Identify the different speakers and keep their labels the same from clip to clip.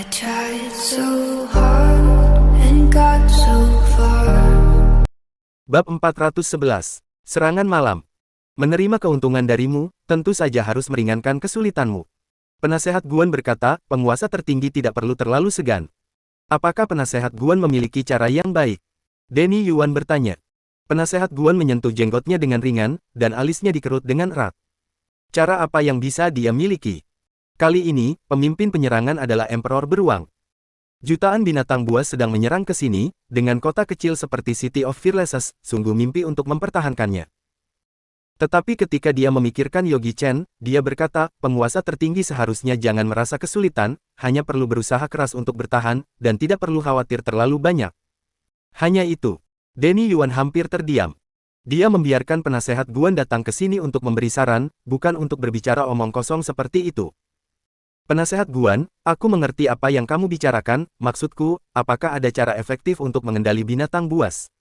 Speaker 1: I tried so hard and got so far.
Speaker 2: Bab 411. Serangan malam. Menerima keuntungan darimu, tentu saja harus meringankan kesulitanmu. Penasehat Guan berkata, penguasa tertinggi tidak perlu terlalu segan. Apakah penasehat Guan memiliki cara yang baik? Denny Yuan bertanya. Penasehat Guan menyentuh jenggotnya dengan ringan, dan alisnya dikerut dengan erat. Cara apa yang bisa dia miliki? Kali ini, pemimpin penyerangan adalah Emperor Beruang. Jutaan binatang buas sedang menyerang ke sini, dengan kota kecil seperti City of Fearlessness, sungguh mimpi untuk mempertahankannya. Tetapi ketika dia memikirkan Yogi Chen, dia berkata, penguasa tertinggi seharusnya jangan merasa kesulitan, hanya perlu berusaha keras untuk bertahan, dan tidak perlu khawatir terlalu banyak. Hanya itu. Denny Yuan hampir terdiam. Dia membiarkan penasehat Guan datang ke sini untuk memberi saran, bukan untuk berbicara omong kosong seperti itu. Penasehat Guan, aku mengerti apa yang kamu bicarakan, maksudku, apakah ada cara efektif untuk mengendali binatang buas?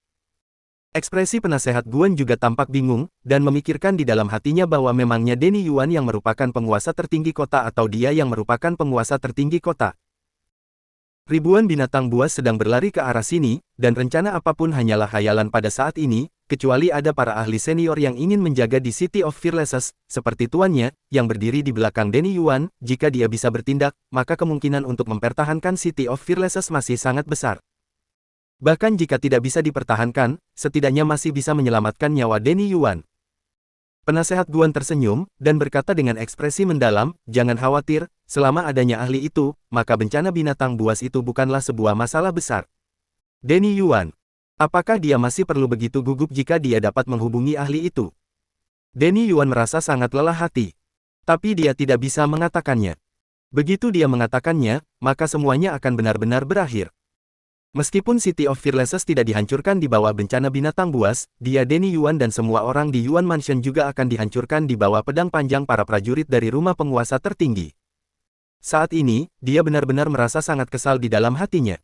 Speaker 2: Ekspresi penasehat Guan juga tampak bingung, dan memikirkan di dalam hatinya bahwa memangnya Denny Yuan yang merupakan penguasa tertinggi kota atau dia yang merupakan penguasa tertinggi kota. Ribuan binatang buas sedang berlari ke arah sini, dan rencana apapun hanyalah khayalan pada saat ini, kecuali ada para ahli senior yang ingin menjaga di City of Fearlessness, seperti tuannya, yang berdiri di belakang Denny Yuan. Jika dia bisa bertindak, maka kemungkinan untuk mempertahankan City of Fearlessness masih sangat besar. Bahkan jika tidak bisa dipertahankan, setidaknya masih bisa menyelamatkan nyawa Denny Yuan. Penasehat Guan tersenyum, dan berkata dengan ekspresi mendalam, jangan khawatir, selama adanya ahli itu, maka bencana binatang buas itu bukanlah sebuah masalah besar. Denny Yuan. Apakah dia masih perlu begitu gugup jika dia dapat menghubungi ahli itu? Denny Yuan merasa sangat lelah hati. Tapi dia tidak bisa mengatakannya. Begitu dia mengatakannya, maka semuanya akan benar-benar berakhir. Meskipun City of Fearlessness tidak dihancurkan di bawah bencana binatang buas, dia Denny Yuan dan semua orang di Yuan Mansion juga akan dihancurkan di bawah pedang panjang para prajurit dari rumah penguasa tertinggi. Saat ini, dia benar-benar merasa sangat kesal di dalam hatinya.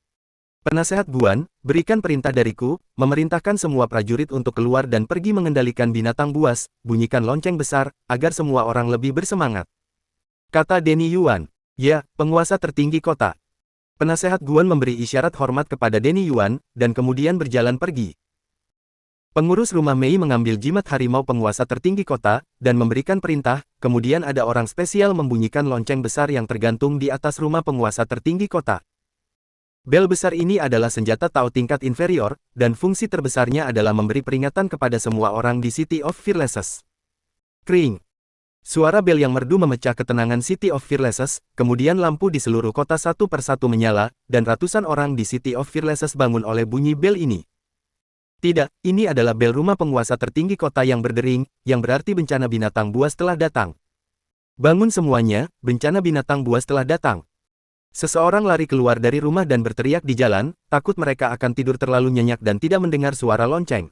Speaker 2: Penasehat Guan, berikan perintah dariku, memerintahkan semua prajurit untuk keluar dan pergi mengendalikan binatang buas, bunyikan lonceng besar, agar semua orang lebih bersemangat. Kata Denny Yuan. Ya, penguasa tertinggi kota. Penasehat Guan memberi isyarat hormat kepada Denny Yuan, dan kemudian berjalan pergi. Pengurus rumah Mei mengambil jimat harimau penguasa tertinggi kota, dan memberikan perintah, kemudian ada orang spesial membunyikan lonceng besar yang tergantung di atas rumah penguasa tertinggi kota. Bel besar ini adalah senjata Tao tingkat inferior, dan fungsi terbesarnya adalah memberi peringatan kepada semua orang di City of Fearlessness. Kring. Suara bel yang merdu memecah ketenangan City of Fearlessness, kemudian lampu di seluruh kota satu persatu menyala, dan ratusan orang di City of Fearlessness bangun oleh bunyi bel ini. Tidak, ini adalah bel rumah penguasa tertinggi kota yang berdering, yang berarti bencana binatang buas telah datang. Bangun semuanya, bencana binatang buas telah datang. Seseorang lari keluar dari rumah dan berteriak di jalan, takut mereka akan tidur terlalu nyenyak dan tidak mendengar suara lonceng.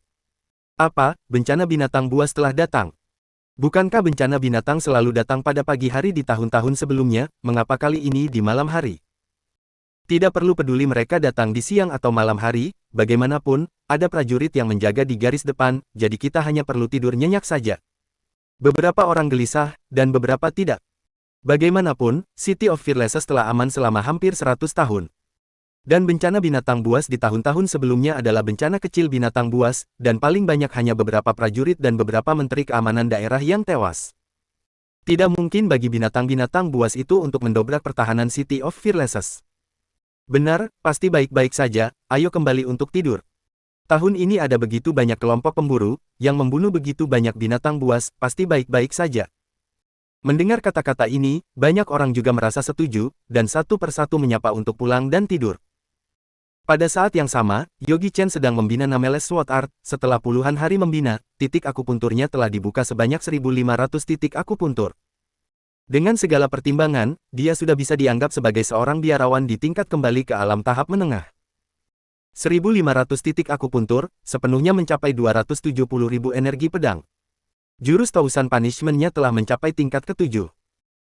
Speaker 2: Apa, bencana binatang buas telah datang? Bukankah bencana binatang selalu datang pada pagi hari di tahun-tahun sebelumnya, mengapa kali ini di malam hari? Tidak perlu peduli mereka datang di siang atau malam hari, bagaimanapun, ada prajurit yang menjaga di garis depan, jadi kita hanya perlu tidur nyenyak saja. Beberapa orang gelisah, dan beberapa tidak. Bagaimanapun, City of Fearlessness telah aman selama hampir 100 tahun. Dan bencana binatang buas di tahun-tahun sebelumnya adalah bencana kecil binatang buas, dan paling banyak hanya beberapa prajurit dan beberapa menteri keamanan daerah yang tewas. Tidak mungkin bagi binatang-binatang buas itu untuk mendobrak pertahanan City of Fearlessness. Benar, pasti baik-baik saja, ayo kembali untuk tidur. Tahun ini ada begitu banyak kelompok pemburu, yang membunuh begitu banyak binatang buas, pasti baik-baik saja. Mendengar kata-kata ini, banyak orang juga merasa setuju, dan satu persatu menyapa untuk pulang dan tidur. Pada saat yang sama, Yogi Chen sedang membina Nameless Sword Art. Setelah puluhan hari membina, titik akupunturnya telah dibuka sebanyak 1.500 titik akupuntur. Dengan segala pertimbangan, dia sudah bisa dianggap sebagai seorang biarawan di tingkat kembali ke alam tahap menengah. 1.500 titik akupuntur, sepenuhnya mencapai 270.000 energi pedang. Jurus Tausan Punishment-nya telah mencapai tingkat ke-7.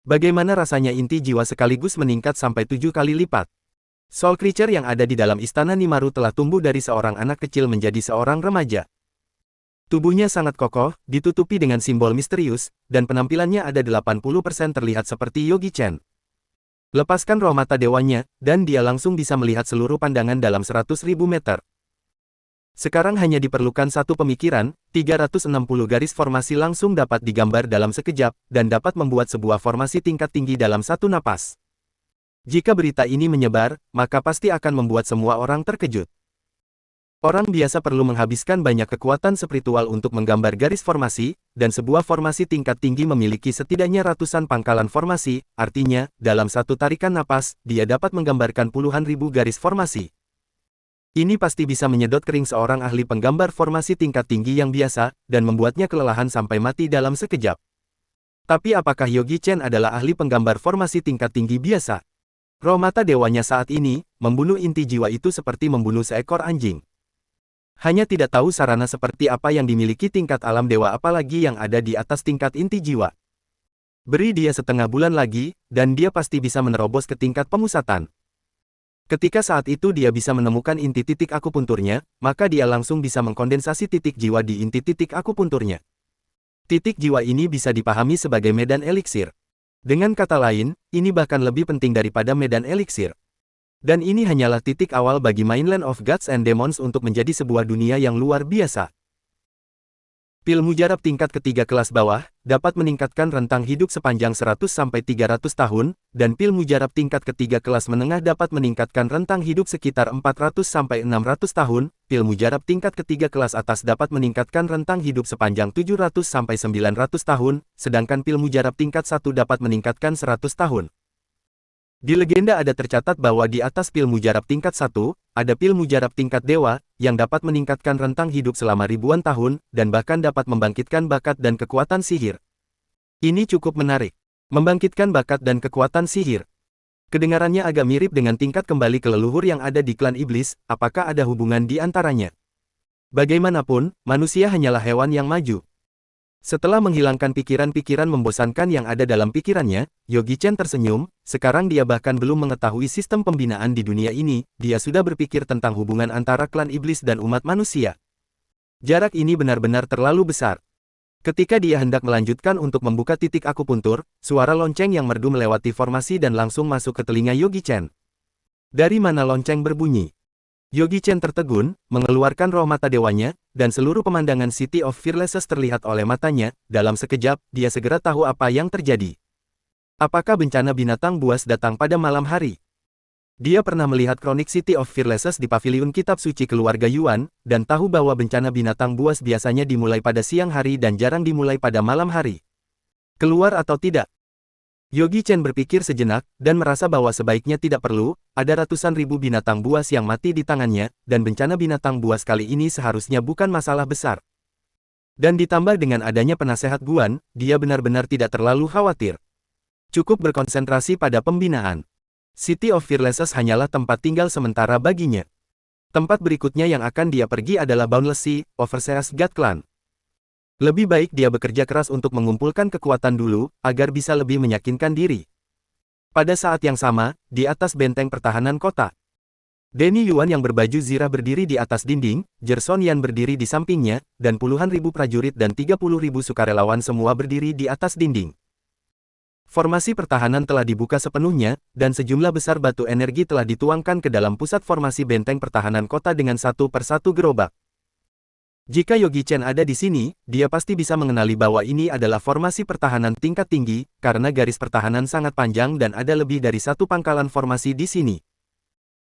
Speaker 2: Bagaimana rasanya inti jiwa sekaligus meningkat sampai 7 kali lipat? Soul Creature yang ada di dalam istana Nimaru telah tumbuh dari seorang anak kecil menjadi seorang remaja. Tubuhnya sangat kokoh, ditutupi dengan simbol misterius, dan penampilannya ada 80% terlihat seperti Yogi Chen. Lepaskan roh mata dewanya, dan dia langsung bisa melihat seluruh pandangan dalam 100.000 meter. Sekarang hanya diperlukan satu pemikiran, 360 garis formasi langsung dapat digambar dalam sekejap, dan dapat membuat sebuah formasi tingkat tinggi dalam satu napas. Jika berita ini menyebar, maka pasti akan membuat semua orang terkejut. Orang biasa perlu menghabiskan banyak kekuatan spiritual untuk menggambar garis formasi, dan sebuah formasi tingkat tinggi memiliki setidaknya ratusan pangkalan formasi, artinya, dalam satu tarikan napas, dia dapat menggambarkan puluhan ribu garis formasi. Ini pasti bisa menyedot kering seorang ahli penggambar formasi tingkat tinggi yang biasa, dan membuatnya kelelahan sampai mati dalam sekejap. Tapi apakah Yogi Chen adalah ahli penggambar formasi tingkat tinggi biasa? Roh mata dewanya saat ini, membunuh inti jiwa itu seperti membunuh seekor anjing. Hanya tidak tahu sarana seperti apa yang dimiliki tingkat alam dewa apalagi yang ada di atas tingkat inti jiwa. Beri dia setengah bulan lagi, dan dia pasti bisa menerobos ke tingkat pemusatan. Ketika saat itu dia bisa menemukan inti titik akupunturnya, maka dia langsung bisa mengkondensasi titik jiwa di inti titik akupunturnya. Titik jiwa ini bisa dipahami sebagai medan eliksir. Dengan kata lain, ini bahkan lebih penting daripada medan eliksir. Dan ini hanyalah titik awal bagi Mainland of Gods and Demons untuk menjadi sebuah dunia yang luar biasa. Pil mujarab tingkat ketiga kelas bawah, dapat meningkatkan rentang hidup sepanjang 100-300 tahun, dan pil mujarab tingkat ketiga kelas menengah dapat meningkatkan rentang hidup sekitar 400-600 tahun, pil mujarab tingkat ketiga kelas atas dapat meningkatkan rentang hidup sepanjang 700-900 tahun, sedangkan pil mujarab tingkat 1 dapat meningkatkan 100 tahun. Di legenda ada tercatat bahwa di atas pil mujarab tingkat 1, ada pil mujarab tingkat dewa, yang dapat meningkatkan rentang hidup selama ribuan tahun, dan bahkan dapat membangkitkan bakat dan kekuatan sihir. Ini cukup menarik. Membangkitkan bakat dan kekuatan sihir. Kedengarannya agak mirip dengan tingkat kembali ke leluhur yang ada di klan iblis, apakah ada hubungan di antaranya? Bagaimanapun, manusia hanyalah hewan yang maju. Setelah menghilangkan pikiran-pikiran membosankan yang ada dalam pikirannya, Yogi Chen tersenyum, sekarang dia bahkan belum mengetahui sistem pembinaan di dunia ini, dia sudah berpikir tentang hubungan antara klan iblis dan umat manusia. Jarak ini benar-benar terlalu besar. Ketika dia hendak melanjutkan untuk membuka titik akupuntur, suara lonceng yang merdu melewati formasi dan langsung masuk ke telinga Yogi Chen. Dari mana lonceng berbunyi? Yogi Chen tertegun, mengeluarkan roh mata dewanya, dan seluruh pemandangan City of Fearlessness terlihat oleh matanya. Dalam sekejap, dia segera tahu apa yang terjadi. Apakah bencana binatang buas datang pada malam hari? Dia pernah melihat kronik City of Fearlessness di paviliun kitab suci keluarga Yuan, dan tahu bahwa bencana binatang buas biasanya dimulai pada siang hari dan jarang dimulai pada malam hari. Keluar atau tidak? Yogi Chen berpikir sejenak, dan merasa bahwa sebaiknya tidak perlu, ada ratusan ribu binatang buas yang mati di tangannya, dan bencana binatang buas kali ini seharusnya bukan masalah besar. Dan ditambah dengan adanya penasehat Guan, dia benar-benar tidak terlalu khawatir. Cukup berkonsentrasi pada pembinaan. City of Fearlessness hanyalah tempat tinggal sementara baginya. Tempat berikutnya yang akan dia pergi adalah Boundless Sea, Overseas God Clan. Lebih baik dia bekerja keras untuk mengumpulkan kekuatan dulu, agar bisa lebih meyakinkan diri. Pada saat yang sama, di atas benteng pertahanan kota, Denny Yuan yang berbaju zirah berdiri di atas dinding, Jerson Yan berdiri di sampingnya, dan puluhan ribu prajurit dan 30.000 sukarelawan semua berdiri di atas dinding. Formasi pertahanan telah dibuka sepenuhnya, dan sejumlah besar batu energi telah dituangkan ke dalam pusat formasi benteng pertahanan kota dengan satu persatu gerobak. Jika Yogi Chen ada di sini, dia pasti bisa mengenali bahwa ini adalah formasi pertahanan tingkat tinggi, karena garis pertahanan sangat panjang dan ada lebih dari satu pangkalan formasi di sini.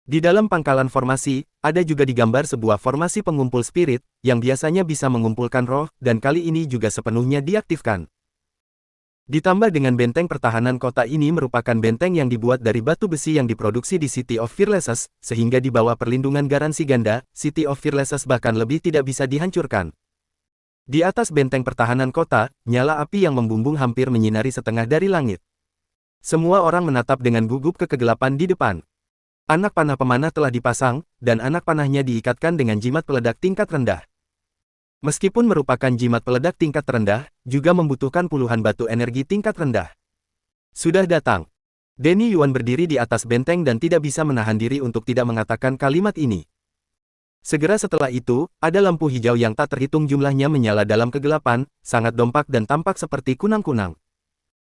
Speaker 2: Di dalam pangkalan formasi, ada juga digambar sebuah formasi pengumpul spirit, yang biasanya bisa mengumpulkan roh, dan kali ini juga sepenuhnya diaktifkan. Ditambah dengan benteng pertahanan kota ini merupakan benteng yang dibuat dari batu besi yang diproduksi di City of Fearlessness, sehingga di bawah perlindungan garansi ganda, City of Fearlessness bahkan lebih tidak bisa dihancurkan. Di atas benteng pertahanan kota, nyala api yang membumbung hampir menyinari setengah dari langit. Semua orang menatap dengan gugup ke kegelapan di depan. Anak panah pemanah telah dipasang, dan anak panahnya diikatkan dengan jimat peledak tingkat rendah. Meskipun merupakan jimat peledak tingkat terendah, juga membutuhkan puluhan batu energi tingkat rendah. Sudah datang. Denny Yuan berdiri di atas benteng dan tidak bisa menahan diri untuk tidak mengatakan kalimat ini. Segera setelah itu, ada lampu hijau yang tak terhitung jumlahnya menyala dalam kegelapan, sangat dompak dan tampak seperti kunang-kunang.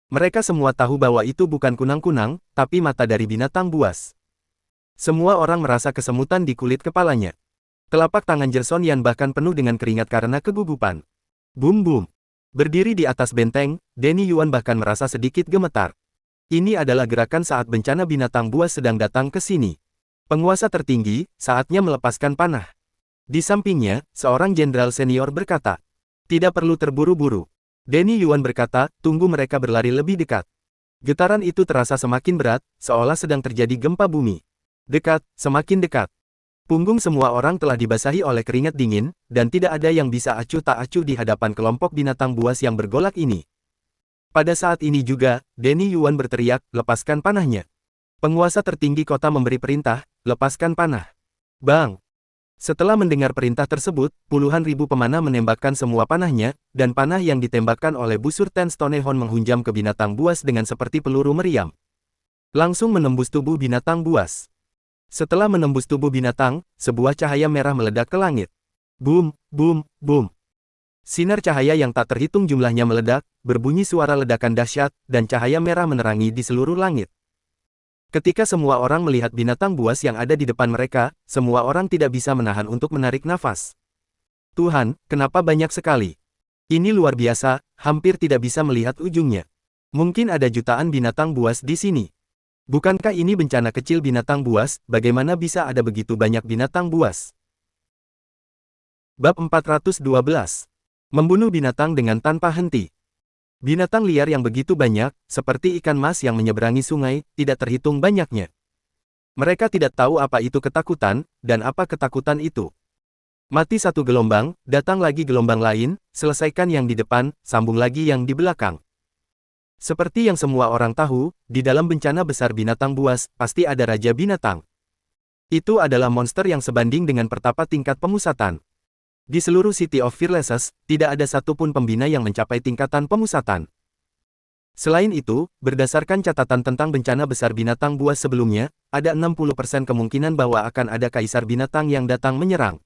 Speaker 2: Mereka semua tahu bahwa itu bukan kunang-kunang, tapi mata dari binatang buas. Semua orang merasa kesemutan di kulit kepalanya. Telapak tangan Jerson Yan bahkan penuh dengan keringat karena kegugupan. Bum bum. Berdiri di atas benteng, Denny Yuan bahkan merasa sedikit gemetar. Ini adalah gerakan saat bencana binatang buas sedang datang ke sini. Penguasa tertinggi, saatnya melepaskan panah. Di sampingnya, seorang jenderal senior berkata, "Tidak perlu terburu-buru." Denny Yuan berkata, "Tunggu mereka berlari lebih dekat." Getaran itu terasa semakin berat, seolah sedang terjadi gempa bumi. Dekat, semakin dekat. Punggung semua orang telah dibasahi oleh keringat dingin, dan tidak ada yang bisa acuh tak acuh di hadapan kelompok binatang buas yang bergolak ini. Pada saat ini juga, Denny Yuan berteriak, "Lepaskan panahnya." Penguasa tertinggi kota memberi perintah, "Lepaskan panah." Bang! Setelah mendengar perintah tersebut, puluhan ribu pemanah menembakkan semua panahnya, dan panah yang ditembakkan oleh busur Ten Stonehorn menghunjam ke binatang buas dengan seperti peluru meriam. Langsung menembus tubuh binatang buas. Setelah menembus tubuh binatang, sebuah cahaya merah meledak ke langit. Boom, boom, boom. Sinar cahaya yang tak terhitung jumlahnya meledak, berbunyi suara ledakan dahsyat, dan cahaya merah menerangi di seluruh langit. Ketika semua orang melihat binatang buas yang ada di depan mereka, semua orang tidak bisa menahan untuk menarik nafas. Tuhan, kenapa banyak sekali? Ini luar biasa, hampir tidak bisa melihat ujungnya. Mungkin ada jutaan binatang buas di sini. Bukankah ini bencana kecil binatang buas, bagaimana bisa ada begitu banyak binatang buas? Bab 412. Membunuh binatang dengan tanpa henti. Binatang liar yang begitu banyak, seperti ikan mas yang menyeberangi sungai, tidak terhitung banyaknya. Mereka tidak tahu apa itu ketakutan, dan apa ketakutan itu. Mati satu gelombang, datang lagi gelombang lain, selesaikan yang di depan, sambung lagi yang di belakang. Seperti yang semua orang tahu, di dalam bencana besar binatang buas, pasti ada raja binatang. Itu adalah monster yang sebanding dengan pertapa tingkat pemusatan. Di seluruh City of Fearlessness, tidak ada satupun pembina yang mencapai tingkatan pemusatan. Selain itu, berdasarkan catatan tentang bencana besar binatang buas sebelumnya, ada 60% kemungkinan bahwa akan ada kaisar binatang yang datang menyerang.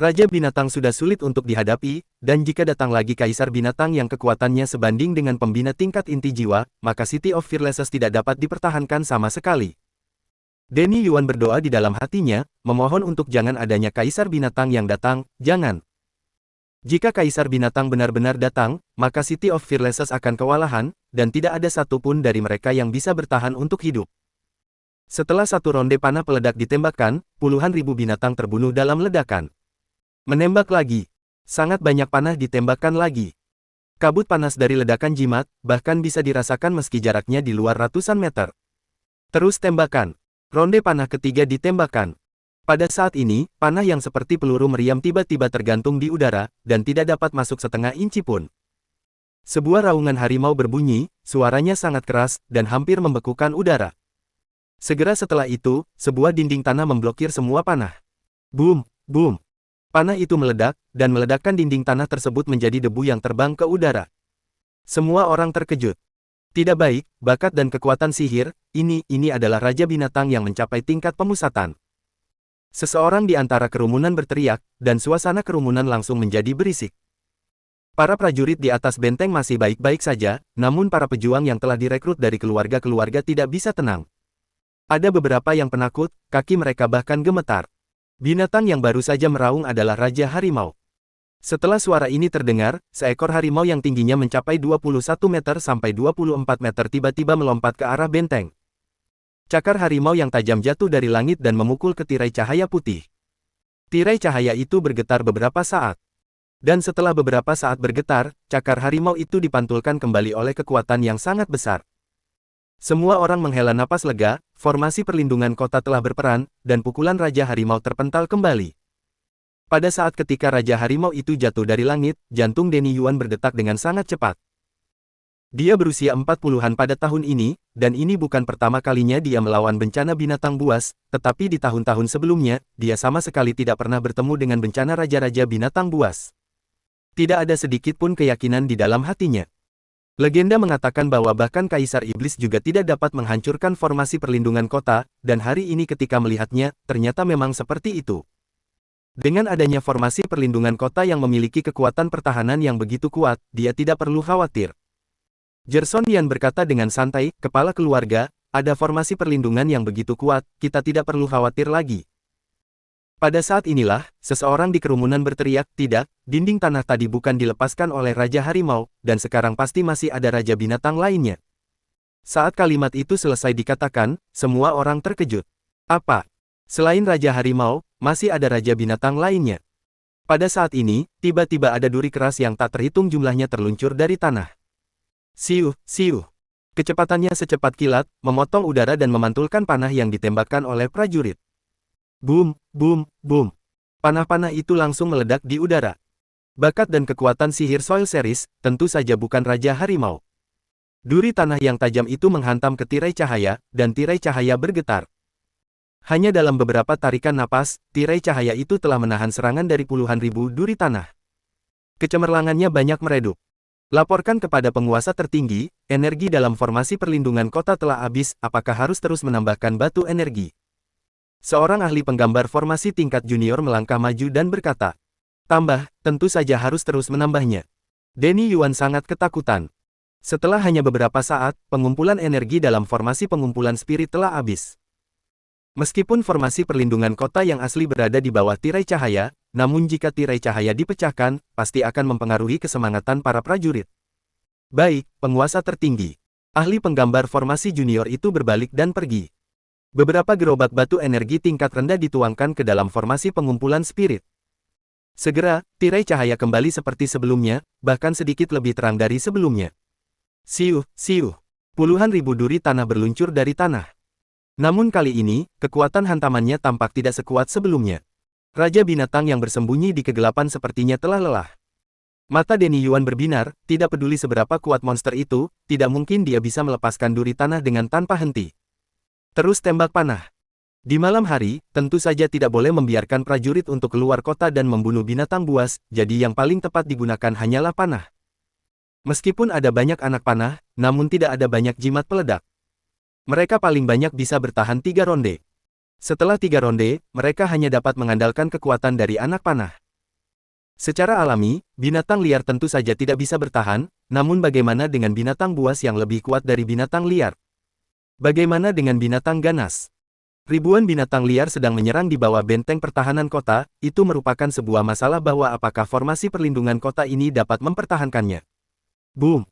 Speaker 2: Raja binatang sudah sulit untuk dihadapi, dan jika datang lagi kaisar binatang yang kekuatannya sebanding dengan pembina tingkat inti jiwa, maka City of Fearlessness tidak dapat dipertahankan sama sekali. Denny Yuan berdoa di dalam hatinya, memohon untuk jangan adanya kaisar binatang yang datang, jangan. Jika kaisar binatang benar-benar datang, maka City of Fearlessness akan kewalahan, dan tidak ada satupun dari mereka yang bisa bertahan untuk hidup. Setelah satu ronde panah peledak ditembakkan, puluhan ribu binatang terbunuh dalam ledakan. Menembak lagi. Sangat banyak panah ditembakkan lagi. Kabut panas dari ledakan jimat, bahkan bisa dirasakan meski jaraknya di luar ratusan meter. Terus tembakan. Ronde panah ketiga ditembakkan. Pada saat ini, panah yang seperti peluru meriam tiba-tiba tergantung di udara, dan tidak dapat masuk setengah inci pun. Sebuah raungan harimau berbunyi, suaranya sangat keras, dan hampir membekukan udara. Segera setelah itu, sebuah dinding tanah memblokir semua panah. Boom, boom. Panah itu meledak, dan meledakkan dinding tanah tersebut menjadi debu yang terbang ke udara. Semua orang terkejut. Tidak baik, bakat dan kekuatan sihir, ini adalah raja binatang yang mencapai tingkat pemusatan. Seseorang di antara kerumunan berteriak, dan suasana kerumunan langsung menjadi berisik. Para prajurit di atas benteng masih baik-baik saja, namun para pejuang yang telah direkrut dari keluarga-keluarga tidak bisa tenang. Ada beberapa yang penakut, kaki mereka bahkan gemetar. Binatang yang baru saja meraung adalah Raja Harimau. Setelah suara ini terdengar, seekor harimau yang tingginya mencapai 21 meter sampai 24 meter tiba-tiba melompat ke arah benteng. Cakar harimau yang tajam jatuh dari langit dan memukul ke tirai cahaya putih. Tirai cahaya itu bergetar beberapa saat. Dan setelah beberapa saat bergetar, cakar harimau itu dipantulkan kembali oleh kekuatan yang sangat besar. Semua orang menghela napas lega, formasi perlindungan kota telah berperan, dan pukulan Raja Harimau terpental kembali. Pada saat ketika Raja Harimau itu jatuh dari langit, jantung Denny Yuan berdetak dengan sangat cepat. Dia berusia 40-an pada tahun ini, dan ini bukan pertama kalinya dia melawan bencana binatang buas, tetapi di tahun-tahun sebelumnya, dia sama sekali tidak pernah bertemu dengan bencana raja-raja binatang buas. Tidak ada sedikit pun keyakinan di dalam hatinya. Legenda mengatakan bahwa bahkan Kaisar Iblis juga tidak dapat menghancurkan formasi perlindungan kota, dan hari ini ketika melihatnya, ternyata memang seperti itu. Dengan adanya formasi perlindungan kota yang memiliki kekuatan pertahanan yang begitu kuat, dia tidak perlu khawatir. Gerson Yan berkata dengan santai, kepala keluarga, ada formasi perlindungan yang begitu kuat, kita tidak perlu khawatir lagi. Pada saat inilah, seseorang di kerumunan berteriak, tidak, dinding tanah tadi bukan dilepaskan oleh Raja Harimau, dan sekarang pasti masih ada Raja Binatang lainnya. Saat kalimat itu selesai dikatakan, semua orang terkejut. Apa? Selain Raja Harimau, masih ada Raja Binatang lainnya. Pada saat ini, tiba-tiba ada duri keras yang tak terhitung jumlahnya terluncur dari tanah. Siuh, siuh. Kecepatannya secepat kilat, memotong udara dan memantulkan panah yang ditembakkan oleh prajurit. Boom, boom, boom. Panah-panah itu langsung meledak di udara. Bakat dan kekuatan sihir Soil Series, tentu saja bukan Raja Harimau. Duri tanah yang tajam itu menghantam ke tirai cahaya, dan tirai cahaya bergetar. Hanya dalam beberapa tarikan napas, tirai cahaya itu telah menahan serangan dari puluhan ribu duri tanah. Kecemerlangannya banyak meredup. Laporkan kepada penguasa tertinggi, energi dalam formasi perlindungan kota telah habis, apakah harus terus menambahkan batu energi? Seorang ahli penggambar formasi tingkat junior melangkah maju dan berkata, tambah, tentu saja harus terus menambahnya. Denny Yuan sangat ketakutan. Setelah hanya beberapa saat, pengumpulan energi dalam formasi pengumpulan spirit telah habis. Meskipun formasi perlindungan kota yang asli berada di bawah tirai cahaya, namun jika tirai cahaya dipecahkan, pasti akan mempengaruhi kesemangatan para prajurit. Baik, penguasa tertinggi. Ahli penggambar formasi junior itu berbalik dan pergi. Beberapa gerobak batu energi tingkat rendah dituangkan ke dalam formasi pengumpulan spirit. Segera, tirai cahaya kembali seperti sebelumnya, bahkan sedikit lebih terang dari sebelumnya. Siuh, siuh. Puluhan ribu duri tanah berluncur dari tanah. Namun kali ini, kekuatan hantamannya tampak tidak sekuat sebelumnya. Raja binatang yang bersembunyi di kegelapan sepertinya telah lelah. Mata Denny Yuan berbinar, tidak peduli seberapa kuat monster itu, tidak mungkin dia bisa melepaskan duri tanah dengan tanpa henti. Terus tembak panah. Di malam hari, tentu saja tidak boleh membiarkan prajurit untuk keluar kota dan membunuh binatang buas, jadi yang paling tepat digunakan hanyalah panah. Meskipun ada banyak anak panah, namun tidak ada banyak jimat peledak. Mereka paling banyak bisa bertahan 3 ronde. Setelah 3 ronde, mereka hanya dapat mengandalkan kekuatan dari anak panah. Secara alami, binatang liar tentu saja tidak bisa bertahan, namun bagaimana dengan binatang buas yang lebih kuat dari binatang liar? Bagaimana dengan binatang ganas? Ribuan binatang liar sedang menyerang di bawah benteng pertahanan kota, itu merupakan sebuah masalah bahwa apakah formasi perlindungan kota ini dapat mempertahankannya. Boom!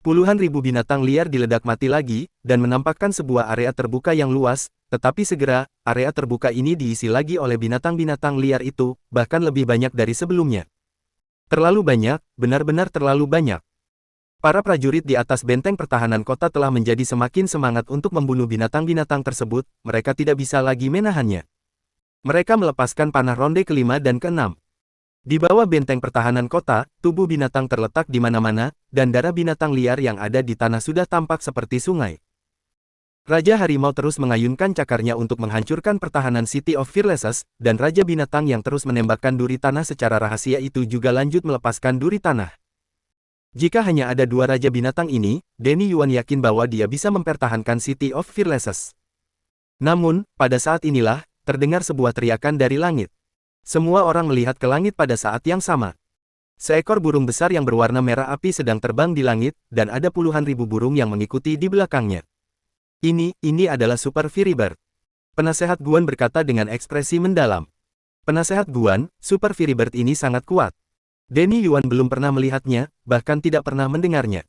Speaker 2: Puluhan ribu binatang liar diledak mati lagi, dan menampakkan sebuah area terbuka yang luas, tetapi segera, area terbuka ini diisi lagi oleh binatang-binatang liar itu, bahkan lebih banyak dari sebelumnya. Terlalu banyak, benar-benar terlalu banyak. Para prajurit di atas benteng pertahanan kota telah menjadi semakin semangat untuk membunuh binatang-binatang tersebut, mereka tidak bisa lagi menahannya. Mereka melepaskan panah ronde kelima dan keenam. Di bawah benteng pertahanan kota, tubuh binatang terletak di mana-mana, dan darah binatang liar yang ada di tanah sudah tampak seperti sungai. Raja Harimau terus mengayunkan cakarnya untuk menghancurkan pertahanan City of Fearlesses, dan Raja Binatang yang terus menembakkan duri tanah secara rahasia itu juga lanjut melepaskan duri tanah. Jika hanya ada 2 Raja Binatang ini, Denny Yuan yakin bahwa dia bisa mempertahankan City of Fearlesses. Namun, pada saat inilah, terdengar sebuah teriakan dari langit. Semua orang melihat ke langit pada saat yang sama. Seekor burung besar yang berwarna merah api sedang terbang di langit, dan ada puluhan ribu burung yang mengikuti di belakangnya. Ini adalah Super Fury Bird. Penasehat Guan berkata dengan ekspresi mendalam. Penasehat Guan, Super Fury Bird ini sangat kuat. Denny Yuan belum pernah melihatnya, bahkan tidak pernah mendengarnya.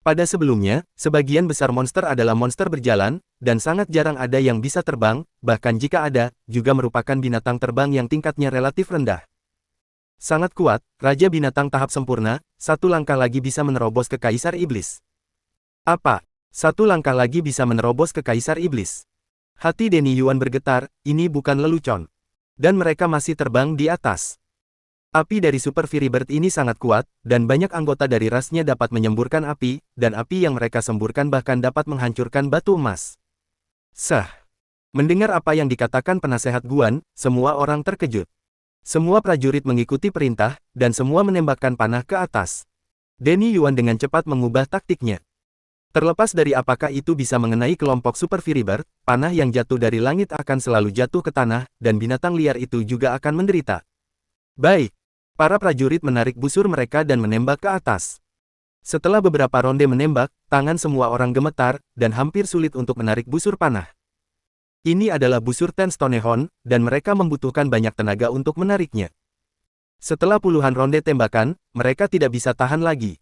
Speaker 2: Pada sebelumnya, sebagian besar monster adalah monster berjalan, dan sangat jarang ada yang bisa terbang, bahkan jika ada, juga merupakan binatang terbang yang tingkatnya relatif rendah. Sangat kuat, Raja Binatang tahap sempurna, 1 langkah lagi bisa menerobos ke Kaisar Iblis. Apa? 1 langkah lagi bisa menerobos ke Kaisar Iblis. Hati Denny Yuan bergetar, ini bukan lelucon. Dan mereka masih terbang di atas. Api dari Super Fury Bird ini sangat kuat, dan banyak anggota dari rasnya dapat menyemburkan api, dan api yang mereka semburkan bahkan dapat menghancurkan batu emas. Sah! Mendengar apa yang dikatakan penasehat Guan, semua orang terkejut. Semua prajurit mengikuti perintah, dan semua menembakkan panah ke atas. Denny Yuan dengan cepat mengubah taktiknya. Terlepas dari apakah itu bisa mengenai kelompok Super Fury Bird, panah yang jatuh dari langit akan selalu jatuh ke tanah, dan binatang liar itu juga akan menderita. Baik. Para prajurit menarik busur mereka dan menembak ke atas. Setelah beberapa ronde menembak, tangan semua orang gemetar, dan hampir sulit untuk menarik busur panah. Ini adalah busur Ten Stonehorn, dan mereka membutuhkan banyak tenaga untuk menariknya. Setelah puluhan ronde tembakan, mereka tidak bisa tahan lagi.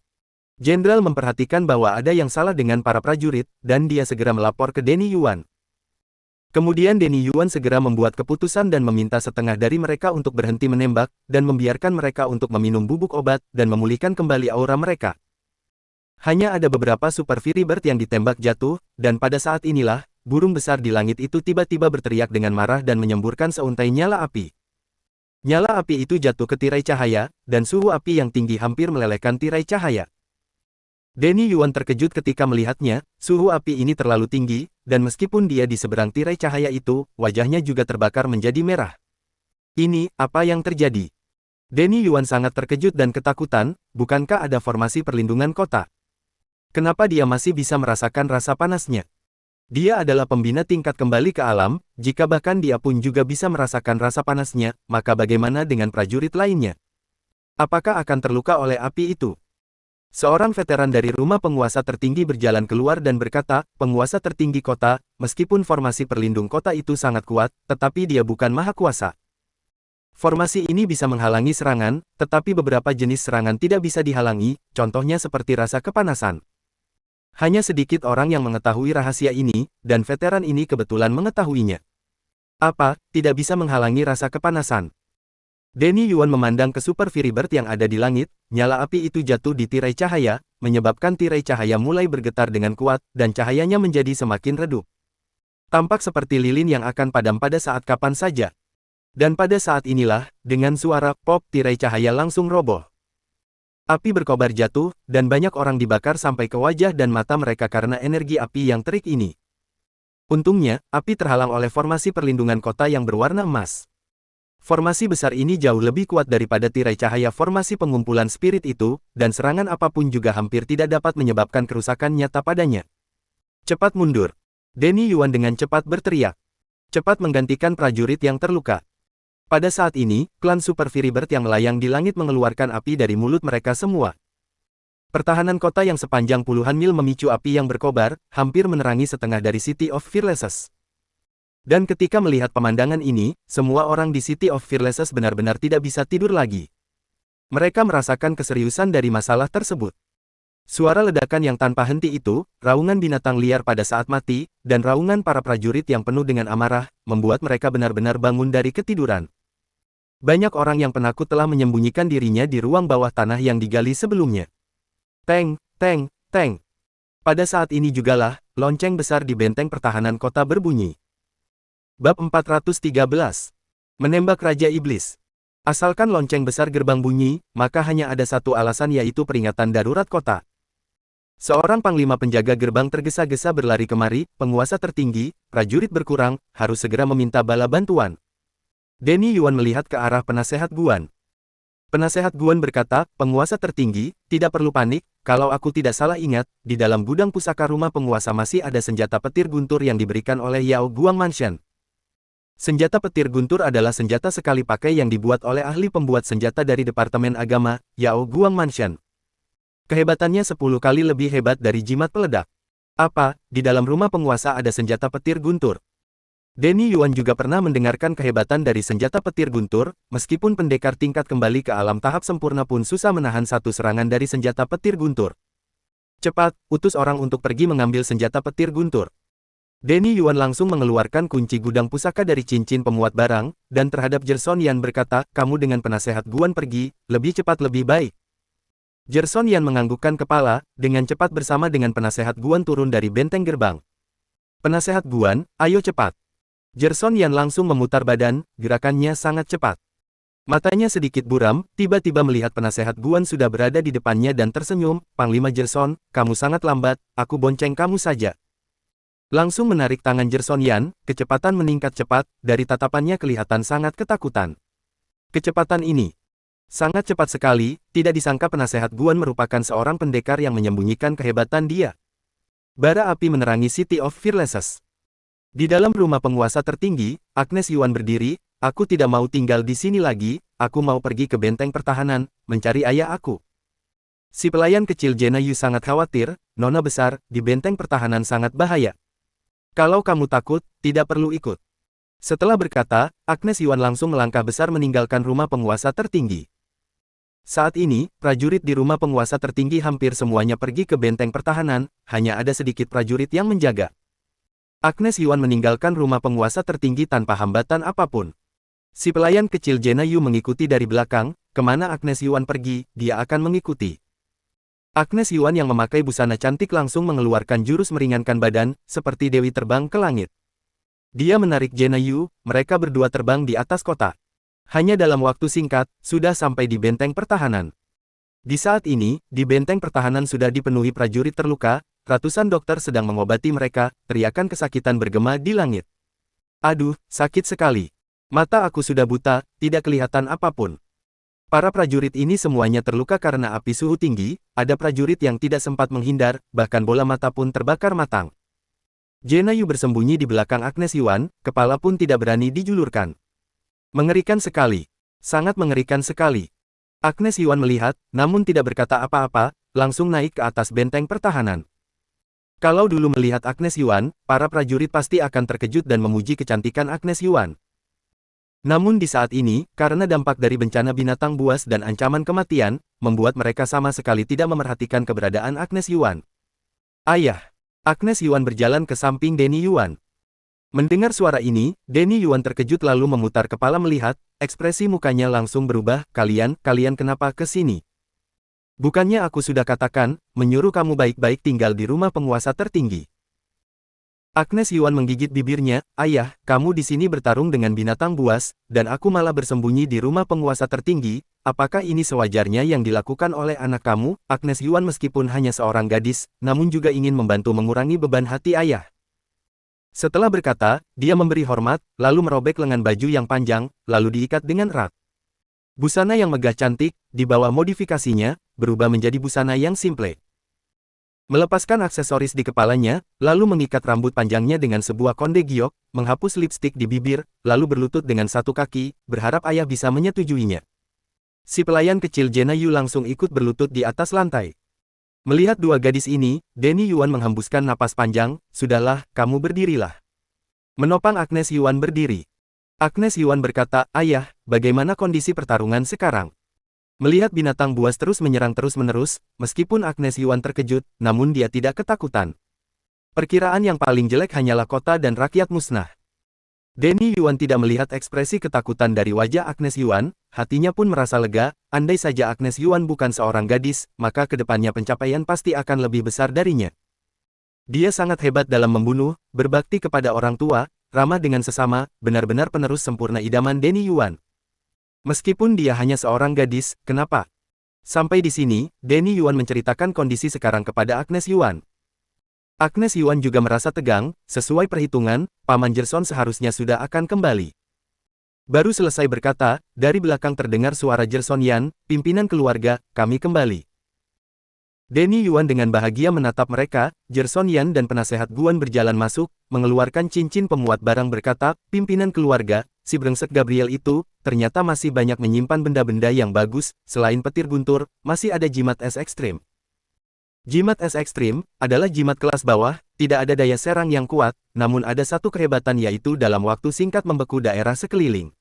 Speaker 2: Jenderal memperhatikan bahwa ada yang salah dengan para prajurit, dan dia segera melapor ke Denny Yuan. Kemudian Denny Yuan segera membuat keputusan dan meminta setengah dari mereka untuk berhenti menembak, dan membiarkan mereka untuk meminum bubuk obat, dan memulihkan kembali aura mereka. Hanya ada beberapa Super Fury Bird yang ditembak jatuh, dan pada saat inilah, burung besar di langit itu tiba-tiba berteriak dengan marah dan menyemburkan seuntai nyala api. Nyala api itu jatuh ke tirai cahaya, dan suhu api yang tinggi hampir melelehkan tirai cahaya. Denny Yuan terkejut ketika melihatnya, suhu api ini terlalu tinggi, dan meskipun dia di seberang tirai cahaya itu, wajahnya juga terbakar menjadi merah. Ini, apa yang terjadi? Denny Yuan sangat terkejut dan ketakutan, bukankah ada formasi perlindungan kota? Kenapa dia masih bisa merasakan rasa panasnya? Dia adalah pembina tingkat kembali ke alam, jika bahkan dia pun juga bisa merasakan rasa panasnya, maka bagaimana dengan prajurit lainnya? Apakah akan terluka oleh api itu? Seorang veteran dari rumah penguasa tertinggi berjalan keluar dan berkata, penguasa tertinggi kota, meskipun formasi perlindung kota itu sangat kuat, tetapi dia bukan maha kuasa. Formasi ini bisa menghalangi serangan, tetapi beberapa jenis serangan tidak bisa dihalangi, contohnya seperti rasa kepanasan. Hanya sedikit orang yang mengetahui rahasia ini, dan veteran ini kebetulan mengetahuinya. Apa, tidak bisa menghalangi rasa kepanasan? Denny Yuan memandang ke Super Fury Bird yang ada di langit, nyala api itu jatuh di tirai cahaya, menyebabkan tirai cahaya mulai bergetar dengan kuat, dan cahayanya menjadi semakin redup. Tampak seperti lilin yang akan padam pada saat kapan saja. Dan pada saat inilah, dengan suara pop tirai cahaya langsung roboh. Api berkobar jatuh, dan banyak orang dibakar sampai ke wajah dan mata mereka karena energi api yang terik ini. Untungnya, api terhalang oleh formasi perlindungan kota yang berwarna emas. Formasi besar ini jauh lebih kuat daripada tirai cahaya formasi pengumpulan spirit itu, dan serangan apapun juga hampir tidak dapat menyebabkan kerusakan nyata padanya. Cepat mundur. Denny Yuan dengan cepat berteriak. Cepat menggantikan prajurit yang terluka. Pada saat ini, klan Super Fury Bird yang melayang di langit mengeluarkan api dari mulut mereka semua. Pertahanan kota yang sepanjang puluhan mil memicu api yang berkobar, hampir menerangi setengah dari City of Fearlesses. Dan ketika melihat pemandangan ini, semua orang di City of Fearlesses benar-benar tidak bisa tidur lagi. Mereka merasakan keseriusan dari masalah tersebut. Suara ledakan yang tanpa henti itu, raungan binatang liar pada saat mati, dan raungan para prajurit yang penuh dengan amarah, membuat mereka benar-benar bangun dari ketiduran. Banyak orang yang penakut telah menyembunyikan dirinya di ruang bawah tanah yang digali sebelumnya. Teng, teng, teng. Pada saat ini jugalah, lonceng besar di benteng pertahanan kota berbunyi. Bab 413. Menembak Raja Iblis. Asalkan lonceng besar gerbang bunyi, maka hanya ada satu alasan yaitu peringatan darurat kota. Seorang panglima penjaga gerbang tergesa-gesa berlari kemari, penguasa tertinggi, prajurit berkurang, harus segera meminta bala bantuan. Denny Yuan melihat ke arah penasehat Guan. Penasehat Guan berkata, penguasa tertinggi, tidak perlu panik, kalau aku tidak salah ingat, di dalam gudang pusaka rumah penguasa masih ada senjata petir guntur yang diberikan oleh Yao Guang Mansion. Senjata petir guntur adalah senjata sekali pakai yang dibuat oleh ahli pembuat senjata dari Departemen Agama, Yao Guang Mansion. Kehebatannya 10 kali lebih hebat dari jimat peledak. Apa, di dalam rumah penguasa ada senjata petir guntur? Denny Yuan juga pernah mendengarkan kehebatan dari senjata petir guntur, meskipun pendekar tingkat kembali ke alam tahap sempurna pun susah menahan satu serangan dari senjata petir guntur. Cepat, utus orang untuk pergi mengambil senjata petir guntur. Denny Yuan langsung mengeluarkan kunci gudang pusaka dari cincin pemuat barang, dan terhadap Jerson Yan berkata, kamu dengan penasehat Guan pergi, lebih cepat lebih baik. Jerson Yan menganggukkan kepala, dengan cepat bersama dengan penasehat Guan turun dari benteng gerbang. Penasehat Guan, ayo cepat. Jerson Yan langsung memutar badan, gerakannya sangat cepat. Matanya sedikit buram, tiba-tiba melihat penasehat Guan sudah berada di depannya dan tersenyum, Panglima Jerson, kamu sangat lambat, aku bonceng kamu saja. Langsung menarik tangan Jerson Yan, kecepatan meningkat cepat, dari tatapannya kelihatan sangat ketakutan. Kecepatan ini sangat cepat sekali, tidak disangka penasehat Guan merupakan seorang pendekar yang menyembunyikan kehebatan dia. Bara api menerangi City of Fearlesses. Di dalam rumah penguasa tertinggi, Agnes Yuan berdiri, aku tidak mau tinggal di sini lagi, aku mau pergi ke benteng pertahanan, mencari ayah aku. Si pelayan kecil Jenayu sangat khawatir, Nona besar, di benteng pertahanan sangat bahaya. Kalau kamu takut, tidak perlu ikut. Setelah berkata, Agnes Yuan langsung melangkah besar meninggalkan rumah penguasa tertinggi. Saat ini, prajurit di rumah penguasa tertinggi hampir semuanya pergi ke benteng pertahanan, hanya ada sedikit prajurit yang menjaga. Agnes Yuan meninggalkan rumah penguasa tertinggi tanpa hambatan apapun. Si pelayan kecil Jenayu mengikuti dari belakang, kemana Agnes Yuan pergi, dia akan mengikuti. Agnes Yuan yang memakai busana cantik langsung mengeluarkan jurus meringankan badan, seperti dewi terbang ke langit. Dia menarik Jenayu, mereka berdua terbang di atas kota. Hanya dalam waktu singkat, sudah sampai di benteng pertahanan. Di saat ini, di benteng pertahanan sudah dipenuhi prajurit terluka, ratusan dokter sedang mengobati mereka, teriakan kesakitan bergema di langit. Aduh, sakit sekali. Mata aku sudah buta, tidak kelihatan apapun. Para prajurit ini semuanya terluka karena api suhu tinggi, ada prajurit yang tidak sempat menghindar, bahkan bola mata pun terbakar matang. Jenayu bersembunyi di belakang Agnes Yuan, kepala pun tidak berani dijulurkan. Mengerikan sekali. Sangat mengerikan sekali. Agnes Yuan melihat, namun tidak berkata apa-apa, langsung naik ke atas benteng pertahanan. Kalau dulu melihat Agnes Yuan, para prajurit pasti akan terkejut dan memuji kecantikan Agnes Yuan. Namun di saat ini, karena dampak dari bencana binatang buas dan ancaman kematian, membuat mereka sama sekali tidak memerhatikan keberadaan Agnes Yuan. Ayah! Agnes Yuan berjalan ke samping Denny Yuan. Mendengar suara ini, Denny Yuan terkejut lalu memutar kepala melihat, ekspresi mukanya langsung berubah, kalian kenapa ke sini? Bukannya aku sudah katakan, menyuruh kamu baik-baik tinggal di rumah penguasa tertinggi. Agnes Yuan menggigit bibirnya, ayah, kamu di sini bertarung dengan binatang buas, dan aku malah bersembunyi di rumah penguasa tertinggi, apakah ini sewajarnya yang dilakukan oleh anak kamu? Agnes Yuan meskipun hanya seorang gadis, namun juga ingin membantu mengurangi beban hati ayah. Setelah berkata, dia memberi hormat, lalu merobek lengan baju yang panjang, lalu diikat dengan erat. Busana yang megah cantik, di bawah modifikasinya, berubah menjadi busana yang simple. Melepaskan aksesoris di kepalanya, lalu mengikat rambut panjangnya dengan sebuah konde giok, menghapus lipstik di bibir, lalu berlutut dengan satu kaki, berharap ayah bisa menyetujuinya. Si pelayan kecil Jenayu langsung ikut berlutut di atas lantai. Melihat dua gadis ini, Denny Yuan menghembuskan napas panjang, sudahlah, kamu berdirilah. Menopang Agnes Yuan berdiri. Agnes Yuan berkata, ayah, bagaimana kondisi pertarungan sekarang? Melihat binatang buas terus menyerang terus-menerus, meskipun Agnes Yuan terkejut, namun dia tidak ketakutan. Perkiraan yang paling jelek hanyalah kota dan rakyat musnah. Denny Yuan tidak melihat ekspresi ketakutan dari wajah Agnes Yuan, hatinya pun merasa lega, andai saja Agnes Yuan bukan seorang gadis, maka kedepannya pencapaian pasti akan lebih besar darinya. Dia sangat hebat dalam membunuh, berbakti kepada orang tua, ramah dengan sesama, benar-benar penerus sempurna idaman Denny Yuan. Meskipun dia hanya seorang gadis, kenapa? Sampai di sini, Denny Yuan menceritakan kondisi sekarang kepada Agnes Yuan. Agnes Yuan juga merasa tegang, sesuai perhitungan, Paman Jerson seharusnya sudah akan kembali. Baru selesai berkata, dari belakang terdengar suara Jerson Yan, pimpinan keluarga, kami kembali. Denny Yuan dengan bahagia menatap mereka, Jerson Yan dan penasehat Guan berjalan masuk, mengeluarkan cincin pemuat barang berkata, pimpinan keluarga, si brengsek Gabriel itu, ternyata masih banyak menyimpan benda-benda yang bagus, selain petir guntur, masih ada jimat es ekstrim. Jimat es ekstrim, adalah jimat kelas bawah, tidak ada daya serang yang kuat, namun ada satu kehebatan yaitu dalam waktu singkat membeku daerah sekeliling.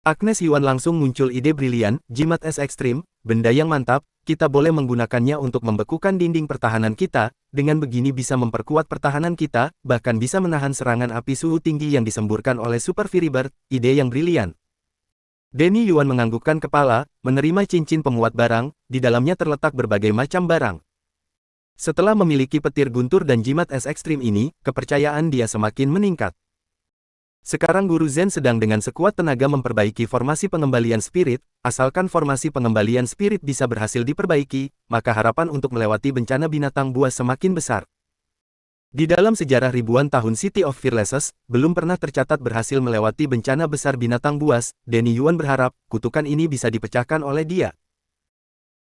Speaker 2: Agnes Yuan langsung muncul ide brilian, jimat es ekstrim, benda yang mantap, kita boleh menggunakannya untuk membekukan dinding pertahanan kita, dengan begini bisa memperkuat pertahanan kita, bahkan bisa menahan serangan api suhu tinggi yang disemburkan oleh Super Fury Bird, ide yang brilian. Denny Yuan menganggukkan kepala, menerima cincin pemuat barang, di dalamnya terletak berbagai macam barang. Setelah memiliki petir guntur dan jimat es ekstrim ini, kepercayaan dia semakin meningkat. Sekarang Guru Zen sedang dengan sekuat tenaga memperbaiki formasi pengembalian spirit, asalkan formasi pengembalian spirit bisa berhasil diperbaiki, maka harapan untuk melewati bencana binatang buas semakin besar. Di dalam sejarah ribuan tahun City of Fearlesses, belum pernah tercatat berhasil melewati bencana besar binatang buas, Denny Yuan berharap, kutukan ini bisa dipecahkan oleh dia.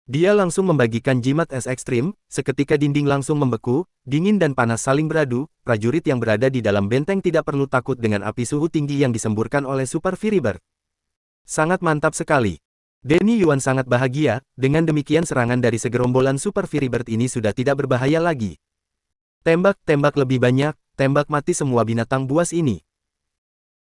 Speaker 2: Dia langsung membagikan jimat es ekstrim, seketika dinding langsung membeku, dingin dan panas saling beradu, prajurit yang berada di dalam benteng tidak perlu takut dengan api suhu tinggi yang disemburkan oleh Super Fury Bird. Sangat mantap sekali. Danny Yuan sangat bahagia, dengan demikian serangan dari segerombolan Super Fury Bird ini sudah tidak berbahaya lagi. Tembak-tembak lebih banyak, tembak mati semua binatang buas ini.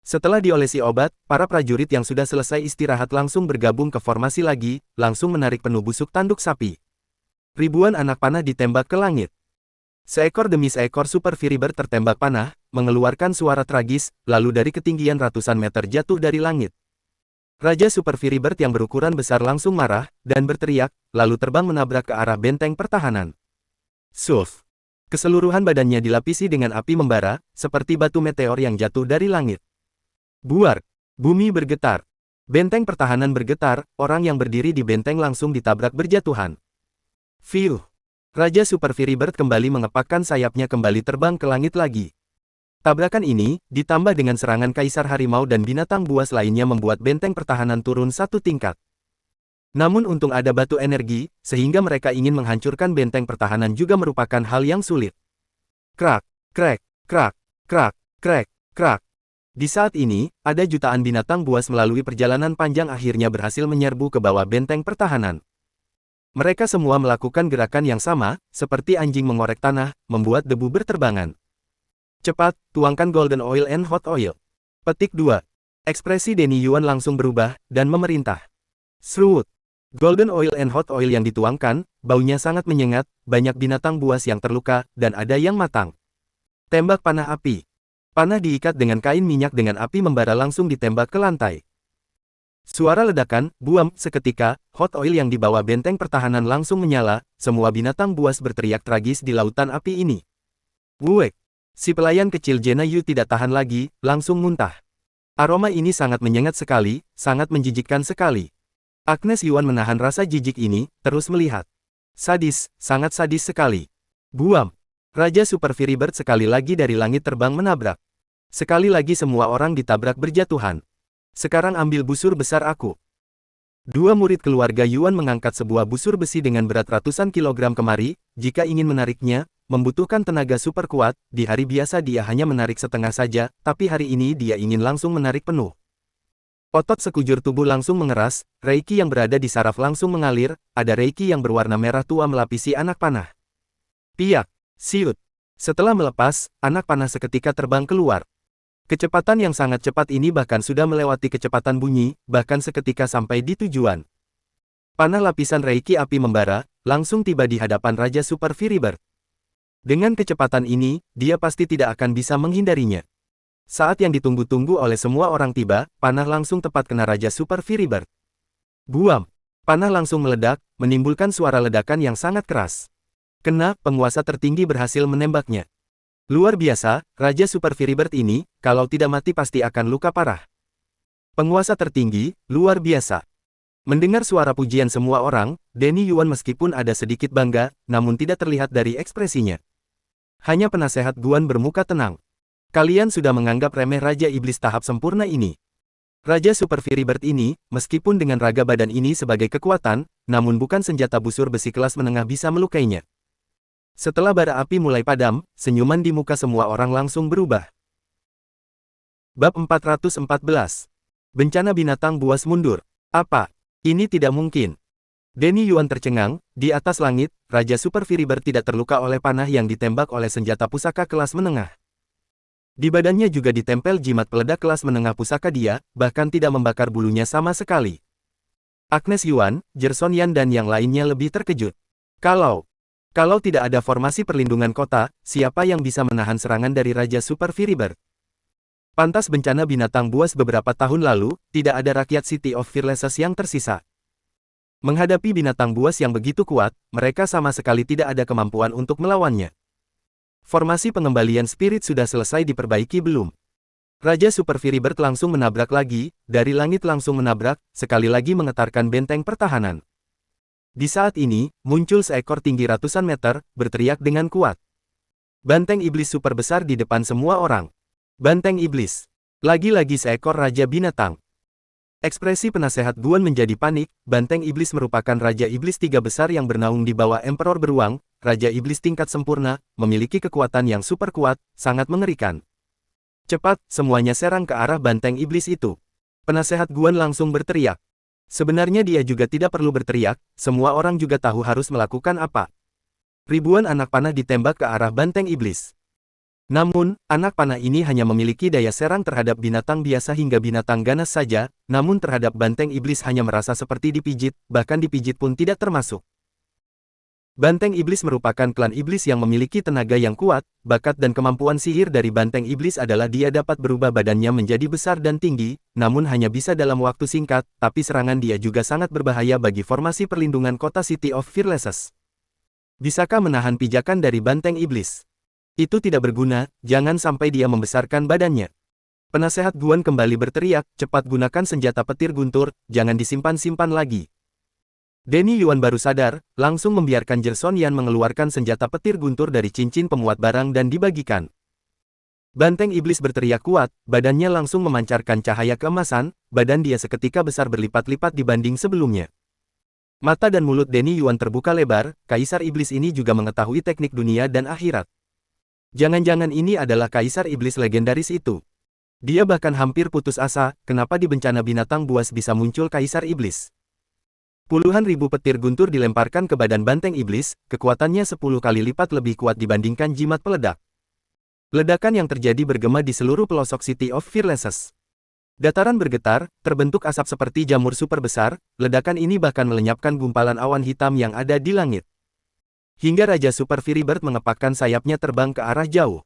Speaker 2: Setelah diolesi obat, para prajurit yang sudah selesai istirahat langsung bergabung ke formasi lagi, langsung menarik penuh busuk tanduk sapi. Ribuan anak panah ditembak ke langit. Seekor demi seekor Super Fury Bird tertembak panah, mengeluarkan suara tragis, lalu dari ketinggian ratusan meter jatuh dari langit. Raja Super Fury Bird yang berukuran besar langsung marah, dan berteriak, lalu terbang menabrak ke arah benteng pertahanan. Sulf! Keseluruhan badannya dilapisi dengan api membara, seperti batu meteor yang jatuh dari langit. Buar! Bumi bergetar. Benteng pertahanan bergetar, orang yang berdiri di benteng langsung ditabrak berjatuhan. Fiuh! Raja Super Fury Bird kembali mengepakkan sayapnya kembali terbang ke langit lagi. Tabrakan ini, ditambah dengan serangan kaisar harimau dan binatang buas lainnya membuat benteng pertahanan turun satu tingkat. Namun untung ada batu energi, sehingga mereka ingin menghancurkan benteng pertahanan juga merupakan hal yang sulit. Krak, krek, krak, krak, krek, krak. Di saat ini, ada jutaan binatang buas melalui perjalanan panjang akhirnya berhasil menyerbu ke bawah benteng pertahanan. Mereka semua melakukan gerakan yang sama, seperti anjing mengorek tanah, membuat debu berterbangan. Cepat, tuangkan Golden Oil and Hot Oil. Petik 2. Ekspresi Danny Yuan langsung berubah, dan memerintah. Serut. Golden Oil and Hot Oil yang dituangkan, baunya sangat menyengat, banyak binatang buas yang terluka, dan ada yang matang. Tembak panah api. Panah diikat dengan kain minyak dengan api membara langsung ditembak ke lantai. Suara ledakan, buam, seketika, hot oil yang dibawa benteng pertahanan langsung menyala, semua binatang buas berteriak tragis di lautan api ini. Wuek! Si pelayan kecil Jena Yu tidak tahan lagi, langsung muntah. Aroma ini sangat menyengat sekali, sangat menjijikkan sekali. Agnes Yuan menahan rasa jijik ini, terus melihat. Sadis, sangat sadis sekali. Buam! Raja Super Fury Bird sekali lagi dari langit terbang menabrak. Sekali lagi semua orang ditabrak berjatuhan. Sekarang ambil busur besar aku. Dua murid keluarga Yuan mengangkat sebuah busur besi dengan berat ratusan kilogram kemari, jika ingin menariknya, membutuhkan tenaga super kuat, di hari biasa dia hanya menarik setengah saja, tapi hari ini dia ingin langsung menarik penuh. Otot sekujur tubuh langsung mengeras, reiki yang berada di saraf langsung mengalir, ada reiki yang berwarna merah tua melapisi anak panah. Piak! Siut! Setelah melepas, anak panah seketika terbang keluar. Kecepatan yang sangat cepat ini bahkan sudah melewati kecepatan bunyi, bahkan seketika sampai di tujuan. Panah lapisan reiki api membara, langsung tiba di hadapan Raja Super Fury Bird. Dengan kecepatan ini, dia pasti tidak akan bisa menghindarinya. Saat yang ditunggu-tunggu oleh semua orang tiba, panah langsung tepat kena Raja Super Fury Bird. Buam! Panah langsung meledak, menimbulkan suara ledakan yang sangat keras. Kena, penguasa tertinggi berhasil menembaknya. Luar biasa, Raja Super Fury Bird ini, kalau tidak mati pasti akan luka parah. Penguasa tertinggi, luar biasa. Mendengar suara pujian semua orang, Danny Yuan meskipun ada sedikit bangga, namun tidak terlihat dari ekspresinya. Hanya penasehat Guan bermuka tenang. Kalian sudah menganggap remeh Raja Iblis tahap sempurna ini. Raja Super Fury Bird ini, meskipun dengan raga badan ini sebagai kekuatan, namun bukan senjata busur besi kelas menengah bisa melukainya. Setelah bara api mulai padam, senyuman di muka semua orang langsung berubah. Bab 414. Bencana binatang buas mundur. Apa? Ini tidak mungkin. Danny Yuan tercengang, di atas langit, Raja Super Fury Bird tidak terluka oleh panah yang ditembak oleh senjata pusaka kelas menengah. Di badannya juga ditempel jimat peledak kelas menengah pusaka dia, bahkan tidak membakar bulunya sama sekali. Agnes Yuan, Gerson Yan dan yang lainnya lebih terkejut. Kalau tidak ada formasi perlindungan kota, siapa yang bisa menahan serangan dari Raja Super Fury Bird? Pantas bencana binatang buas beberapa tahun lalu, tidak ada rakyat City of Fearlesses yang tersisa. Menghadapi binatang buas yang begitu kuat, mereka sama sekali tidak ada kemampuan untuk melawannya. Formasi pengembalian spirit sudah selesai diperbaiki belum? Raja Super Fury Bird langsung menabrak lagi, dari langit langsung menabrak, sekali lagi mengetarkan benteng pertahanan. Di saat ini, muncul seekor tinggi ratusan meter, berteriak dengan kuat. Banteng iblis super besar di depan semua orang. Banteng iblis. Lagi-lagi seekor raja binatang. Ekspresi penasehat Guan menjadi panik, banteng iblis merupakan raja iblis tiga besar yang bernaung di bawah Emperor beruang, raja iblis tingkat sempurna, memiliki kekuatan yang super kuat, sangat mengerikan. Cepat, semuanya serang ke arah banteng iblis itu. Penasehat Guan langsung berteriak. Sebenarnya dia juga tidak perlu berteriak, semua orang juga tahu harus melakukan apa. Ribuan anak panah ditembak ke arah banteng iblis. Namun, anak panah ini hanya memiliki daya serang terhadap binatang biasa hingga binatang ganas saja, namun terhadap banteng iblis hanya merasa seperti dipijit, bahkan dipijit pun tidak termasuk. Banteng iblis merupakan klan iblis yang memiliki tenaga yang kuat, bakat dan kemampuan sihir dari banteng iblis adalah dia dapat berubah badannya menjadi besar dan tinggi, namun hanya bisa dalam waktu singkat, tapi serangan dia juga sangat berbahaya bagi formasi perlindungan kota City of Fearlesses. Bisakah menahan pijakan dari banteng iblis? Itu tidak berguna, jangan sampai dia membesarkan badannya. Penasehat Guan kembali berteriak, cepat gunakan senjata petir guntur, jangan disimpan-simpan lagi. Denny Yuan baru sadar, langsung membiarkan Jerson Yan mengeluarkan senjata petir guntur dari cincin pemuat barang dan dibagikan. Banteng iblis berteriak kuat, badannya langsung memancarkan cahaya keemasan, badan dia seketika besar berlipat-lipat dibanding sebelumnya. Mata dan mulut Denny Yuan terbuka lebar, kaisar iblis ini juga mengetahui teknik dunia dan akhirat. Jangan-jangan ini adalah kaisar iblis legendaris itu. Dia bahkan hampir putus asa, kenapa di bencana binatang buas bisa muncul kaisar iblis. Puluhan ribu petir guntur dilemparkan ke badan banteng iblis, kekuatannya 10 kali lipat lebih kuat dibandingkan jimat peledak. Ledakan yang terjadi bergema di seluruh pelosok City of Fearlesses. Dataran bergetar, terbentuk asap seperti jamur super besar, ledakan ini bahkan melenyapkan gumpalan awan hitam yang ada di langit. Hingga Raja Super Fury Bird mengepakkan sayapnya terbang ke arah jauh.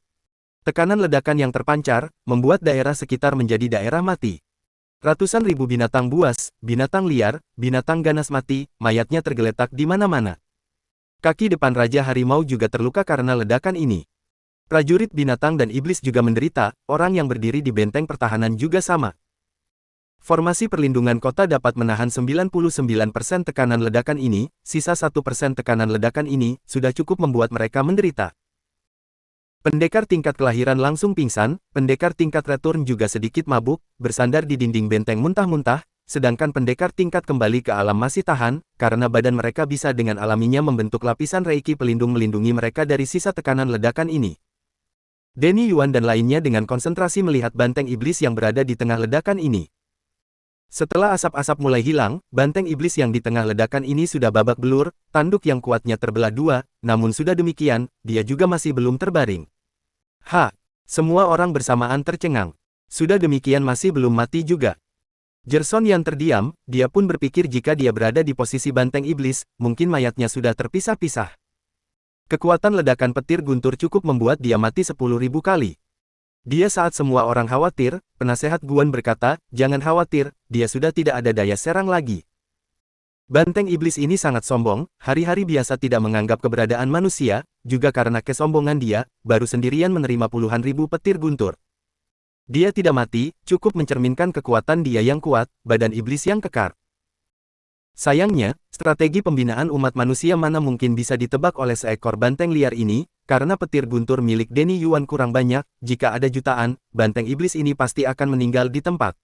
Speaker 2: Tekanan ledakan yang terpancar, membuat daerah sekitar menjadi daerah mati. Ratusan ribu binatang buas, binatang liar, binatang ganas mati, mayatnya tergeletak di mana-mana. Kaki depan Raja Harimau juga terluka karena ledakan ini. Prajurit binatang dan iblis juga menderita, orang yang berdiri di benteng pertahanan juga sama. Formasi perlindungan kota dapat menahan 99% tekanan ledakan ini, sisa 1% tekanan ledakan ini, sudah cukup membuat mereka menderita. Pendekar tingkat kelahiran langsung pingsan, pendekar tingkat return juga sedikit mabuk, bersandar di dinding benteng muntah-muntah, sedangkan pendekar tingkat kembali ke alam masih tahan, karena badan mereka bisa dengan alaminya membentuk lapisan reiki pelindung melindungi mereka dari sisa tekanan ledakan ini. Denny Yuan dan lainnya dengan konsentrasi melihat banteng iblis yang berada di tengah ledakan ini. Setelah asap-asap mulai hilang, banteng iblis yang di tengah ledakan ini sudah babak belur, tanduk yang kuatnya terbelah dua, namun sudah demikian, dia juga masih belum terbaring. Semua orang bersamaan tercengang. Sudah demikian masih belum mati juga. Jerson Yan terdiam, dia pun berpikir jika dia berada di posisi banteng iblis, mungkin mayatnya sudah terpisah-pisah. Kekuatan ledakan petir guntur cukup membuat dia mati 10.000 kali. Dia saat semua orang khawatir, penasehat Guan berkata, jangan khawatir, dia sudah tidak ada daya serang lagi. Banteng iblis ini sangat sombong, hari-hari biasa tidak menganggap keberadaan manusia, juga karena kesombongan dia, baru sendirian menerima puluhan ribu petir guntur. Dia tidak mati, cukup mencerminkan kekuatan dia yang kuat, badan iblis yang kekar. Sayangnya, strategi pembinaan umat manusia mana mungkin bisa ditebak oleh seekor banteng liar ini, karena petir guntur milik Denny Yuan kurang banyak, jika ada jutaan, banteng iblis ini pasti akan meninggal di tempat.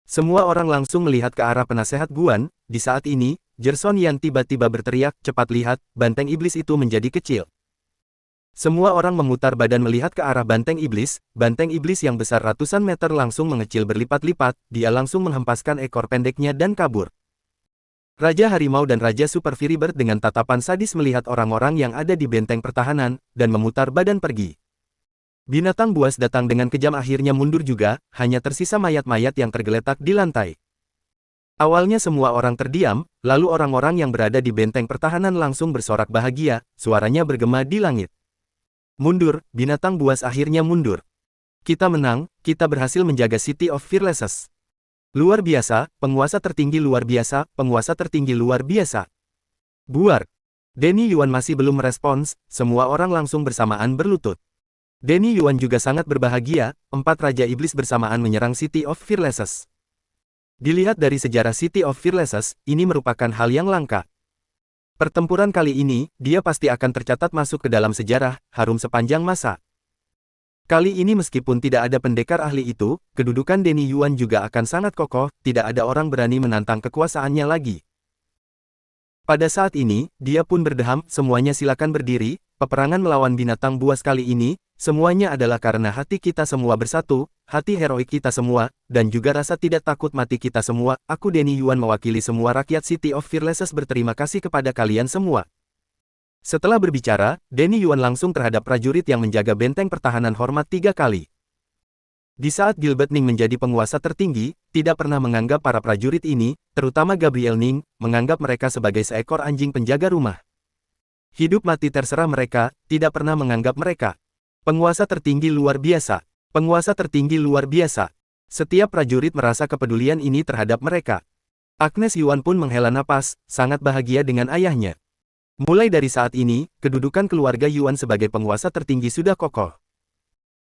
Speaker 2: Semua orang langsung melihat ke arah penasehat Guan, di saat ini, Jerson Yan tiba-tiba berteriak, cepat lihat, banteng iblis itu menjadi kecil. Semua orang memutar badan melihat ke arah banteng iblis yang besar ratusan meter langsung mengecil berlipat-lipat, dia langsung menghempaskan ekor pendeknya dan kabur. Raja Harimau dan Raja Super Fury Bird dengan tatapan sadis melihat orang-orang yang ada di benteng pertahanan, dan memutar badan pergi. Binatang buas datang dengan kejam akhirnya mundur juga, hanya tersisa mayat-mayat yang tergeletak di lantai. Awalnya semua orang terdiam, lalu orang-orang yang berada di benteng pertahanan langsung bersorak bahagia, suaranya bergema di langit. Mundur, binatang buas akhirnya mundur. Kita menang, kita berhasil menjaga City of Fearlesses. Luar biasa, penguasa tertinggi luar biasa, penguasa tertinggi luar biasa. Buar. Denny Yuan masih belum merespons, semua orang langsung bersamaan berlutut. Denny Yuan juga sangat berbahagia, 4 Raja Iblis bersamaan menyerang City of Fearlesses. Dilihat dari sejarah City of Fearlesses, ini merupakan hal yang langka. Pertempuran kali ini, dia pasti akan tercatat masuk ke dalam sejarah, harum sepanjang masa. Kali ini meskipun tidak ada pendekar ahli itu, kedudukan Denny Yuan juga akan sangat kokoh, tidak ada orang berani menantang kekuasaannya lagi. Pada saat ini, dia pun berdeham, semuanya silakan berdiri, peperangan melawan binatang buas kali ini, Semuanya adalah karena hati kita semua bersatu, hati heroik kita semua, dan juga rasa tidak takut mati kita semua. Aku Denny Yuan mewakili semua rakyat City of Fearlesses berterima kasih kepada kalian semua. Setelah berbicara, Denny Yuan langsung terhadap prajurit yang menjaga benteng pertahanan hormat 3 kali. Di saat Gilbert Ning menjadi penguasa tertinggi, tidak pernah menganggap para prajurit ini, terutama Gabriel Ning, menganggap mereka sebagai seekor anjing penjaga rumah. Hidup mati terserah mereka, tidak pernah menganggap mereka penguasa tertinggi luar biasa. Penguasa tertinggi luar biasa. Setiap prajurit merasa kepedulian ini terhadap mereka. Agnes Yuan pun menghela napas, sangat bahagia dengan ayahnya. Mulai dari saat ini, kedudukan keluarga Yuan sebagai penguasa tertinggi sudah kokoh.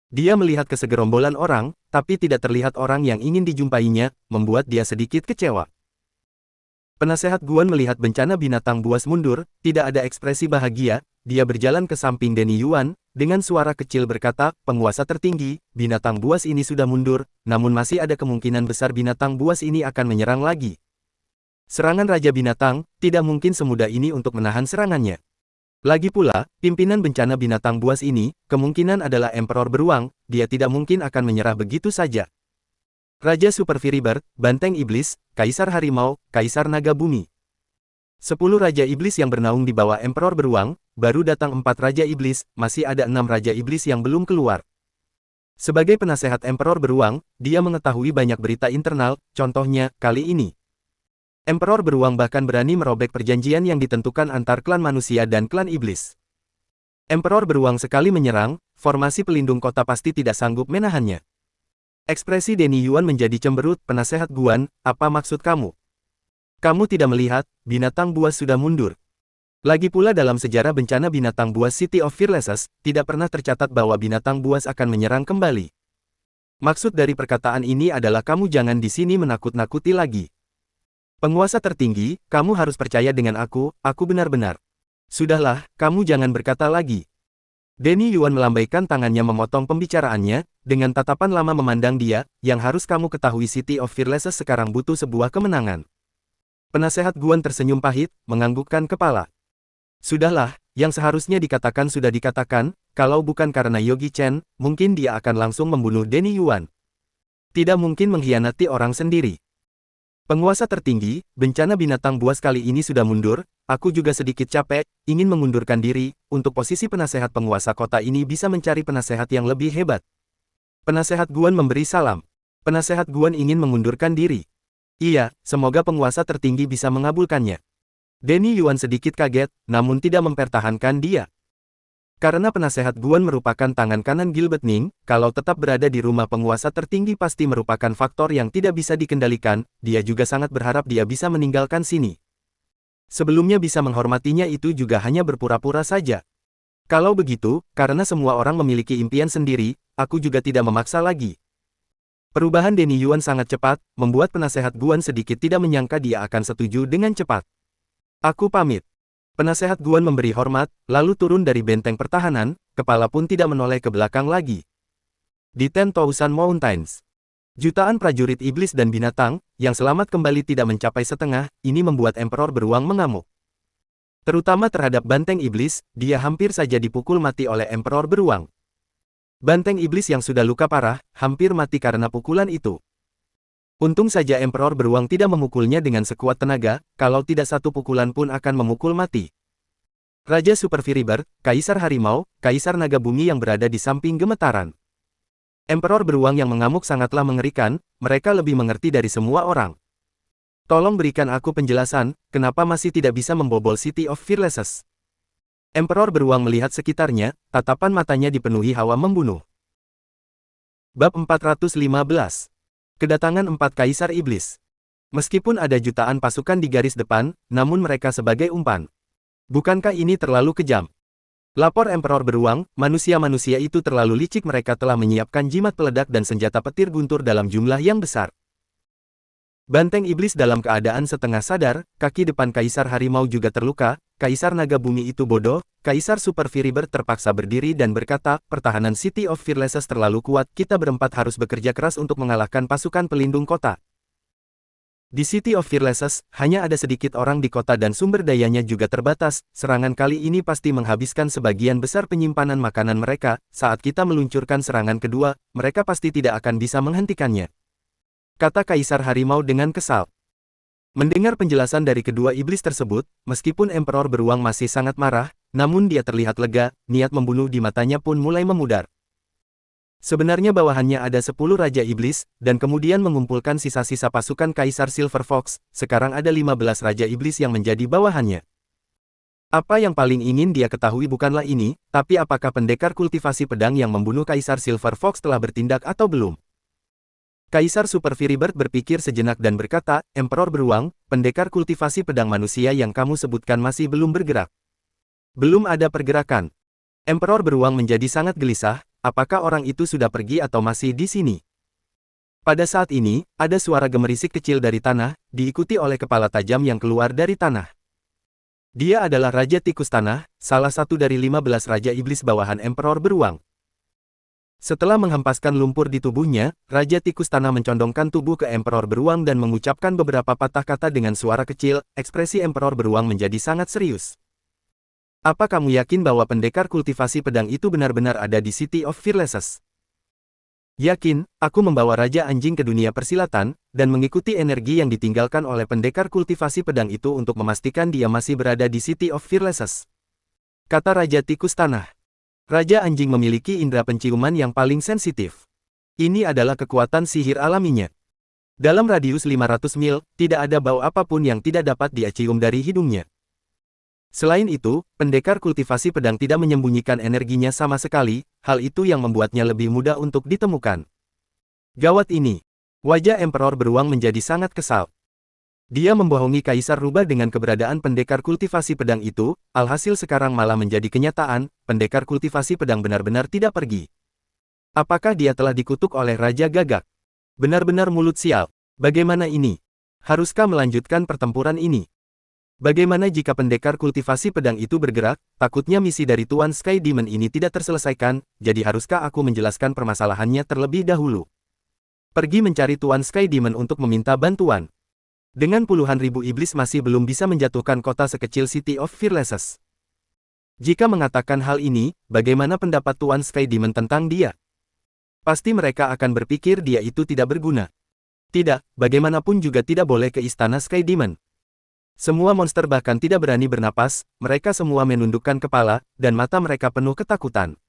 Speaker 2: Dia melihat ke segerombolan orang, tapi tidak terlihat orang yang ingin dijumpainya, membuat dia sedikit kecewa. Penasehat Guan melihat bencana binatang buas mundur, tidak ada ekspresi bahagia, dia berjalan ke samping Denny Yuan, dengan suara kecil berkata, penguasa tertinggi, binatang buas ini sudah mundur, namun masih ada kemungkinan besar binatang buas ini akan menyerang lagi. Serangan Raja Binatang, tidak mungkin semudah ini untuk menahan serangannya. Lagi pula, pimpinan bencana binatang buas ini, kemungkinan adalah Emperor Beruang, dia tidak mungkin akan menyerah begitu saja. Raja Super Fury Bird, Banteng Iblis, Kaisar Harimau, Kaisar Naga Bumi. 10 Raja Iblis yang bernaung di bawah Emperor Beruang, baru datang 4 Raja Iblis, masih ada 6 Raja Iblis yang belum keluar. Sebagai penasehat Emperor Beruang, dia mengetahui banyak berita internal, contohnya, kali ini. Emperor Beruang bahkan berani merobek perjanjian yang ditentukan antar klan manusia dan klan iblis. Emperor Beruang sekali menyerang, formasi pelindung kota pasti tidak sanggup menahannya. Ekspresi Denny Yuan menjadi cemberut. Penasehat Guan, apa maksud kamu? Kamu tidak melihat, binatang buas sudah mundur. Lagi pula dalam sejarah bencana binatang buas City of Fearlesses, tidak pernah tercatat bahwa binatang buas akan menyerang kembali. Maksud dari perkataan ini adalah kamu jangan di sini menakut-nakuti lagi. Penguasa tertinggi, kamu harus percaya dengan aku benar-benar. Sudahlah, kamu jangan berkata lagi. Denny Yuan melambaikan tangannya memotong pembicaraannya, dengan tatapan lama memandang dia, yang harus kamu ketahui City of Fearlesses sekarang butuh sebuah kemenangan. Penasehat Guan tersenyum pahit, menganggukkan kepala. Sudahlah, yang seharusnya dikatakan sudah dikatakan, kalau bukan karena Yogi Chen, mungkin dia akan langsung membunuh Denny Yuan. Tidak mungkin mengkhianati orang sendiri. Penguasa tertinggi, bencana binatang buas kali ini sudah mundur, aku juga sedikit capek, ingin mengundurkan diri, untuk posisi penasehat penguasa kota ini bisa mencari penasehat yang lebih hebat. Penasehat Guan memberi salam. Penasehat Guan ingin mengundurkan diri. Iya, semoga penguasa tertinggi bisa mengabulkannya. Denny Yuan sedikit kaget, namun tidak mempertahankan dia. Karena penasehat Guan merupakan tangan kanan Gilbert Ning, kalau tetap berada di rumah penguasa tertinggi pasti merupakan faktor yang tidak bisa dikendalikan, dia juga sangat berharap dia bisa meninggalkan sini. Sebelumnya bisa menghormatinya itu juga hanya berpura-pura saja. Kalau begitu, karena semua orang memiliki impian sendiri, aku juga tidak memaksa lagi. Perubahan Denny Yuan sangat cepat, membuat penasehat Guan sedikit tidak menyangka dia akan setuju dengan cepat. Aku pamit. Penasehat Guan memberi hormat, lalu turun dari benteng pertahanan, kepala pun tidak menoleh ke belakang lagi. Di Ten Thousand Mountains, jutaan prajurit iblis dan binatang, yang selamat kembali tidak mencapai setengah, ini membuat Emperor Beruang mengamuk. Terutama terhadap Banteng Iblis, dia hampir saja dipukul mati oleh Emperor Beruang. Banteng Iblis yang sudah luka parah, hampir mati karena pukulan itu. Untung saja Emperor Beruang tidak memukulnya dengan sekuat tenaga, kalau tidak satu pukulan pun akan memukul mati. Raja Super Fury Bird, Kaisar Harimau, Kaisar Naga Bumi yang berada di samping gemetaran. Emperor Beruang yang mengamuk sangatlah mengerikan, mereka lebih mengerti dari semua orang. Tolong berikan aku penjelasan, kenapa masih tidak bisa membobol City of Fearlesses. Emperor Beruang melihat sekitarnya, tatapan matanya dipenuhi hawa membunuh. Bab 415. Kedatangan 4 Kaisar Iblis. Meskipun ada jutaan pasukan di garis depan, namun mereka sebagai umpan. Bukankah ini terlalu kejam? Lapor Emperor Beruang, manusia-manusia itu terlalu licik, mereka telah menyiapkan jimat peledak dan senjata petir guntur dalam jumlah yang besar. Banteng Iblis dalam keadaan setengah sadar, kaki depan Kaisar Harimau juga terluka, Kaisar Naga Bumi itu bodoh, Kaisar Super Fury Bird terpaksa berdiri dan berkata, pertahanan City of Fearlesses terlalu kuat, kita berempat harus bekerja keras untuk mengalahkan pasukan pelindung kota. Di City of Fearlesses, hanya ada sedikit orang di kota dan sumber dayanya juga terbatas. Serangan kali ini pasti menghabiskan sebagian besar penyimpanan makanan mereka. Saat kita meluncurkan serangan kedua, mereka pasti tidak akan bisa menghentikannya. Kata Kaisar Harimau dengan kesal. Mendengar penjelasan dari kedua iblis tersebut, meskipun Emperor Beruang masih sangat marah, namun dia terlihat lega, niat membunuh di matanya pun mulai memudar. Sebenarnya bawahannya ada 10 Raja Iblis, dan kemudian mengumpulkan sisa-sisa pasukan Kaisar Silver Fox, sekarang ada 15 Raja Iblis yang menjadi bawahannya. Apa yang paling ingin dia ketahui bukanlah ini, tapi apakah pendekar kultivasi pedang yang membunuh Kaisar Silver Fox telah bertindak atau belum. Kaisar Super Fury Bird berpikir sejenak dan berkata, Emperor Beruang, pendekar kultivasi pedang manusia yang kamu sebutkan masih belum bergerak. Belum ada pergerakan. Emperor Beruang menjadi sangat gelisah. Apakah orang itu sudah pergi atau masih di sini? Pada saat ini, ada suara gemerisik kecil dari tanah, diikuti oleh kepala tajam yang keluar dari tanah. Dia adalah Raja Tikus Tanah, salah satu dari 15 Raja Iblis bawahan Emperor Beruang. Setelah menghempaskan lumpur di tubuhnya, Raja Tikus Tanah mencondongkan tubuh ke Emperor Beruang dan mengucapkan beberapa patah kata dengan suara kecil. Ekspresi Emperor Beruang menjadi sangat serius. Apa kamu yakin bahwa pendekar kultivasi pedang itu benar-benar ada di City of Fearlesses? Yakin, aku membawa Raja Anjing ke dunia persilatan, dan mengikuti energi yang ditinggalkan oleh pendekar kultivasi pedang itu untuk memastikan dia masih berada di City of Fearlesses. Kata Raja Tikus Tanah. Raja Anjing memiliki indera penciuman yang paling sensitif. Ini adalah kekuatan sihir alaminya. Dalam radius 500 mil, tidak ada bau apapun yang tidak dapat dia cium dari hidungnya. Selain itu, pendekar kultivasi pedang tidak menyembunyikan energinya sama sekali, hal itu yang membuatnya lebih mudah untuk ditemukan. Gawat ini. Wajah Emperor Beruang menjadi sangat kesal. Dia membohongi Kaisar Rubah dengan keberadaan pendekar kultivasi pedang itu, alhasil sekarang malah menjadi kenyataan, pendekar kultivasi pedang benar-benar tidak pergi. Apakah dia telah dikutuk oleh Raja Gagak? Benar-benar mulut sial. Bagaimana ini? Haruskah melanjutkan pertempuran ini? Bagaimana jika pendekar kultivasi pedang itu bergerak? Takutnya misi dari Tuan Sky Demon ini tidak terselesaikan, jadi haruskah aku menjelaskan permasalahannya terlebih dahulu? Pergi mencari Tuan Sky Demon untuk meminta bantuan. Dengan puluhan ribu iblis masih belum bisa menjatuhkan kota sekecil City of Fearlesses. Jika mengatakan hal ini, bagaimana pendapat Tuan Sky Demon tentang dia? Pasti mereka akan berpikir dia itu tidak berguna. Tidak, bagaimanapun juga tidak boleh ke istana Sky Demon. Semua monster bahkan tidak berani bernapas, mereka semua menundukkan kepala, dan mata mereka penuh ketakutan.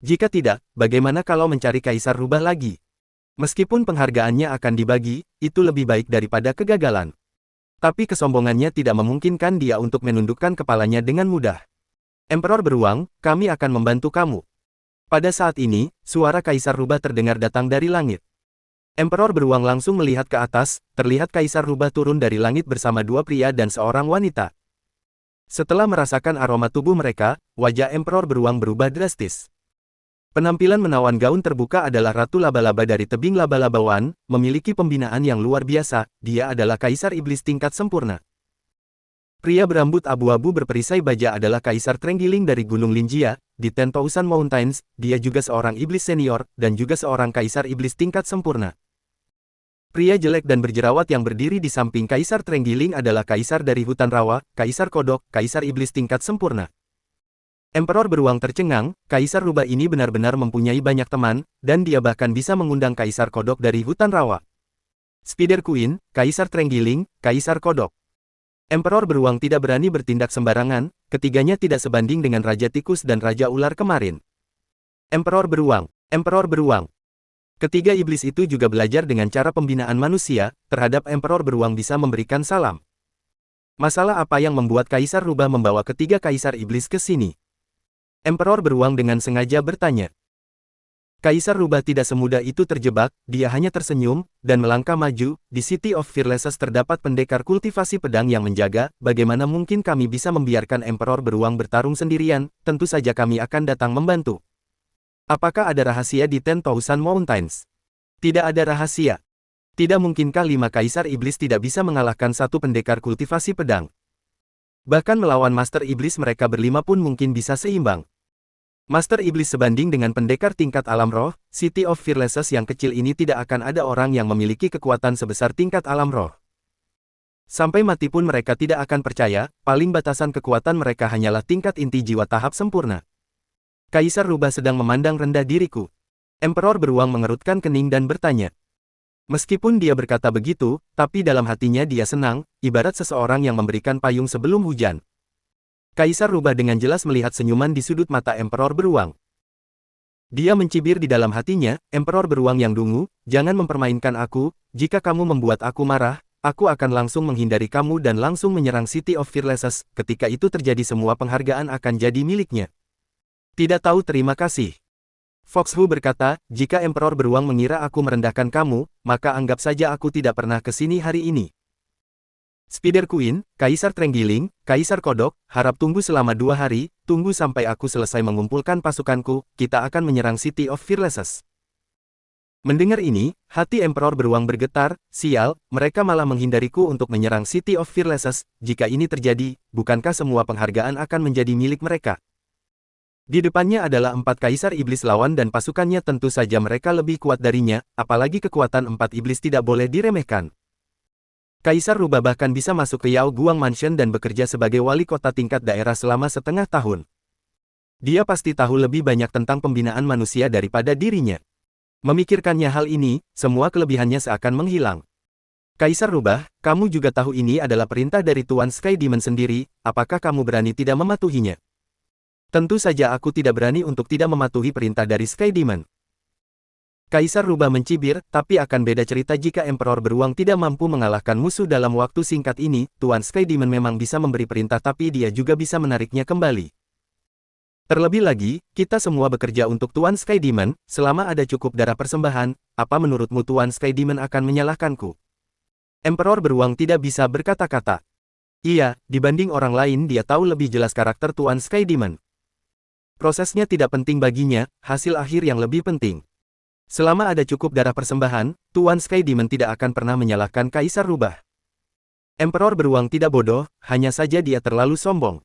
Speaker 2: Jika tidak, bagaimana kalau mencari Kaisar Rubah lagi? Meskipun penghargaannya akan dibagi, itu lebih baik daripada kegagalan. Tapi kesombongannya tidak memungkinkan dia untuk menundukkan kepalanya dengan mudah. Emperor Beruang, kami akan membantu kamu. Pada saat ini, suara Kaisar Rubah terdengar datang dari langit. Emperor Beruang langsung melihat ke atas, terlihat Kaisar Rubah turun dari langit bersama dua pria dan seorang wanita. Setelah merasakan aroma tubuh mereka, wajah Emperor Beruang berubah drastis. Penampilan menawan gaun terbuka adalah Ratu Laba-Laba dari tebing laba-labaan, memiliki pembinaan yang luar biasa, dia adalah Kaisar Iblis tingkat sempurna. Pria berambut abu-abu berperisai baja adalah Kaisar Trenggiling dari Gunung Linjia, di Ten Thousand Mountains, dia juga seorang iblis senior, dan juga seorang Kaisar Iblis tingkat sempurna. Pria jelek dan berjerawat yang berdiri di samping Kaisar Trenggiling adalah Kaisar dari Hutan Rawa, Kaisar Kodok, Kaisar Iblis tingkat sempurna. Emperor Beruang tercengang, Kaisar Rubah ini benar-benar mempunyai banyak teman, dan dia bahkan bisa mengundang Kaisar Kodok dari Hutan Rawa. Spider Queen, Kaisar Trenggiling, Kaisar Kodok. Emperor Beruang tidak berani bertindak sembarangan, ketiganya tidak sebanding dengan Raja Tikus dan Raja Ular kemarin. Emperor Beruang, Emperor Beruang. Ketiga iblis itu juga belajar dengan cara pembinaan manusia, terhadap Emperor Beruang bisa memberikan salam. Masalah apa yang membuat Kaisar Rubah membawa ketiga Kaisar Iblis ke sini? Emperor Beruang dengan sengaja bertanya. Kaisar Rubah tidak semudah itu terjebak, dia hanya tersenyum, dan melangkah maju. Di City of Fearlesses terdapat pendekar kultivasi pedang yang menjaga, bagaimana mungkin kami bisa membiarkan Emperor Beruang bertarung sendirian, tentu saja kami akan datang membantu. Apakah ada rahasia di Ten Thousand Mountains? Tidak ada rahasia. Tidak mungkinkah 5 Kaisar Iblis tidak bisa mengalahkan satu pendekar kultivasi pedang? Bahkan melawan Master Iblis mereka berlima pun mungkin bisa seimbang. Master Iblis sebanding dengan pendekar tingkat alam roh, City of Fearlesses yang kecil ini tidak akan ada orang yang memiliki kekuatan sebesar tingkat alam roh. Sampai mati pun mereka tidak akan percaya, paling batasan kekuatan mereka hanyalah tingkat inti jiwa tahap sempurna. Kaisar Rubah sedang memandang rendah diriku. Emperor beruang mengerutkan kening dan bertanya. Meskipun dia berkata begitu, tapi dalam hatinya dia senang, ibarat seseorang yang memberikan payung sebelum hujan. Kaisar Rubah dengan jelas melihat senyuman di sudut mata Emperor beruang. Dia mencibir di dalam hatinya, Emperor beruang yang dungu, jangan mempermainkan aku, jika kamu membuat aku marah, aku akan langsung menghindari kamu dan langsung menyerang City of Fearlesses, ketika itu terjadi semua penghargaan akan jadi miliknya. Tidak tahu terima kasih. Foxhu berkata, jika Emperor beruang mengira aku merendahkan kamu, maka anggap saja aku tidak pernah ke sini hari ini. Spider Queen, Kaisar Trenggiling, Kaisar Kodok, harap tunggu selama 2 hari, tunggu sampai aku selesai mengumpulkan pasukanku, kita akan menyerang City of Fearlesses. Mendengar ini, hati Emperor beruang bergetar, sial, mereka malah menghindariku untuk menyerang City of Fearlesses, jika ini terjadi, bukankah semua penghargaan akan menjadi milik mereka? Di depannya adalah 4 Kaisar Iblis lawan dan pasukannya tentu saja mereka lebih kuat darinya, apalagi kekuatan 4 Iblis tidak boleh diremehkan. Kaisar Rubah bahkan bisa masuk ke Yao Guang Mansion dan bekerja sebagai wali kota tingkat daerah selama setengah tahun. Dia pasti tahu lebih banyak tentang pembinaan manusia daripada dirinya. Memikirkannya hal ini, semua kelebihannya seakan menghilang. Kaisar Rubah, kamu juga tahu ini adalah perintah dari Tuan Sky Demon sendiri, apakah kamu berani tidak mematuhinya? Tentu saja aku tidak berani untuk tidak mematuhi perintah dari Sky Demon. Kaisar Rubah mencibir, tapi akan beda cerita jika Emperor beruang tidak mampu mengalahkan musuh dalam waktu singkat ini, Tuan Sky Demon memang bisa memberi perintah tapi dia juga bisa menariknya kembali. Terlebih lagi, kita semua bekerja untuk Tuan Sky Demon, selama ada cukup darah persembahan, apa menurutmu Tuan Sky Demon akan menyalahkanku? Emperor beruang tidak bisa berkata-kata. Iya, dibanding orang lain dia tahu lebih jelas karakter Tuan Sky Demon. Prosesnya tidak penting baginya, hasil akhir yang lebih penting. Selama ada cukup darah persembahan, Tuan Sky Demon tidak akan pernah menyalahkan Kaisar Rubah. Emperor beruang tidak bodoh, hanya saja dia terlalu sombong.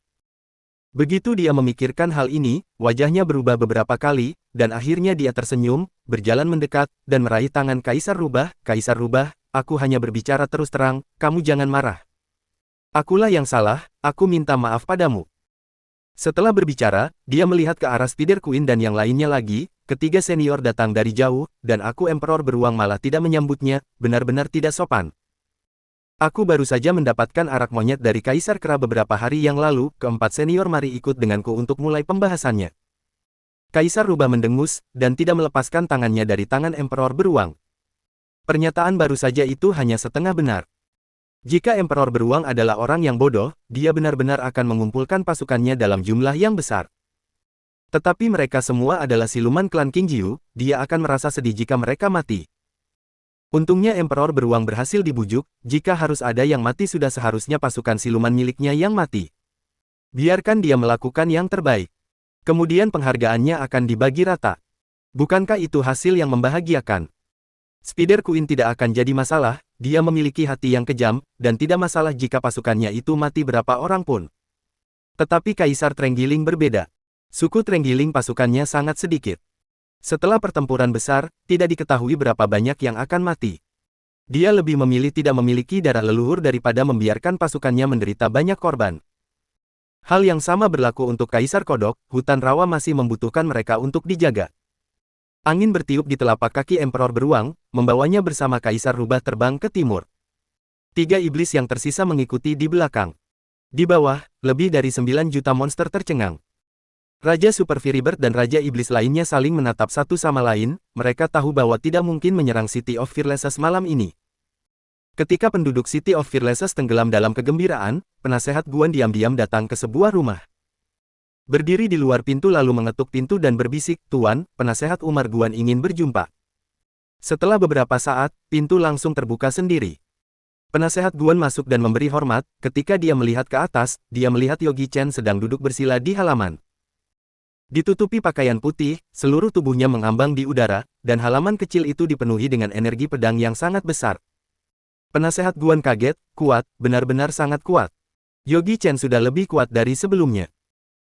Speaker 2: Begitu dia memikirkan hal ini, wajahnya berubah beberapa kali, dan akhirnya dia tersenyum, berjalan mendekat, dan meraih tangan Kaisar Rubah. Kaisar Rubah, aku hanya berbicara terus terang, kamu jangan marah. Akulah yang salah, aku minta maaf padamu. Setelah berbicara, dia melihat ke arah Spider Queen dan yang lainnya lagi, ketiga senior datang dari jauh, dan aku Emperor beruang malah tidak menyambutnya, benar-benar tidak sopan. Aku baru saja mendapatkan arak monyet dari Kaisar Kera beberapa hari yang lalu, keempat senior mari ikut denganku untuk mulai pembahasannya. Kaisar Rubah mendengus, dan tidak melepaskan tangannya dari tangan Emperor beruang. Pernyataan baru saja itu hanya setengah benar. Jika Emperor beruang adalah orang yang bodoh, dia benar-benar akan mengumpulkan pasukannya dalam jumlah yang besar. Tetapi mereka semua adalah siluman klan King Jiu, dia akan merasa sedih jika mereka mati. Untungnya Emperor beruang berhasil dibujuk, jika harus ada yang mati sudah seharusnya pasukan siluman miliknya yang mati. Biarkan dia melakukan yang terbaik. Kemudian penghargaannya akan dibagi rata. Bukankah itu hasil yang membahagiakan? Spider Queen tidak akan jadi masalah, dia memiliki hati yang kejam, dan tidak masalah jika pasukannya itu mati berapa orang pun. Tetapi Kaisar Trenggiling berbeda. Suku Trenggiling pasukannya sangat sedikit. Setelah pertempuran besar, tidak diketahui berapa banyak yang akan mati. Dia lebih memilih tidak memiliki darah leluhur daripada membiarkan pasukannya menderita banyak korban. Hal yang sama berlaku untuk Kaisar Kodok, hutan rawa masih membutuhkan mereka untuk dijaga. Angin bertiup di telapak kaki Emperor beruang, membawanya bersama Kaisar Rubah terbang ke timur. 3 iblis yang tersisa mengikuti di belakang. Di bawah, lebih dari 9 juta monster tercengang. Raja Super Fury Bird dan Raja Iblis lainnya saling menatap satu sama lain, mereka tahu bahwa tidak mungkin menyerang City of Fearlesses malam ini. Ketika penduduk City of Fearlesses tenggelam dalam kegembiraan, penasehat Guan diam-diam datang ke sebuah rumah. Berdiri di luar pintu lalu mengetuk pintu dan berbisik, Tuan, penasehat Umar Guan ingin berjumpa. Setelah beberapa saat, pintu langsung terbuka sendiri. Penasehat Guan masuk dan memberi hormat, ketika dia melihat ke atas, dia melihat Yogi Chen sedang duduk bersila di halaman. Ditutupi pakaian putih, seluruh tubuhnya mengambang di udara, dan halaman kecil itu dipenuhi dengan energi pedang yang sangat besar. Penasehat Guan kaget, kuat, benar-benar sangat kuat. Yogi Chen sudah lebih kuat dari sebelumnya.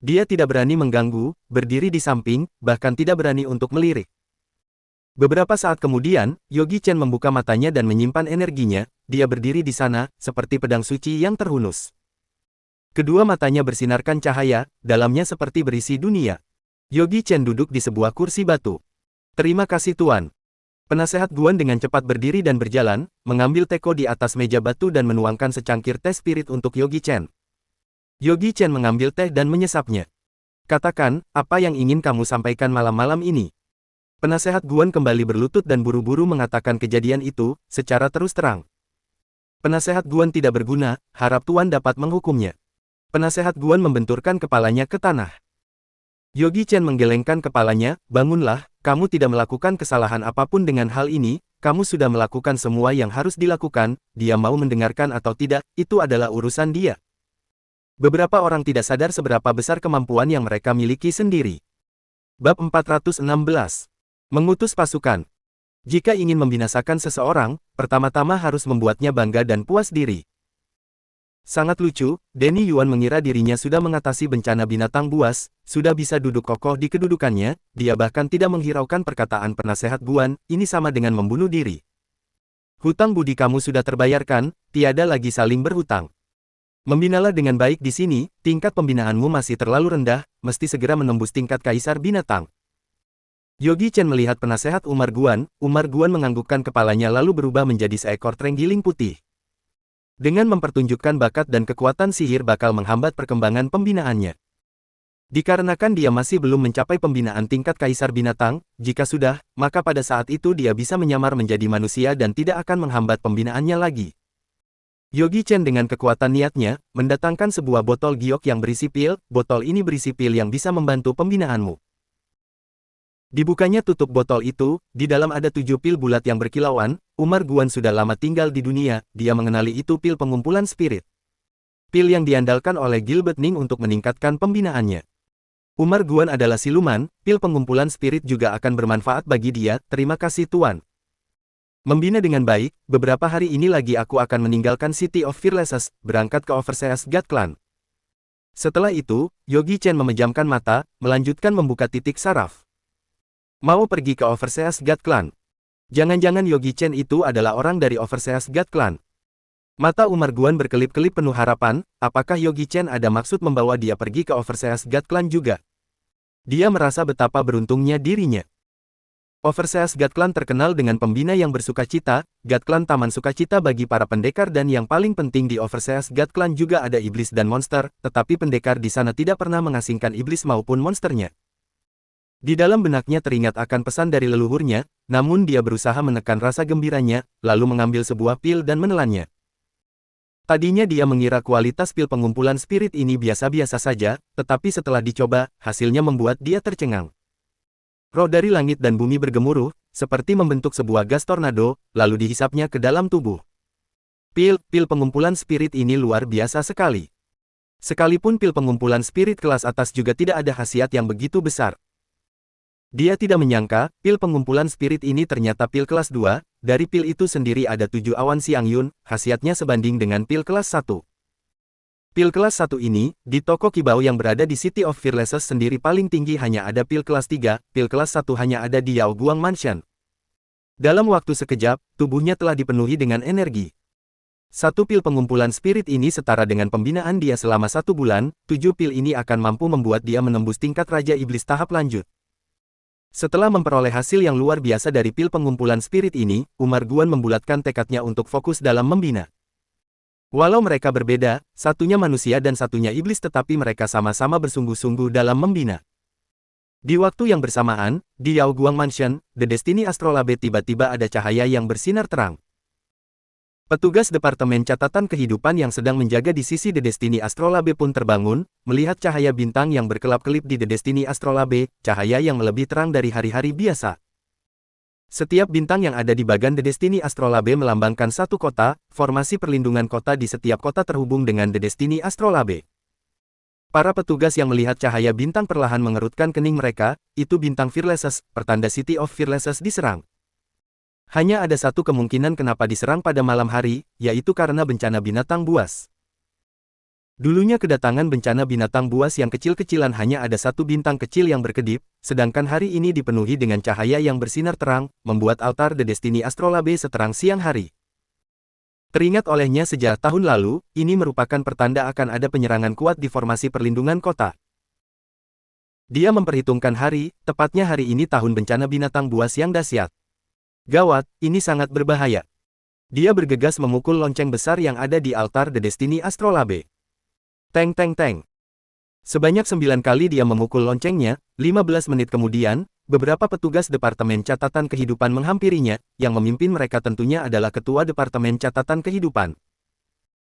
Speaker 2: Dia tidak berani mengganggu, berdiri di samping, bahkan tidak berani untuk melirik. Beberapa saat kemudian, Yogi Chen membuka matanya dan menyimpan energinya, dia berdiri di sana, seperti pedang suci yang terhunus. Kedua matanya bersinarkan cahaya, dalamnya seperti berisi dunia. Yogi Chen duduk di sebuah kursi batu. Terima kasih Tuan. Penasehat Guan dengan cepat berdiri dan berjalan, mengambil teko di atas meja batu dan menuangkan secangkir teh spirit untuk Yogi Chen. Yogi Chen mengambil teh dan menyesapnya. Katakan, apa yang ingin kamu sampaikan malam-malam ini? Penasehat Guan kembali berlutut dan buru-buru mengatakan kejadian itu, secara terus terang. Penasehat Guan tidak berguna, harap Tuan dapat menghukumnya. Penasehat Guan membenturkan kepalanya ke tanah. Yogi Chen menggelengkan kepalanya, bangunlah, kamu tidak melakukan kesalahan apapun dengan hal ini, kamu sudah melakukan semua yang harus dilakukan, dia mau mendengarkan atau tidak, itu adalah urusan dia. Beberapa orang tidak sadar seberapa besar kemampuan yang mereka miliki sendiri. Bab 416. Mengutus pasukan. Jika ingin membinasakan seseorang, pertama-tama harus membuatnya bangga dan puas diri. Sangat lucu, Denny Yuan mengira dirinya sudah mengatasi bencana binatang buas, sudah bisa duduk kokoh di kedudukannya, dia bahkan tidak menghiraukan perkataan penasehat Guan, ini sama dengan membunuh diri. Hutang budi kamu sudah terbayarkan, tiada lagi saling berhutang. Membinalah dengan baik di sini, tingkat pembinaanmu masih terlalu rendah, mesti segera menembus tingkat kaisar binatang. Yogi Chen melihat penasehat Umar Guan menganggukkan kepalanya lalu berubah menjadi seekor terenggiling putih. Dengan mempertunjukkan bakat dan kekuatan sihir bakal menghambat perkembangan pembinaannya. Dikarenakan dia masih belum mencapai pembinaan tingkat kaisar binatang, jika sudah, maka pada saat itu dia bisa menyamar menjadi manusia dan tidak akan menghambat pembinaannya lagi. Yogi Chen dengan kekuatan niatnya, mendatangkan sebuah botol giok yang berisi pil, botol ini berisi pil yang bisa membantu pembinaanmu. Dibukanya tutup botol itu, di dalam ada 7 pil bulat yang berkilauan, Umar Guan sudah lama tinggal di dunia, dia mengenali itu pil pengumpulan spirit. Pil yang diandalkan oleh Gilbert Ning untuk meningkatkan pembinaannya. Umar Guan adalah siluman, pil pengumpulan spirit juga akan bermanfaat bagi dia, terima kasih Tuan. Membina dengan baik, beberapa hari ini lagi aku akan meninggalkan City of Fearlessness, berangkat ke Overseas God Clan. Setelah itu, Yogi Chen memejamkan mata, melanjutkan membuka titik saraf. Mau pergi ke Overseas God Clan? Jangan-jangan Yogi Chen itu adalah orang dari Overseas God Clan. Mata Umar Guan berkelip-kelip penuh harapan, apakah Yogi Chen ada maksud membawa dia pergi ke Overseas God Clan juga? Dia merasa betapa beruntungnya dirinya. Overseas God Clan terkenal dengan pembina yang bersukacita, God Clan taman sukacita bagi para pendekar dan yang paling penting di Overseas God Clan juga ada iblis dan monster, tetapi pendekar di sana tidak pernah mengasingkan iblis maupun monsternya. Di dalam benaknya teringat akan pesan dari leluhurnya, namun dia berusaha menekan rasa gembiranya, lalu mengambil sebuah pil dan menelannya. Tadinya dia mengira kualitas pil pengumpulan spirit ini biasa-biasa saja, tetapi setelah dicoba, hasilnya membuat dia tercengang. Roh dari langit dan bumi bergemuruh, seperti membentuk sebuah gas tornado, lalu dihisapnya ke dalam tubuh. Pil pengumpulan spirit ini luar biasa sekali. Sekalipun pil pengumpulan spirit kelas atas juga tidak ada khasiat yang begitu besar. Dia tidak menyangka, pil pengumpulan spirit ini ternyata pil kelas 2, dari pil itu sendiri ada 7 awan Siang Yun, khasiatnya sebanding dengan pil kelas 1. Pil kelas 1 ini, di toko Kibao yang berada di City of Fearlessness sendiri paling tinggi hanya ada pil kelas 3, pil kelas 1 hanya ada di Yao Guang Mansion. Dalam waktu sekejap, tubuhnya telah dipenuhi dengan energi. 1 pil pengumpulan spirit ini setara dengan pembinaan dia selama 1 bulan, 7 pil ini akan mampu membuat dia menembus tingkat Raja Iblis tahap lanjut. Setelah memperoleh hasil yang luar biasa dari pil pengumpulan spirit ini, Umar Guan membulatkan tekadnya untuk fokus dalam membina. Walau mereka berbeda, satunya manusia dan satunya iblis tetapi mereka sama-sama bersungguh-sungguh dalam membina. Di waktu yang bersamaan, di Yao Guang Mansion, The Destiny Astrolabe tiba-tiba ada cahaya yang bersinar terang. Petugas Departemen Catatan Kehidupan yang sedang menjaga di sisi The Destiny Astrolabe pun terbangun, melihat cahaya bintang yang berkelap-kelip di The Destiny Astrolabe, cahaya yang lebih terang dari hari-hari biasa. Setiap bintang yang ada di bagan The Destiny Astrolabe melambangkan satu kota, formasi perlindungan kota di setiap kota terhubung dengan The Destiny Astrolabe. Para petugas yang melihat cahaya bintang perlahan mengerutkan kening mereka, itu bintang Fearlessness, pertanda City of Fearlessness diserang. Hanya ada satu kemungkinan kenapa diserang pada malam hari, yaitu karena bencana binatang buas. Dulunya kedatangan bencana binatang buas yang kecil-kecilan hanya ada satu bintang kecil yang berkedip, sedangkan hari ini dipenuhi dengan cahaya yang bersinar terang, membuat altar The Destiny Astrolabe seterang siang hari. Teringat olehnya sejak tahun lalu, ini merupakan pertanda akan ada penyerangan kuat di formasi perlindungan kota. Dia memperhitungkan hari, tepatnya hari ini tahun bencana binatang buas yang dahsyat. Gawat, ini sangat berbahaya. Dia bergegas memukul lonceng besar yang ada di altar The Destiny Astrolabe. Teng teng teng. Sebanyak 9 kali dia memukul loncengnya, 15 menit kemudian, beberapa petugas Departemen Catatan Kehidupan menghampirinya, yang memimpin mereka tentunya adalah Ketua Departemen Catatan Kehidupan.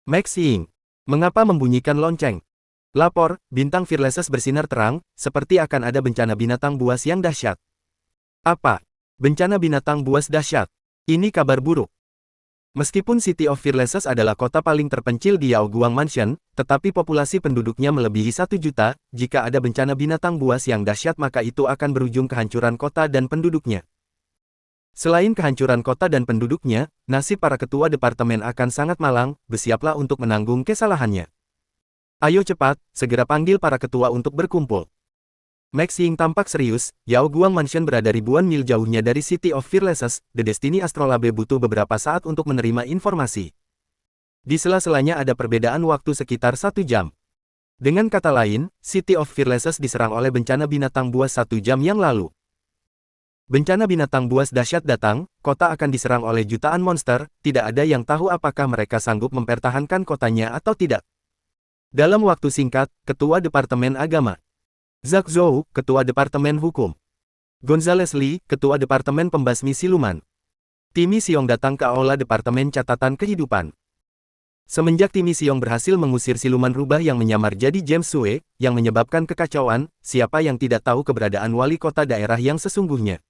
Speaker 2: Max Ying. Mengapa membunyikan lonceng? Lapor, bintang Fearlesses bersinar terang, seperti akan ada bencana binatang buas yang dahsyat. Apa? Bencana binatang buas dahsyat. Ini kabar buruk. Meskipun City of Fearlesses adalah kota paling terpencil di Yaoguang Mansion, tetapi populasi penduduknya melebihi 1 juta, jika ada bencana binatang buas yang dahsyat maka itu akan berujung kehancuran kota dan penduduknya. Selain kehancuran kota dan penduduknya, nasib para ketua departemen akan sangat malang, bersiaplah untuk menanggung kesalahannya. Ayo cepat, segera panggil para ketua untuk berkumpul. Max Ying tampak serius, Yaoguang Mansion berada ribuan mil jauhnya dari City of Fearlesses, The Destiny Astrolabe butuh beberapa saat untuk menerima informasi. Di sela-selanya ada perbedaan waktu sekitar 1 jam. Dengan kata lain, City of Fearlesses diserang oleh bencana binatang buas 1 jam yang lalu. Bencana binatang buas dahsyat datang, kota akan diserang oleh jutaan monster, tidak ada yang tahu apakah mereka sanggup mempertahankan kotanya atau tidak. Dalam waktu singkat, Ketua Departemen Agama. Zhak Zhou, Ketua Departemen Hukum. Gonzales Li, Ketua Departemen Pembasmi Siluman. Timmy Siong datang ke Aula Departemen Catatan Kehidupan. Semenjak Timmy Siong berhasil mengusir siluman rubah yang menyamar jadi James Sue, yang menyebabkan kekacauan, siapa yang tidak tahu keberadaan wali kota daerah yang sesungguhnya.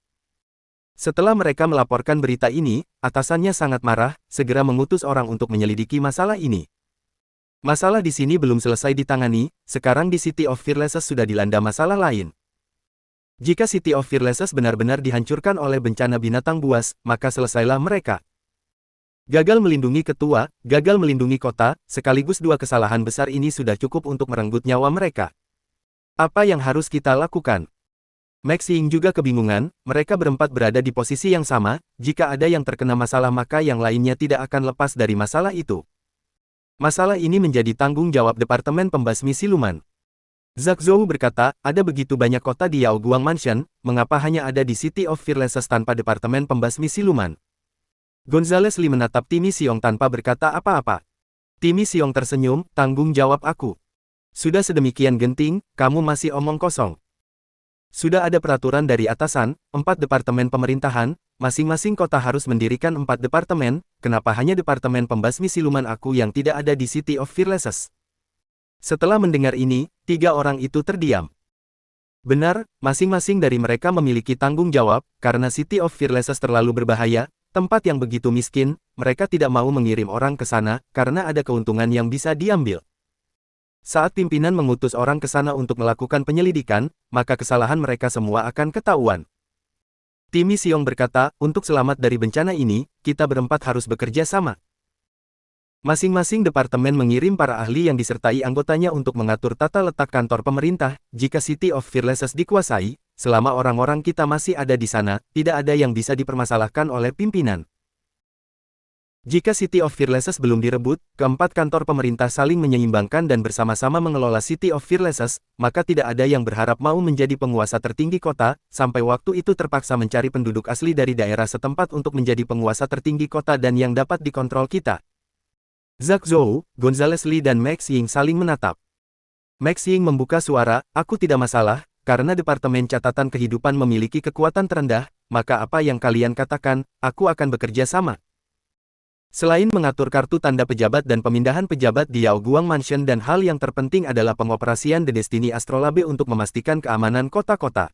Speaker 2: Setelah mereka melaporkan berita ini, atasannya sangat marah, segera mengutus orang untuk menyelidiki masalah ini. Masalah di sini belum selesai ditangani, sekarang di City of Fearlesses sudah dilanda masalah lain. Jika City of Fearlesses benar-benar dihancurkan oleh bencana binatang buas, maka selesailah mereka. Gagal melindungi ketua, gagal melindungi kota, sekaligus dua kesalahan besar ini sudah cukup untuk merenggut nyawa mereka. Apa yang harus kita lakukan? Max Ying juga kebingungan, mereka berempat berada di posisi yang sama, jika ada yang terkena masalah maka yang lainnya tidak akan lepas dari masalah itu. Masalah ini menjadi tanggung jawab Departemen Pembasmi Siluman. Zhak Zhou berkata, ada begitu banyak kota di Yaoguang Mansion, mengapa hanya ada di City of Fearlesses tanpa Departemen Pembasmi Siluman? Gonzales Li menatap Timmy Siong tanpa berkata apa-apa. Timmy Siong tersenyum, tanggung jawab aku. Sudah sedemikian genting, kamu masih omong kosong. Sudah ada peraturan dari atasan, 4 departemen pemerintahan, masing-masing kota harus mendirikan 4 departemen, kenapa hanya Departemen Pembasmi Siluman aku yang tidak ada di City of Fearlesses? Setelah mendengar ini, 3 orang itu terdiam. Benar, masing-masing dari mereka memiliki tanggung jawab, karena City of Fearlesses terlalu berbahaya, tempat yang begitu miskin, mereka tidak mau mengirim orang ke sana, karena ada keuntungan yang bisa diambil. Saat pimpinan mengutus orang ke sana untuk melakukan penyelidikan, maka kesalahan mereka semua akan ketahuan. Timmy Siong berkata, untuk selamat dari bencana ini, kita berempat harus bekerja sama. Masing-masing departemen mengirim para ahli yang disertai anggotanya untuk mengatur tata letak kantor pemerintah, jika City of Fearlesses dikuasai, selama orang-orang kita masih ada di sana, tidak ada yang bisa dipermasalahkan oleh pimpinan. Jika City of Fearlesses belum direbut, keempat kantor pemerintah saling menyeimbangkan dan bersama-sama mengelola City of Fearlesses, maka tidak ada yang berharap mau menjadi penguasa tertinggi kota, sampai waktu itu terpaksa mencari penduduk asli dari daerah setempat untuk menjadi penguasa tertinggi kota dan yang dapat dikontrol kita. Zhak Zhou, Gonzales Li dan Max Ying saling menatap. Max Ying membuka suara, aku tidak masalah, karena Departemen Catatan Kehidupan memiliki kekuatan terendah, maka apa yang kalian katakan, aku akan bekerja sama. Selain mengatur kartu tanda pejabat dan pemindahan pejabat di Yaoguang Mansion dan hal yang terpenting adalah pengoperasian The Destiny Astrolabe untuk memastikan keamanan kota-kota.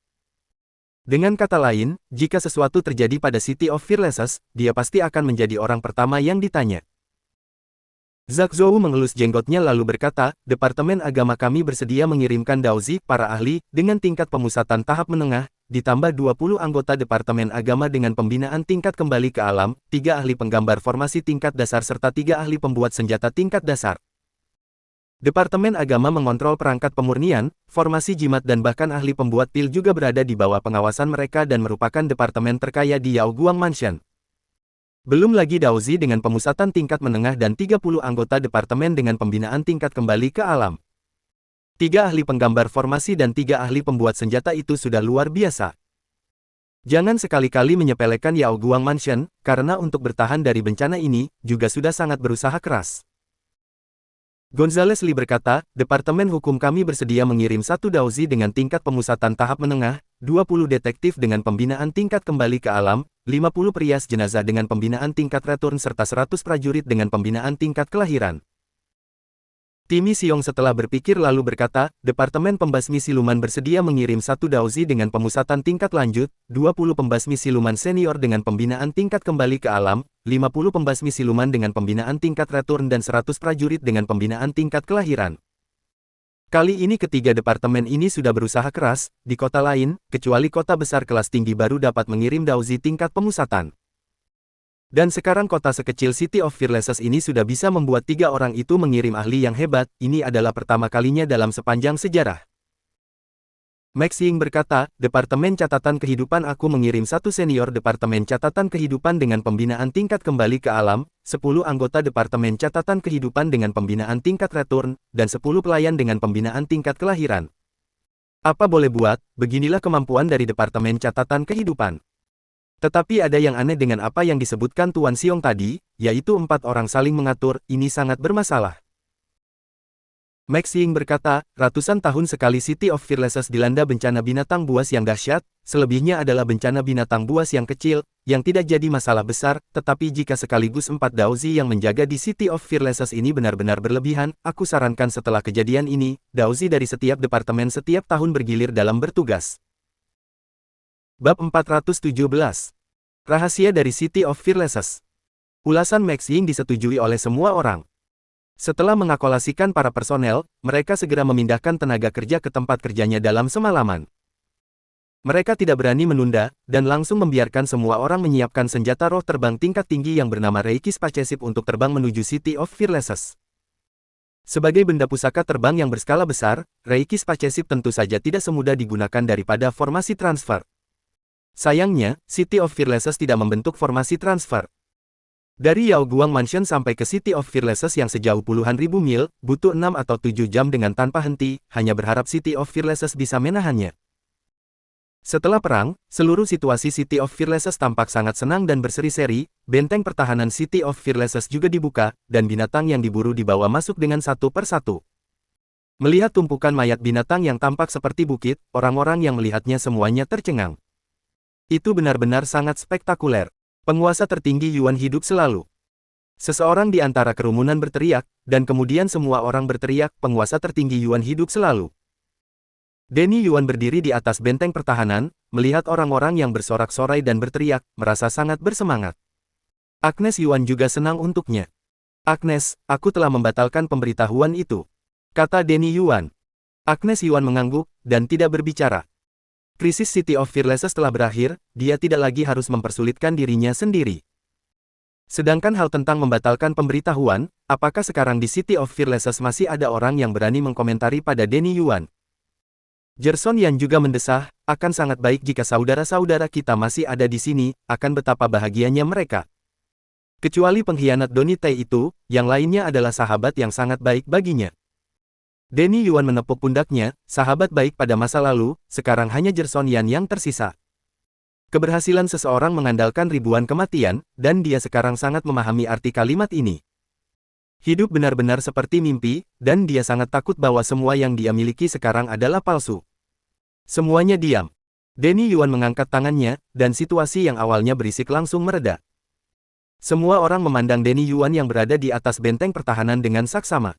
Speaker 2: Dengan kata lain, jika sesuatu terjadi pada City of Fearlesses, dia pasti akan menjadi orang pertama yang ditanya. Zhak Zhou mengelus jenggotnya lalu berkata, Departemen Agama kami bersedia mengirimkan Daozi, para ahli, dengan tingkat pemusatan tahap menengah, ditambah 20 anggota Departemen Agama dengan pembinaan tingkat kembali ke alam, 3 ahli penggambar formasi tingkat dasar serta 3 ahli pembuat senjata tingkat dasar. Departemen Agama mengontrol perangkat pemurnian, formasi jimat dan bahkan ahli pembuat pil juga berada di bawah pengawasan mereka dan merupakan departemen terkaya di Yaoguang Mansion. Belum lagi Daozi dengan pemusatan tingkat menengah dan 30 anggota departemen dengan pembinaan tingkat kembali ke alam. 3 ahli penggambar formasi dan 3 ahli pembuat senjata itu sudah luar biasa. Jangan sekali-kali menyepelekan Yaoguang Mansion, karena untuk bertahan dari bencana ini, juga sudah sangat berusaha keras. Gonzales Lee berkata, Departemen Hukum kami bersedia mengirim 1 Daozi dengan tingkat pemusatan tahap menengah, 20 detektif dengan pembinaan tingkat kembali ke alam, 50 perias jenazah dengan pembinaan tingkat return serta 100 prajurit dengan pembinaan tingkat kelahiran. Timi Siong setelah berpikir lalu berkata, Departemen Pembasmi Siluman bersedia mengirim 1 Daozi dengan pemusatan tingkat lanjut, 20 pembasmi siluman senior dengan pembinaan tingkat kembali ke alam, 50 pembasmi siluman dengan pembinaan tingkat return dan 100 prajurit dengan pembinaan tingkat kelahiran. Kali ini ketiga departemen ini sudah berusaha keras, di kota lain, kecuali kota besar kelas tinggi baru dapat mengirim Daozi tingkat pemusatan. Dan sekarang kota sekecil City of Fearlessness ini sudah bisa membuat 3 orang itu mengirim ahli yang hebat, ini adalah pertama kalinya dalam sepanjang sejarah. Max Ying berkata, Departemen Catatan Kehidupan aku mengirim 1 senior Departemen Catatan Kehidupan dengan pembinaan tingkat kembali ke alam, 10 anggota Departemen Catatan Kehidupan dengan pembinaan tingkat return, dan 10 pelayan dengan pembinaan tingkat kelahiran. Apa boleh buat, beginilah kemampuan dari Departemen Catatan Kehidupan. Tetapi ada yang aneh dengan apa yang disebutkan Tuan Siong tadi, yaitu 4 orang saling mengatur, ini sangat bermasalah. Max Ying berkata, ratusan tahun sekali City of Fearlessness dilanda bencana binatang buas yang dahsyat, selebihnya adalah bencana binatang buas yang kecil, yang tidak jadi masalah besar, tetapi jika sekaligus 4 Daozi yang menjaga di City of Fearlessness ini benar-benar berlebihan, aku sarankan setelah kejadian ini, Daozi dari setiap departemen setiap tahun bergilir dalam bertugas. Bab 417. Rahasia dari City of Fearlessness. Ulasan Max Ying disetujui oleh semua orang. Setelah mengakolasikan para personel, mereka segera memindahkan tenaga kerja ke tempat kerjanya dalam semalaman. Mereka tidak berani menunda, dan langsung membiarkan semua orang menyiapkan senjata roh terbang tingkat tinggi yang bernama Reiki Spaceship untuk terbang menuju City of Fearlessness. Sebagai benda pusaka terbang yang berskala besar, Reiki Spaceship tentu saja tidak semudah digunakan daripada formasi transfer. Sayangnya, City of Fearlessness tidak membentuk formasi transfer. Dari Yaoguang Mansion sampai ke City of Fearlessness yang sejauh puluhan ribu mil, butuh 6 atau 7 jam dengan tanpa henti, hanya berharap City of Fearlessness bisa menahannya. Setelah perang, seluruh situasi City of Fearlessness tampak sangat senang dan berseri-seri, benteng pertahanan City of Fearlessness juga dibuka, dan binatang yang diburu dibawa masuk dengan satu persatu. Melihat tumpukan mayat binatang yang tampak seperti bukit, orang-orang yang melihatnya semuanya tercengang. Itu benar-benar sangat spektakuler. Penguasa tertinggi Yuan hidup selalu. Seseorang di antara kerumunan berteriak, dan kemudian semua orang berteriak, penguasa tertinggi Yuan hidup selalu. Denny Yuan berdiri di atas benteng pertahanan, melihat orang-orang yang bersorak-sorai dan berteriak, merasa sangat bersemangat. Agnes Yuan juga senang untuknya. Agnes, aku telah membatalkan pemberitahuan itu, kata Denny Yuan. Agnes Yuan mengangguk, dan tidak berbicara. Krisis City of Fearlessness telah berakhir, dia tidak lagi harus mempersulitkan dirinya sendiri. Sedangkan hal tentang membatalkan pemberitahuan, apakah sekarang di City of Fearlessness masih ada orang yang berani mengkomentari pada Denny Yuan? Jerson Yan juga mendesah, akan sangat baik jika saudara-saudara kita masih ada di sini, akan betapa bahagianya mereka. Kecuali pengkhianat Donnie Tay itu, yang lainnya adalah sahabat yang sangat baik baginya. Denny Yuan menepuk pundaknya, sahabat baik pada masa lalu, sekarang hanya Jerson Yan yang tersisa. Keberhasilan seseorang mengandalkan ribuan kematian, dan dia sekarang sangat memahami arti kalimat ini. Hidup benar-benar seperti mimpi, dan dia sangat takut bahwa semua yang dia miliki sekarang adalah palsu. Semuanya diam. Denny Yuan mengangkat tangannya, dan situasi yang awalnya berisik langsung mereda. Semua orang memandang Denny Yuan yang berada di atas benteng pertahanan dengan saksama.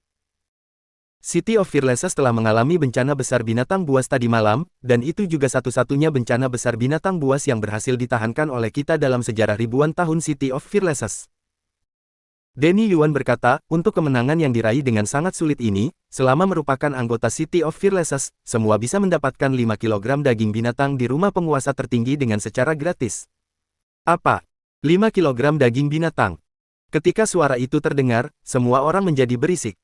Speaker 2: City of Fearlessness telah mengalami bencana besar binatang buas tadi malam, dan itu juga satu-satunya bencana besar binatang buas yang berhasil ditahankan oleh kita dalam sejarah ribuan tahun City of Fearlessness. Denny Yuan berkata, untuk kemenangan yang diraih dengan sangat sulit ini, selama merupakan anggota City of Fearlessness, semua bisa mendapatkan 5 kg daging binatang di rumah penguasa tertinggi dengan secara gratis. Apa? 5 kg daging binatang? Ketika suara itu terdengar, semua orang menjadi berisik.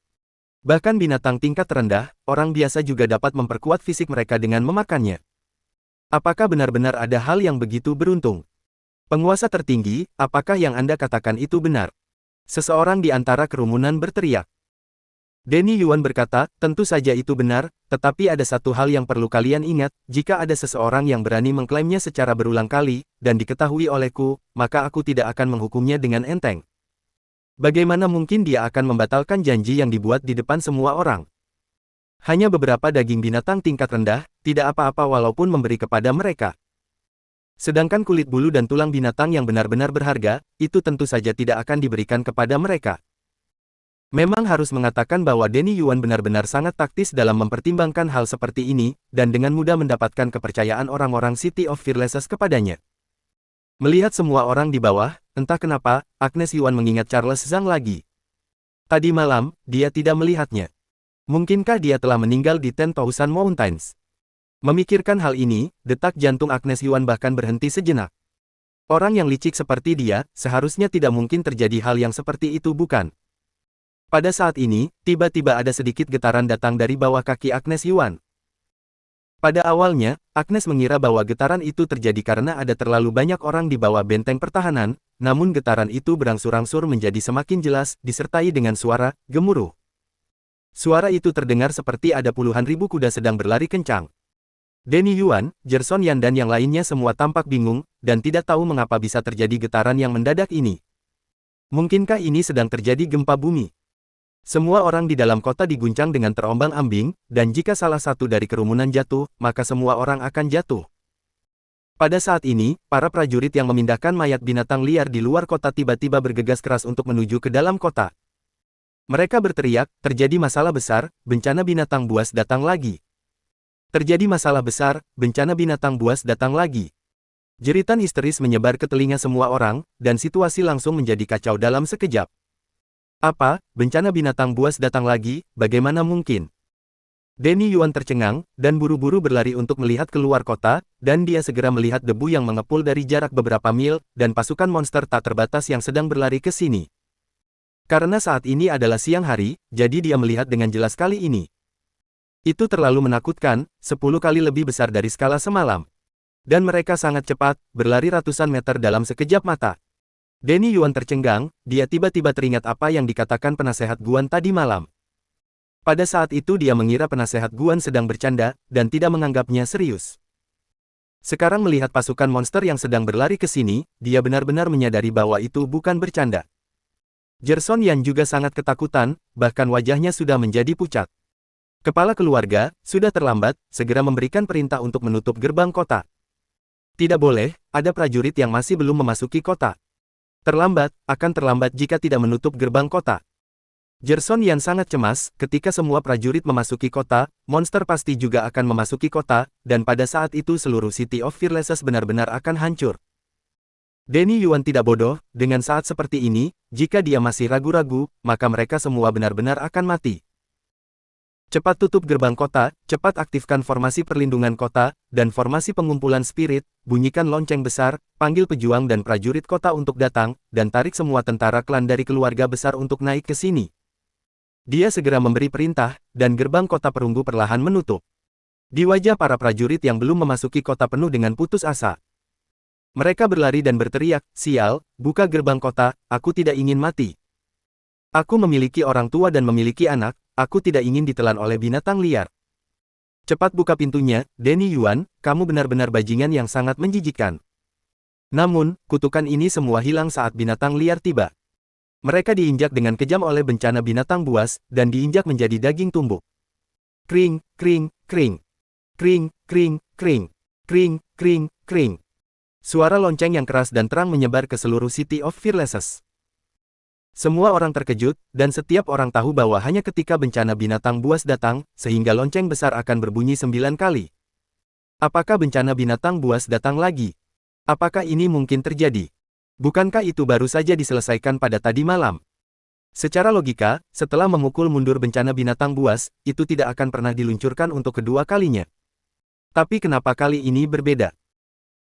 Speaker 2: Bahkan binatang tingkat rendah, orang biasa juga dapat memperkuat fisik mereka dengan memakannya. Apakah benar-benar ada hal yang begitu beruntung? Penguasa tertinggi, apakah yang Anda katakan itu benar? Seseorang di antara kerumunan berteriak. Denny Yuan berkata, tentu saja itu benar, tetapi ada satu hal yang perlu kalian ingat, jika ada seseorang yang berani mengklaimnya secara berulang kali, dan diketahui olehku, maka aku tidak akan menghukumnya dengan enteng. Bagaimana mungkin dia akan membatalkan janji yang dibuat di depan semua orang? Hanya beberapa daging binatang tingkat rendah, tidak apa-apa walaupun memberi kepada mereka. Sedangkan kulit bulu dan tulang binatang yang benar-benar berharga, itu tentu saja tidak akan diberikan kepada mereka. Memang harus mengatakan bahwa Denny Yuan benar-benar sangat taktis dalam mempertimbangkan hal seperti ini, dan dengan mudah mendapatkan kepercayaan orang-orang City of Fearlesses kepadanya. Melihat semua orang di bawah, entah kenapa, Agnes Yuan mengingat Charles Zhang lagi. Tadi malam, dia tidak melihatnya. Mungkinkah dia telah meninggal di 10,000 Mountains? Memikirkan hal ini, detak jantung Agnes Yuan bahkan berhenti sejenak. Orang yang licik seperti dia, seharusnya tidak mungkin terjadi hal yang seperti itu bukan? Pada saat ini, tiba-tiba ada sedikit getaran datang dari bawah kaki Agnes Yuan. Pada awalnya, Agnes mengira bahwa getaran itu terjadi karena ada terlalu banyak orang di bawah benteng pertahanan, namun getaran itu berangsur-angsur menjadi semakin jelas, disertai dengan suara gemuruh. Suara itu terdengar seperti ada puluhan ribu kuda sedang berlari kencang. Denny Yuan, Jerson Yan dan yang lainnya semua tampak bingung, dan tidak tahu mengapa bisa terjadi getaran yang mendadak ini. Mungkinkah ini sedang terjadi gempa bumi? Semua orang di dalam kota diguncang dengan terombang-ambing, dan jika salah satu dari kerumunan jatuh, maka semua orang akan jatuh. Pada saat ini, para prajurit yang memindahkan mayat binatang liar di luar kota tiba-tiba bergegas keras untuk menuju ke dalam kota. Mereka berteriak, terjadi masalah besar, bencana binatang buas datang lagi. Terjadi masalah besar, bencana binatang buas datang lagi. Jeritan histeris menyebar ke telinga semua orang, dan situasi langsung menjadi kacau dalam sekejap. Apa, bencana binatang buas datang lagi, bagaimana mungkin? Denny Yuan tercengang, dan buru-buru berlari untuk melihat keluar kota, dan dia segera melihat debu yang mengepul dari jarak beberapa mil, dan pasukan monster tak terbatas yang sedang berlari ke sini. Karena saat ini adalah siang hari, jadi dia melihat dengan jelas kali ini. Itu terlalu menakutkan, 10 kali lebih besar dari skala semalam. Dan mereka sangat cepat, berlari ratusan meter dalam sekejap mata. Denny Yuan tercengang, dia tiba-tiba teringat apa yang dikatakan penasehat Guan tadi malam. Pada saat itu dia mengira penasehat Guan sedang bercanda, dan tidak menganggapnya serius. Sekarang melihat pasukan monster yang sedang berlari ke sini, dia benar-benar menyadari bahwa itu bukan bercanda. Jerson Yan juga sangat ketakutan, bahkan wajahnya sudah menjadi pucat. Kepala keluarga, sudah terlambat, segera memberikan perintah untuk menutup gerbang kota. Tidak boleh, ada prajurit yang masih belum memasuki kota. Terlambat, akan terlambat jika tidak menutup gerbang kota. Jerson Yan sangat cemas, ketika semua prajurit memasuki kota, monster pasti juga akan memasuki kota, dan pada saat itu seluruh City of Fearlesses benar-benar akan hancur. Denny Yuan tidak bodoh, dengan saat seperti ini, jika dia masih ragu-ragu, maka mereka semua benar-benar akan mati. Cepat tutup gerbang kota, cepat aktifkan formasi perlindungan kota, dan formasi pengumpulan spirit, bunyikan lonceng besar, panggil pejuang dan prajurit kota untuk datang, dan tarik semua tentara klan dari keluarga besar untuk naik ke sini. Dia segera memberi perintah, dan gerbang kota perunggu perlahan menutup. Di wajah para prajurit yang belum memasuki kota penuh dengan putus asa. Mereka berlari dan berteriak, sial, buka gerbang kota, aku tidak ingin mati. Aku memiliki orang tua dan memiliki anak. Aku tidak ingin ditelan oleh binatang liar. Cepat buka pintunya, Denny Yuan, kamu benar-benar bajingan yang sangat menjijikkan. Namun, kutukan ini semua hilang saat binatang liar tiba. Mereka diinjak dengan kejam oleh bencana binatang buas, dan diinjak menjadi daging tumbuk. Kring, kring, kring. Kring, kring, kring. Kring, kring, kring. Suara lonceng yang keras dan terang menyebar ke seluruh City of Fearlesses. Semua orang terkejut, dan setiap orang tahu bahwa hanya ketika bencana binatang buas datang, sehingga lonceng besar akan berbunyi 9 kali. Apakah bencana binatang buas datang lagi? Apakah ini mungkin terjadi? Bukankah itu baru saja diselesaikan pada tadi malam? Secara logika, setelah memukul mundur bencana binatang buas, itu tidak akan pernah diluncurkan untuk kedua kalinya. Tapi kenapa kali ini berbeda?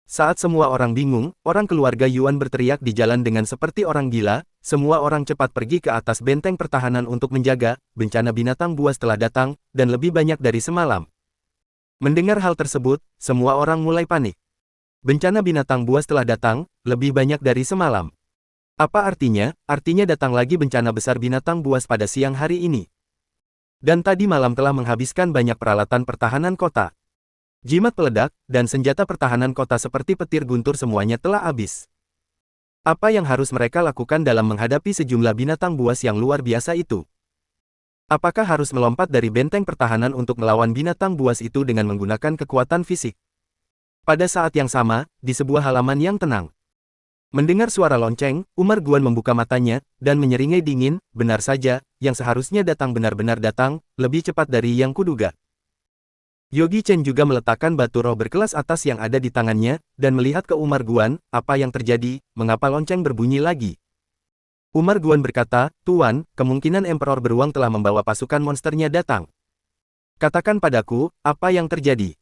Speaker 2: Saat semua orang bingung, orang keluarga Yuan berteriak di jalan dengan seperti orang gila, semua orang cepat pergi ke atas benteng pertahanan untuk menjaga, bencana binatang buas telah datang, dan lebih banyak dari semalam. Mendengar hal tersebut, semua orang mulai panik. Bencana binatang buas telah datang, lebih banyak dari semalam. Apa artinya? Artinya datang lagi bencana besar binatang buas pada siang hari ini. Dan tadi malam telah menghabiskan banyak peralatan pertahanan kota. Jimat peledak, dan senjata pertahanan kota seperti petir guntur semuanya telah habis. Apa yang harus mereka lakukan dalam menghadapi sejumlah binatang buas yang luar biasa itu? Apakah harus melompat dari benteng pertahanan untuk melawan binatang buas itu dengan menggunakan kekuatan fisik? Pada saat yang sama, di sebuah halaman yang tenang. Mendengar suara lonceng, Umar Guan membuka matanya, dan menyeringai dingin, benar saja, yang seharusnya datang benar-benar datang, lebih cepat dari yang kuduga. Yogi Chen juga meletakkan batu roh berkelas atas yang ada di tangannya, dan melihat ke Umar Guan, apa yang terjadi, mengapa lonceng berbunyi lagi. Umar Guan berkata, Tuan, kemungkinan Emperor Beruang telah membawa pasukan monsternya datang. Katakan padaku, apa yang terjadi?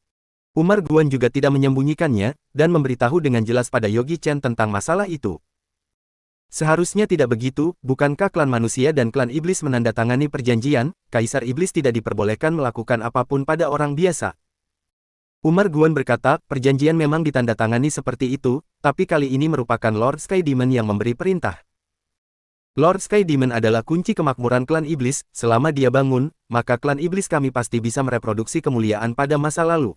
Speaker 2: Umar Guan juga tidak menyembunyikannya, dan memberitahu dengan jelas pada Yogi Chen tentang masalah itu. Seharusnya tidak begitu, bukankah klan manusia dan klan iblis menandatangani perjanjian, Kaisar Iblis tidak diperbolehkan melakukan apapun pada orang biasa. Umar Guan berkata, perjanjian memang ditandatangani seperti itu, tapi kali ini merupakan Lord Sky Demon yang memberi perintah. Lord Sky Demon adalah kunci kemakmuran klan iblis, selama dia bangun, maka klan iblis kami pasti bisa mereproduksi kemuliaan pada masa lalu.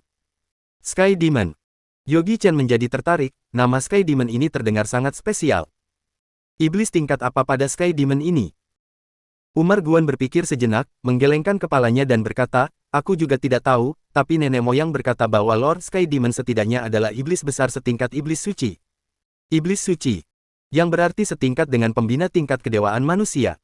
Speaker 2: Sky Demon. Yogi Chen menjadi tertarik, nama Sky Demon ini terdengar sangat spesial. Iblis tingkat apa pada Sky Demon ini? Umar Guan berpikir sejenak, menggelengkan kepalanya dan berkata, aku juga tidak tahu, tapi nenek moyang berkata bahwa Lord Sky Demon setidaknya adalah iblis besar setingkat iblis suci. Iblis suci. Yang berarti setingkat dengan pembina tingkat kedewaan manusia.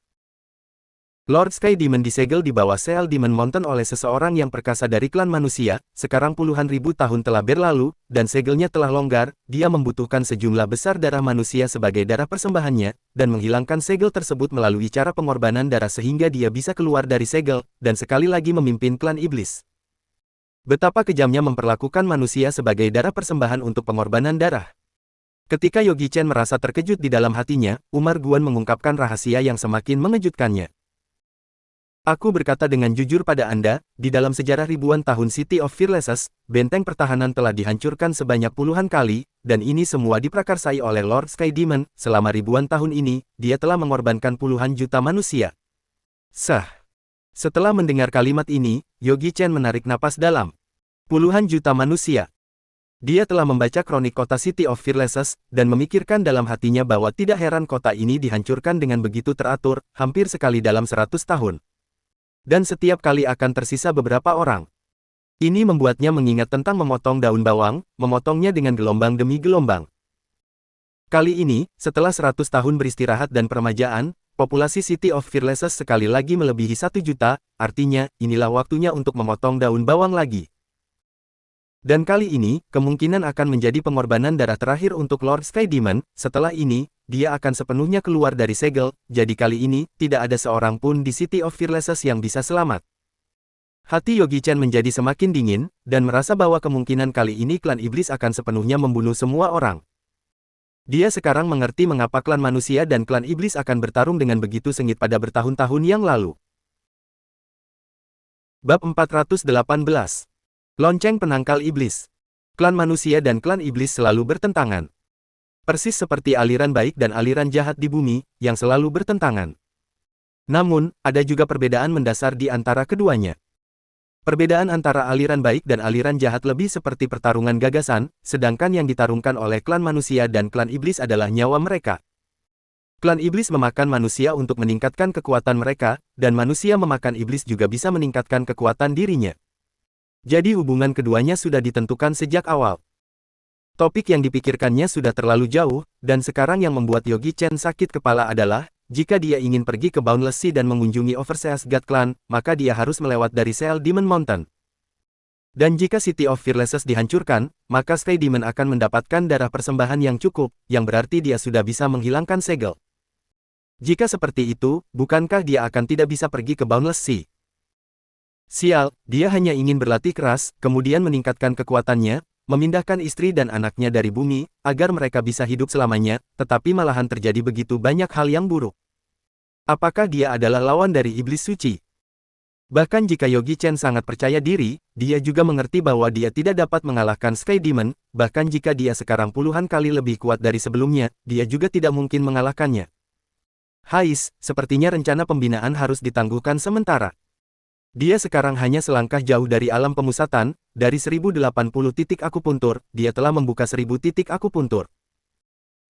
Speaker 2: Lord Sky Demon disegel di bawah Seal Demon Mountain oleh seseorang yang perkasa dari klan manusia, sekarang puluhan ribu tahun telah berlalu, dan segelnya telah longgar, dia membutuhkan sejumlah besar darah manusia sebagai darah persembahannya, dan menghilangkan segel tersebut melalui cara pengorbanan darah sehingga dia bisa keluar dari segel, dan sekali lagi memimpin klan iblis. Betapa kejamnya memperlakukan manusia sebagai darah persembahan untuk pengorbanan darah. Ketika Yogi Chen merasa terkejut di dalam hatinya, Umar Guan mengungkapkan rahasia yang semakin mengejutkannya. Aku berkata dengan jujur pada Anda, di dalam sejarah ribuan tahun City of Fearlessness, benteng pertahanan telah dihancurkan sebanyak puluhan kali, dan ini semua diprakarsai oleh Lord Sky Demon. Selama ribuan tahun ini, dia telah mengorbankan puluhan juta manusia. Sah. Setelah mendengar kalimat ini, Yogi Chen menarik napas dalam. Puluhan juta manusia. Dia telah membaca kronik kota City of Fearlessness, dan memikirkan dalam hatinya bahwa tidak heran kota ini dihancurkan dengan begitu teratur, hampir sekali dalam 100 tahun. Dan setiap kali akan tersisa beberapa orang. Ini membuatnya mengingat tentang memotong daun bawang, memotongnya dengan gelombang demi gelombang. Kali ini, setelah 100 tahun beristirahat dan peremajaan, populasi City of Fearlessness sekali lagi melebihi 1 juta, artinya, inilah waktunya untuk memotong daun bawang lagi. Dan kali ini, kemungkinan akan menjadi pengorbanan darah terakhir untuk Lord Sky Demon. Setelah ini, dia akan sepenuhnya keluar dari segel, jadi kali ini, tidak ada seorang pun di City of Fearlessness yang bisa selamat. Hati Yogi Chen menjadi semakin dingin, dan merasa bahwa kemungkinan kali ini klan iblis akan sepenuhnya membunuh semua orang. Dia sekarang mengerti mengapa klan manusia dan klan iblis akan bertarung dengan begitu sengit pada bertahun-tahun yang lalu. Bab 418. Lonceng penangkal iblis. Klan manusia dan klan iblis selalu bertentangan. Persis seperti aliran baik dan aliran jahat di bumi, yang selalu bertentangan. Namun, ada juga perbedaan mendasar di antara keduanya. Perbedaan antara aliran baik dan aliran jahat lebih seperti pertarungan gagasan, sedangkan yang ditarungkan oleh klan manusia dan klan iblis adalah nyawa mereka. Klan iblis memakan manusia untuk meningkatkan kekuatan mereka, dan manusia memakan iblis juga bisa meningkatkan kekuatan dirinya. Jadi hubungan keduanya sudah ditentukan sejak awal. Topik yang dipikirkannya sudah terlalu jauh, dan sekarang yang membuat Yogi Chen sakit kepala adalah, jika dia ingin pergi ke Boundless Sea dan mengunjungi Overseas God Clan, maka dia harus melewat dari Seal Demon Mountain. Dan jika City of Fearlessness dihancurkan, maka Sky Demon akan mendapatkan darah persembahan yang cukup, yang berarti dia sudah bisa menghilangkan segel. Jika seperti itu, bukankah dia akan tidak bisa pergi ke Boundless Sea? Sial, dia hanya ingin berlatih keras, kemudian meningkatkan kekuatannya, memindahkan istri dan anaknya dari bumi, agar mereka bisa hidup selamanya, tetapi malahan terjadi begitu banyak hal yang buruk. Apakah dia adalah lawan dari iblis suci? Bahkan jika Yogi Chen sangat percaya diri, dia juga mengerti bahwa dia tidak dapat mengalahkan Sky Demon, bahkan jika dia sekarang puluhan kali lebih kuat dari sebelumnya, dia juga tidak mungkin mengalahkannya. Hais, sepertinya rencana pembinaan harus ditangguhkan sementara. Dia sekarang hanya selangkah jauh dari alam pemusatan, dari 1080 titik akupuntur, dia telah membuka 1000 titik akupuntur.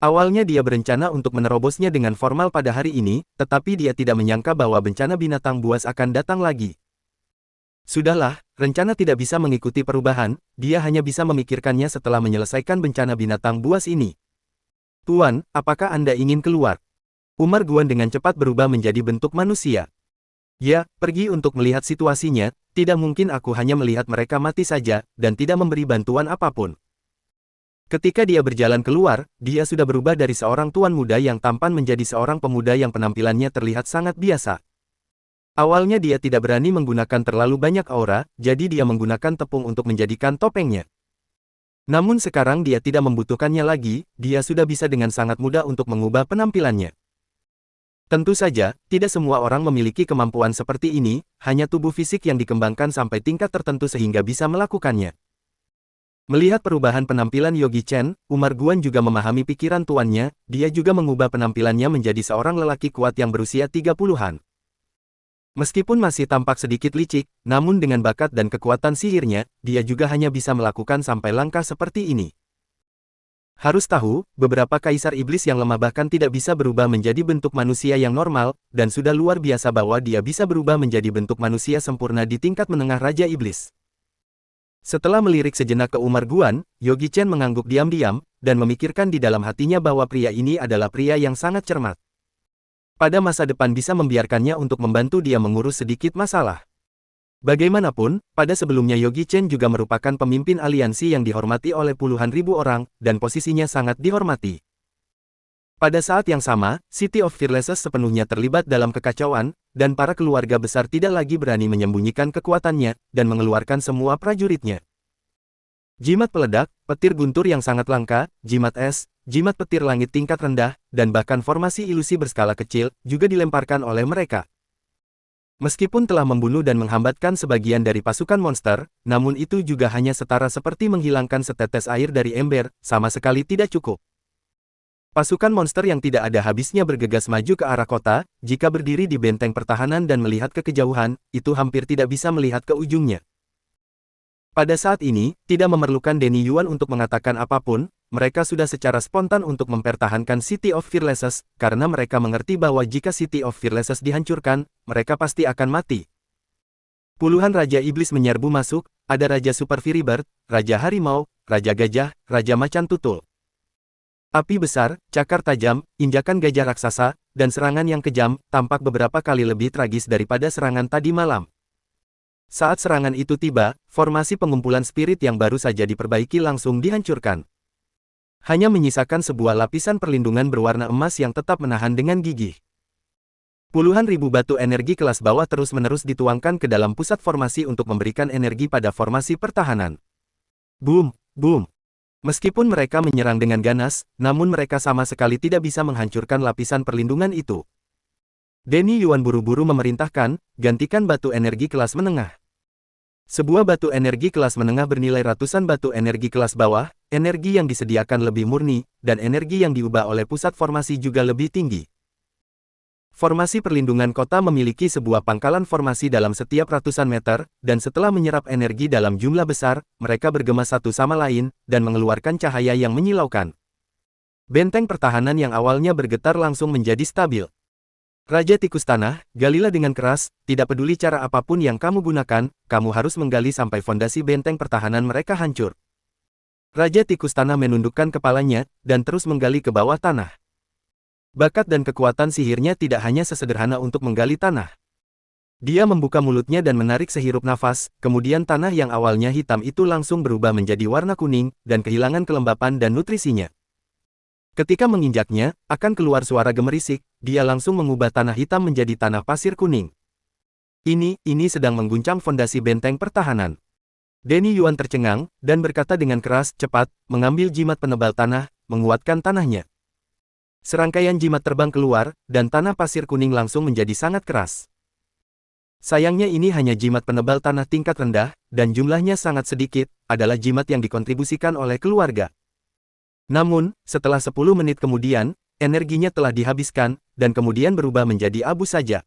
Speaker 2: Awalnya dia berencana untuk menerobosnya dengan formal pada hari ini, tetapi dia tidak menyangka bahwa bencana binatang buas akan datang lagi. Sudahlah, rencana tidak bisa mengikuti perubahan, dia hanya bisa memikirkannya setelah menyelesaikan bencana binatang buas ini. Tuan, apakah Anda ingin keluar? Umar Guan dengan cepat berubah menjadi bentuk manusia. Ya, pergi untuk melihat situasinya, tidak mungkin aku hanya melihat mereka mati saja, dan tidak memberi bantuan apapun. Ketika dia berjalan keluar, dia sudah berubah dari seorang tuan muda yang tampan menjadi seorang pemuda yang penampilannya terlihat sangat biasa. Awalnya dia tidak berani menggunakan terlalu banyak aura, jadi dia menggunakan tepung untuk menjadikan topengnya. Namun sekarang dia tidak membutuhkannya lagi, dia sudah bisa dengan sangat mudah untuk mengubah penampilannya. Tentu saja, tidak semua orang memiliki kemampuan seperti ini, hanya tubuh fisik yang dikembangkan sampai tingkat tertentu sehingga bisa melakukannya. Melihat perubahan penampilan Yogi Chen, Umar Guan juga memahami pikiran tuannya, dia juga mengubah penampilannya menjadi seorang lelaki kuat yang berusia 30-an. Meskipun masih tampak sedikit licik, namun dengan bakat dan kekuatan sihirnya, dia juga hanya bisa melakukan sampai langkah seperti ini. Harus tahu, beberapa kaisar iblis yang lemah bahkan tidak bisa berubah menjadi bentuk manusia yang normal, dan sudah luar biasa bahwa dia bisa berubah menjadi bentuk manusia sempurna di tingkat menengah Raja Iblis. Setelah melirik sejenak ke Umar Guan, Yogi Chen mengangguk diam-diam, dan memikirkan di dalam hatinya bahwa pria ini adalah pria yang sangat cermat. Pada masa depan bisa membiarkannya untuk membantu dia mengurus sedikit masalah. Bagaimanapun, pada sebelumnya Yogi Chen juga merupakan pemimpin aliansi yang dihormati oleh puluhan ribu orang, dan posisinya sangat dihormati. Pada saat yang sama, City of Fearlesses sepenuhnya terlibat dalam kekacauan, dan para keluarga besar tidak lagi berani menyembunyikan kekuatannya, dan mengeluarkan semua prajuritnya. Jimat peledak, petir guntur yang sangat langka, jimat es, jimat petir langit tingkat rendah, dan bahkan formasi ilusi berskala kecil, juga dilemparkan oleh mereka. Meskipun telah membunuh dan menghambatkan sebagian dari pasukan monster, namun itu juga hanya setara seperti menghilangkan setetes air dari ember, sama sekali tidak cukup. Pasukan monster yang tidak ada habisnya bergegas maju ke arah kota, jika berdiri di benteng pertahanan dan melihat ke kejauhan, itu hampir tidak bisa melihat ke ujungnya. Pada saat ini, tidak memerlukan Denny Yuan untuk mengatakan apapun, mereka sudah secara spontan untuk mempertahankan City of Fearlesses, karena mereka mengerti bahwa jika City of Fearlesses dihancurkan, mereka pasti akan mati. Puluhan Raja Iblis menyerbu masuk, ada Raja Super Fury Bird, Raja Harimau, Raja Gajah, Raja Macan Tutul. Api besar, cakar tajam, injakan gajah raksasa, dan serangan yang kejam, tampak beberapa kali lebih tragis daripada serangan tadi malam. Saat serangan itu tiba, formasi pengumpulan spirit yang baru saja diperbaiki langsung dihancurkan. Hanya menyisakan sebuah lapisan perlindungan berwarna emas yang tetap menahan dengan gigih. Puluhan ribu batu energi kelas bawah terus-menerus dituangkan ke dalam pusat formasi untuk memberikan energi pada formasi pertahanan. Boom, boom. Meskipun mereka menyerang dengan ganas, namun mereka sama sekali tidak bisa menghancurkan lapisan perlindungan itu. Denny Yuan buru-buru memerintahkan, gantikan batu energi kelas menengah. Sebuah batu energi kelas menengah bernilai ratusan batu energi kelas bawah, energi yang disediakan lebih murni, dan energi yang diubah oleh pusat formasi juga lebih tinggi. Formasi perlindungan kota memiliki sebuah pangkalan formasi dalam setiap ratusan meter, dan setelah menyerap energi dalam jumlah besar, mereka bergema satu sama lain, dan mengeluarkan cahaya yang menyilaukan. Benteng pertahanan yang awalnya bergetar langsung menjadi stabil. Raja Tikus Tanah, galilah dengan keras, tidak peduli cara apapun yang kamu gunakan, kamu harus menggali sampai fondasi benteng pertahanan mereka hancur. Raja Tikus Tanah menundukkan kepalanya, dan terus menggali ke bawah tanah. Bakat dan kekuatan sihirnya tidak hanya sesederhana untuk menggali tanah. Dia membuka mulutnya dan menarik sehirup nafas, kemudian tanah yang awalnya hitam itu langsung berubah menjadi warna kuning, dan kehilangan kelembapan dan nutrisinya. Ketika menginjaknya, akan keluar suara gemerisik, dia langsung mengubah tanah hitam menjadi tanah pasir kuning. Ini sedang mengguncang fondasi benteng pertahanan. Denny Yuan tercengang, dan berkata dengan keras, cepat, mengambil jimat penebal tanah, menguatkan tanahnya. Serangkaian jimat terbang keluar, dan tanah pasir kuning langsung menjadi sangat keras. Sayangnya ini hanya jimat penebal tanah tingkat rendah, dan jumlahnya sangat sedikit, adalah jimat yang dikontribusikan oleh keluarga. Namun, setelah 10 menit kemudian, energinya telah dihabiskan, dan kemudian berubah menjadi abu saja.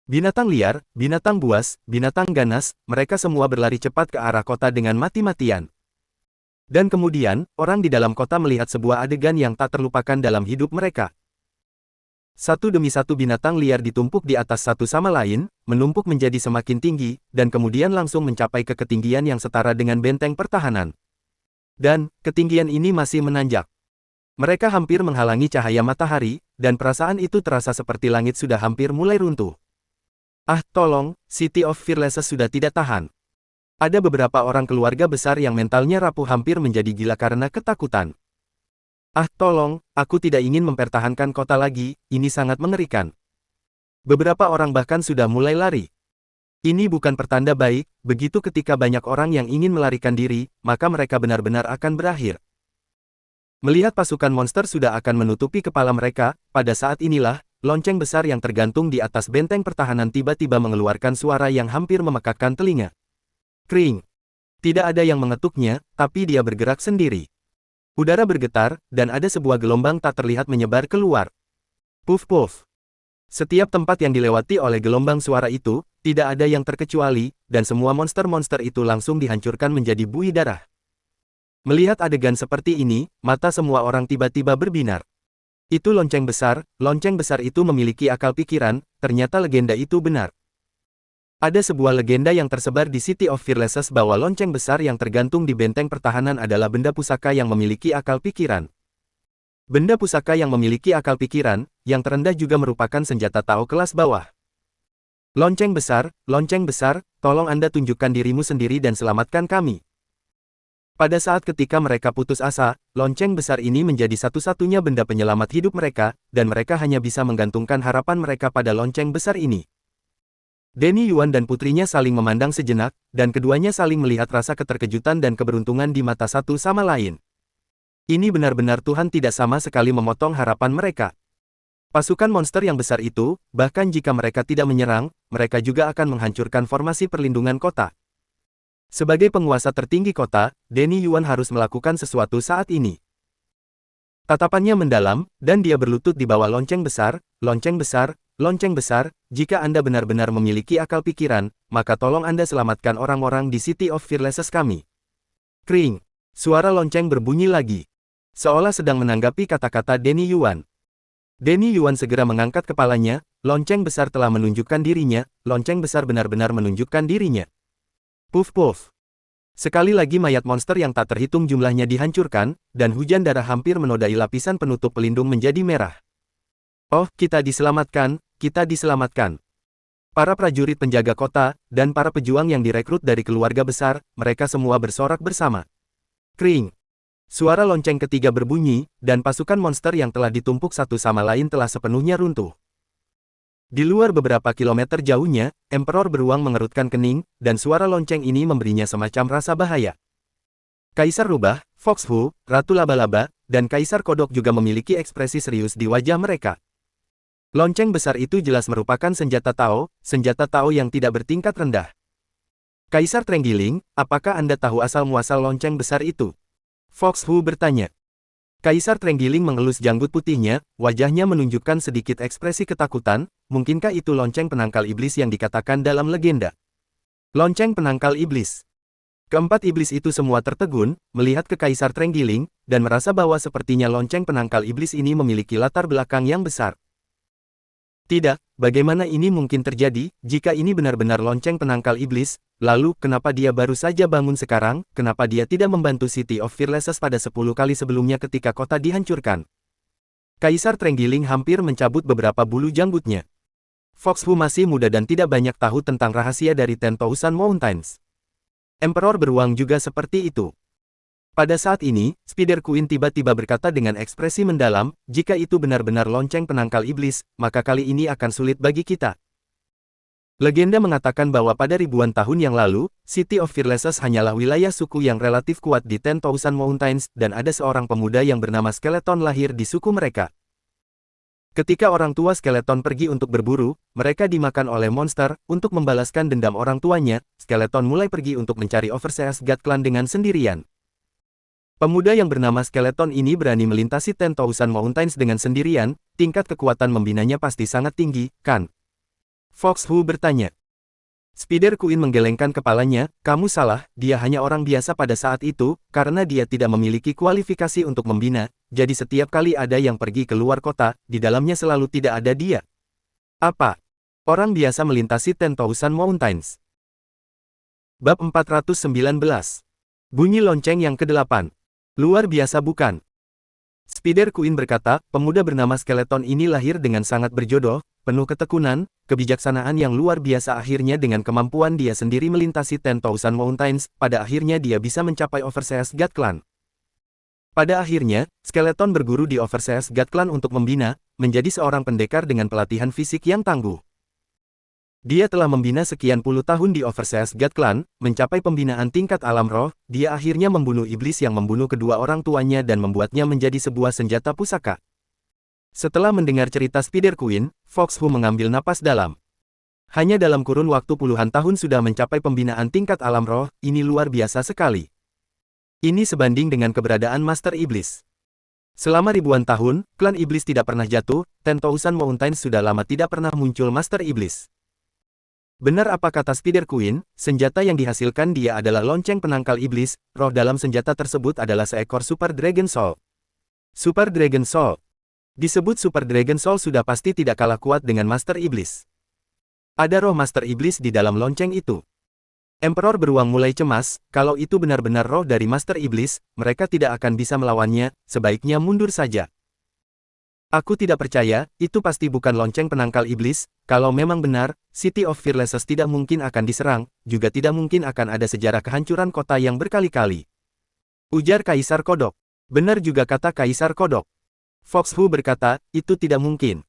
Speaker 2: Binatang liar, binatang buas, binatang ganas, mereka semua berlari cepat ke arah kota dengan mati-matian. Dan kemudian, orang di dalam kota melihat sebuah adegan yang tak terlupakan dalam hidup mereka. Satu demi satu binatang liar ditumpuk di atas satu sama lain, menumpuk menjadi semakin tinggi, dan kemudian langsung mencapai ke ketinggian yang setara dengan benteng pertahanan. Dan, ketinggian ini masih menanjak. Mereka hampir menghalangi cahaya matahari, dan perasaan itu terasa seperti langit sudah hampir mulai runtuh. Ah, tolong, City of Fearlessness sudah tidak tahan. Ada beberapa orang keluarga besar yang mentalnya rapuh hampir menjadi gila karena ketakutan. Ah, tolong, aku tidak ingin mempertahankan kota lagi, ini sangat mengerikan. Beberapa orang bahkan sudah mulai lari. Ini bukan pertanda baik, begitu ketika banyak orang yang ingin melarikan diri, maka mereka benar-benar akan berakhir. Melihat pasukan monster sudah akan menutupi kepala mereka, pada saat inilah, lonceng besar yang tergantung di atas benteng pertahanan tiba-tiba mengeluarkan suara yang hampir memekakkan telinga. Kring. Tidak ada yang mengetuknya, tapi dia bergerak sendiri. Udara bergetar, dan ada sebuah gelombang tak terlihat menyebar keluar. Puff-puff. Setiap tempat yang dilewati oleh gelombang suara itu, tidak ada yang terkecuali, dan semua monster-monster itu langsung dihancurkan menjadi buih darah. Melihat adegan seperti ini, mata semua orang tiba-tiba berbinar. Itu lonceng besar itu memiliki akal pikiran, ternyata legenda itu benar. Ada sebuah legenda yang tersebar di City of Fearlessness bahwa lonceng besar yang tergantung di benteng pertahanan adalah benda pusaka yang memiliki akal pikiran. Benda pusaka yang memiliki akal pikiran, yang terendah juga merupakan senjata Tao kelas bawah. Lonceng besar, tolong Anda tunjukkan dirimu sendiri dan selamatkan kami. Pada saat ketika mereka putus asa, lonceng besar ini menjadi satu-satunya benda penyelamat hidup mereka, dan mereka hanya bisa menggantungkan harapan mereka pada lonceng besar ini. Denny Yuan dan putrinya saling memandang sejenak, dan keduanya saling melihat rasa keterkejutan dan keberuntungan di mata satu sama lain. Ini benar-benar Tuhan tidak sama sekali memotong harapan mereka. Pasukan monster yang besar itu, bahkan jika mereka tidak menyerang, mereka juga akan menghancurkan formasi perlindungan kota. Sebagai penguasa tertinggi kota, Denny Yuan harus melakukan sesuatu saat ini. Tatapannya mendalam, dan dia berlutut di bawah lonceng besar, jika Anda benar-benar memiliki akal pikiran, maka tolong Anda selamatkan orang-orang di City of Fearlessness kami. Kring. Suara lonceng berbunyi lagi. Seolah sedang menanggapi kata-kata Denny Yuan. Denny Yuan segera mengangkat kepalanya, lonceng besar telah menunjukkan dirinya, lonceng besar benar-benar menunjukkan dirinya. Puff-puff. Sekali lagi mayat monster yang tak terhitung jumlahnya dihancurkan, dan hujan darah hampir menodai lapisan penutup pelindung menjadi merah. Oh, kita diselamatkan. Para prajurit penjaga kota, dan para pejuang yang direkrut dari keluarga besar, mereka semua bersorak bersama. Kring. Suara lonceng ketiga berbunyi, dan pasukan monster yang telah ditumpuk satu sama lain telah sepenuhnya runtuh. Di luar beberapa kilometer jauhnya, Emperor beruang mengerutkan kening, dan suara lonceng ini memberinya semacam rasa bahaya. Kaisar Rubah, Foxhu, Ratu Laba-Laba, dan Kaisar Kodok juga memiliki ekspresi serius di wajah mereka. Lonceng besar itu jelas merupakan senjata Tao yang tidak bertingkat rendah. Kaisar Trenggiling, apakah Anda tahu asal-muasal lonceng besar itu? Foxhu bertanya. Kaisar Trenggiling mengelus janggut putihnya, wajahnya menunjukkan sedikit ekspresi ketakutan, mungkinkah itu lonceng penangkal iblis yang dikatakan dalam legenda? Lonceng penangkal iblis. Keempat iblis itu semua tertegun, melihat ke Kaisar Trenggiling, dan merasa bahwa sepertinya lonceng penangkal iblis ini memiliki latar belakang yang besar. Tidak, bagaimana ini mungkin terjadi, jika ini benar-benar lonceng penangkal iblis, lalu kenapa dia baru saja bangun sekarang, kenapa dia tidak membantu City of Fearlessness pada 10 kali sebelumnya ketika kota dihancurkan? Kaisar Trenggiling hampir mencabut beberapa bulu janggutnya. Foxhu masih muda dan tidak banyak tahu tentang rahasia dari Ten Thousand Mountains. Emperor beruang juga seperti itu. Pada saat ini, Spider Queen tiba-tiba berkata dengan ekspresi mendalam, jika itu benar-benar lonceng penangkal iblis, maka kali ini akan sulit bagi kita. Legenda mengatakan bahwa pada ribuan tahun yang lalu, City of Fearlesses hanyalah wilayah suku yang relatif kuat di Ten Thousand Mountains dan ada seorang pemuda yang bernama Skeleton lahir di suku mereka. Ketika orang tua Skeleton pergi untuk berburu, mereka dimakan oleh monster. Untuk membalaskan dendam orang tuanya, Skeleton mulai pergi untuk mencari Overseas God Clan dengan sendirian. Pemuda yang bernama Skeleton ini berani melintasi Ten Thousand Mountains dengan sendirian, tingkat kekuatan membinanya pasti sangat tinggi, kan? Fox Hu bertanya. Spider Queen menggelengkan kepalanya, kamu salah, dia hanya orang biasa pada saat itu, karena dia tidak memiliki kualifikasi untuk membina, jadi setiap kali ada yang pergi ke luar kota, di dalamnya selalu tidak ada dia. Apa? Orang biasa melintasi Ten Thousand Mountains. Bab 419. Bunyi lonceng yang ke-8. Luar biasa bukan? Spider Queen berkata, pemuda bernama Skeleton ini lahir dengan sangat berjodoh, penuh ketekunan, kebijaksanaan yang luar biasa. Akhirnya dengan kemampuan dia sendiri melintasi Ten Thousand Mountains, pada akhirnya dia bisa mencapai Overseas God Clan. Pada akhirnya, Skeleton berguru di Overseas God Clan untuk membina, menjadi seorang pendekar dengan pelatihan fisik yang tangguh. Dia telah membina sekian puluh tahun di Overseas God Clan, mencapai pembinaan tingkat alam roh, dia akhirnya membunuh iblis yang membunuh kedua orang tuanya dan membuatnya menjadi sebuah senjata pusaka. Setelah mendengar cerita Spider Queen, Fox Hu mengambil napas dalam. Hanya dalam kurun waktu puluhan tahun sudah mencapai pembinaan tingkat alam roh, ini luar biasa sekali. Ini sebanding dengan keberadaan Master Iblis. Selama ribuan tahun, klan iblis tidak pernah jatuh, Ten Thousand Mountains sudah lama tidak pernah muncul Master Iblis. Benar apa kata Spider Queen, senjata yang dihasilkan dia adalah lonceng penangkal iblis, roh dalam senjata tersebut adalah seekor Super Dragon Soul. Super Dragon Soul. Disebut Super Dragon Soul sudah pasti tidak kalah kuat dengan Master Iblis. Ada roh Master Iblis di dalam lonceng itu. Emperor beruang mulai cemas, kalau itu benar-benar roh dari Master Iblis, mereka tidak akan bisa melawannya, sebaiknya mundur saja. Aku tidak percaya, itu pasti bukan lonceng penangkal iblis, kalau memang benar, City of Fearlesses tidak mungkin akan diserang, juga tidak mungkin akan ada sejarah kehancuran kota yang berkali-kali. Ujar Kaisar Kodok. Benar juga kata Kaisar Kodok. Fox Hu berkata, itu tidak mungkin.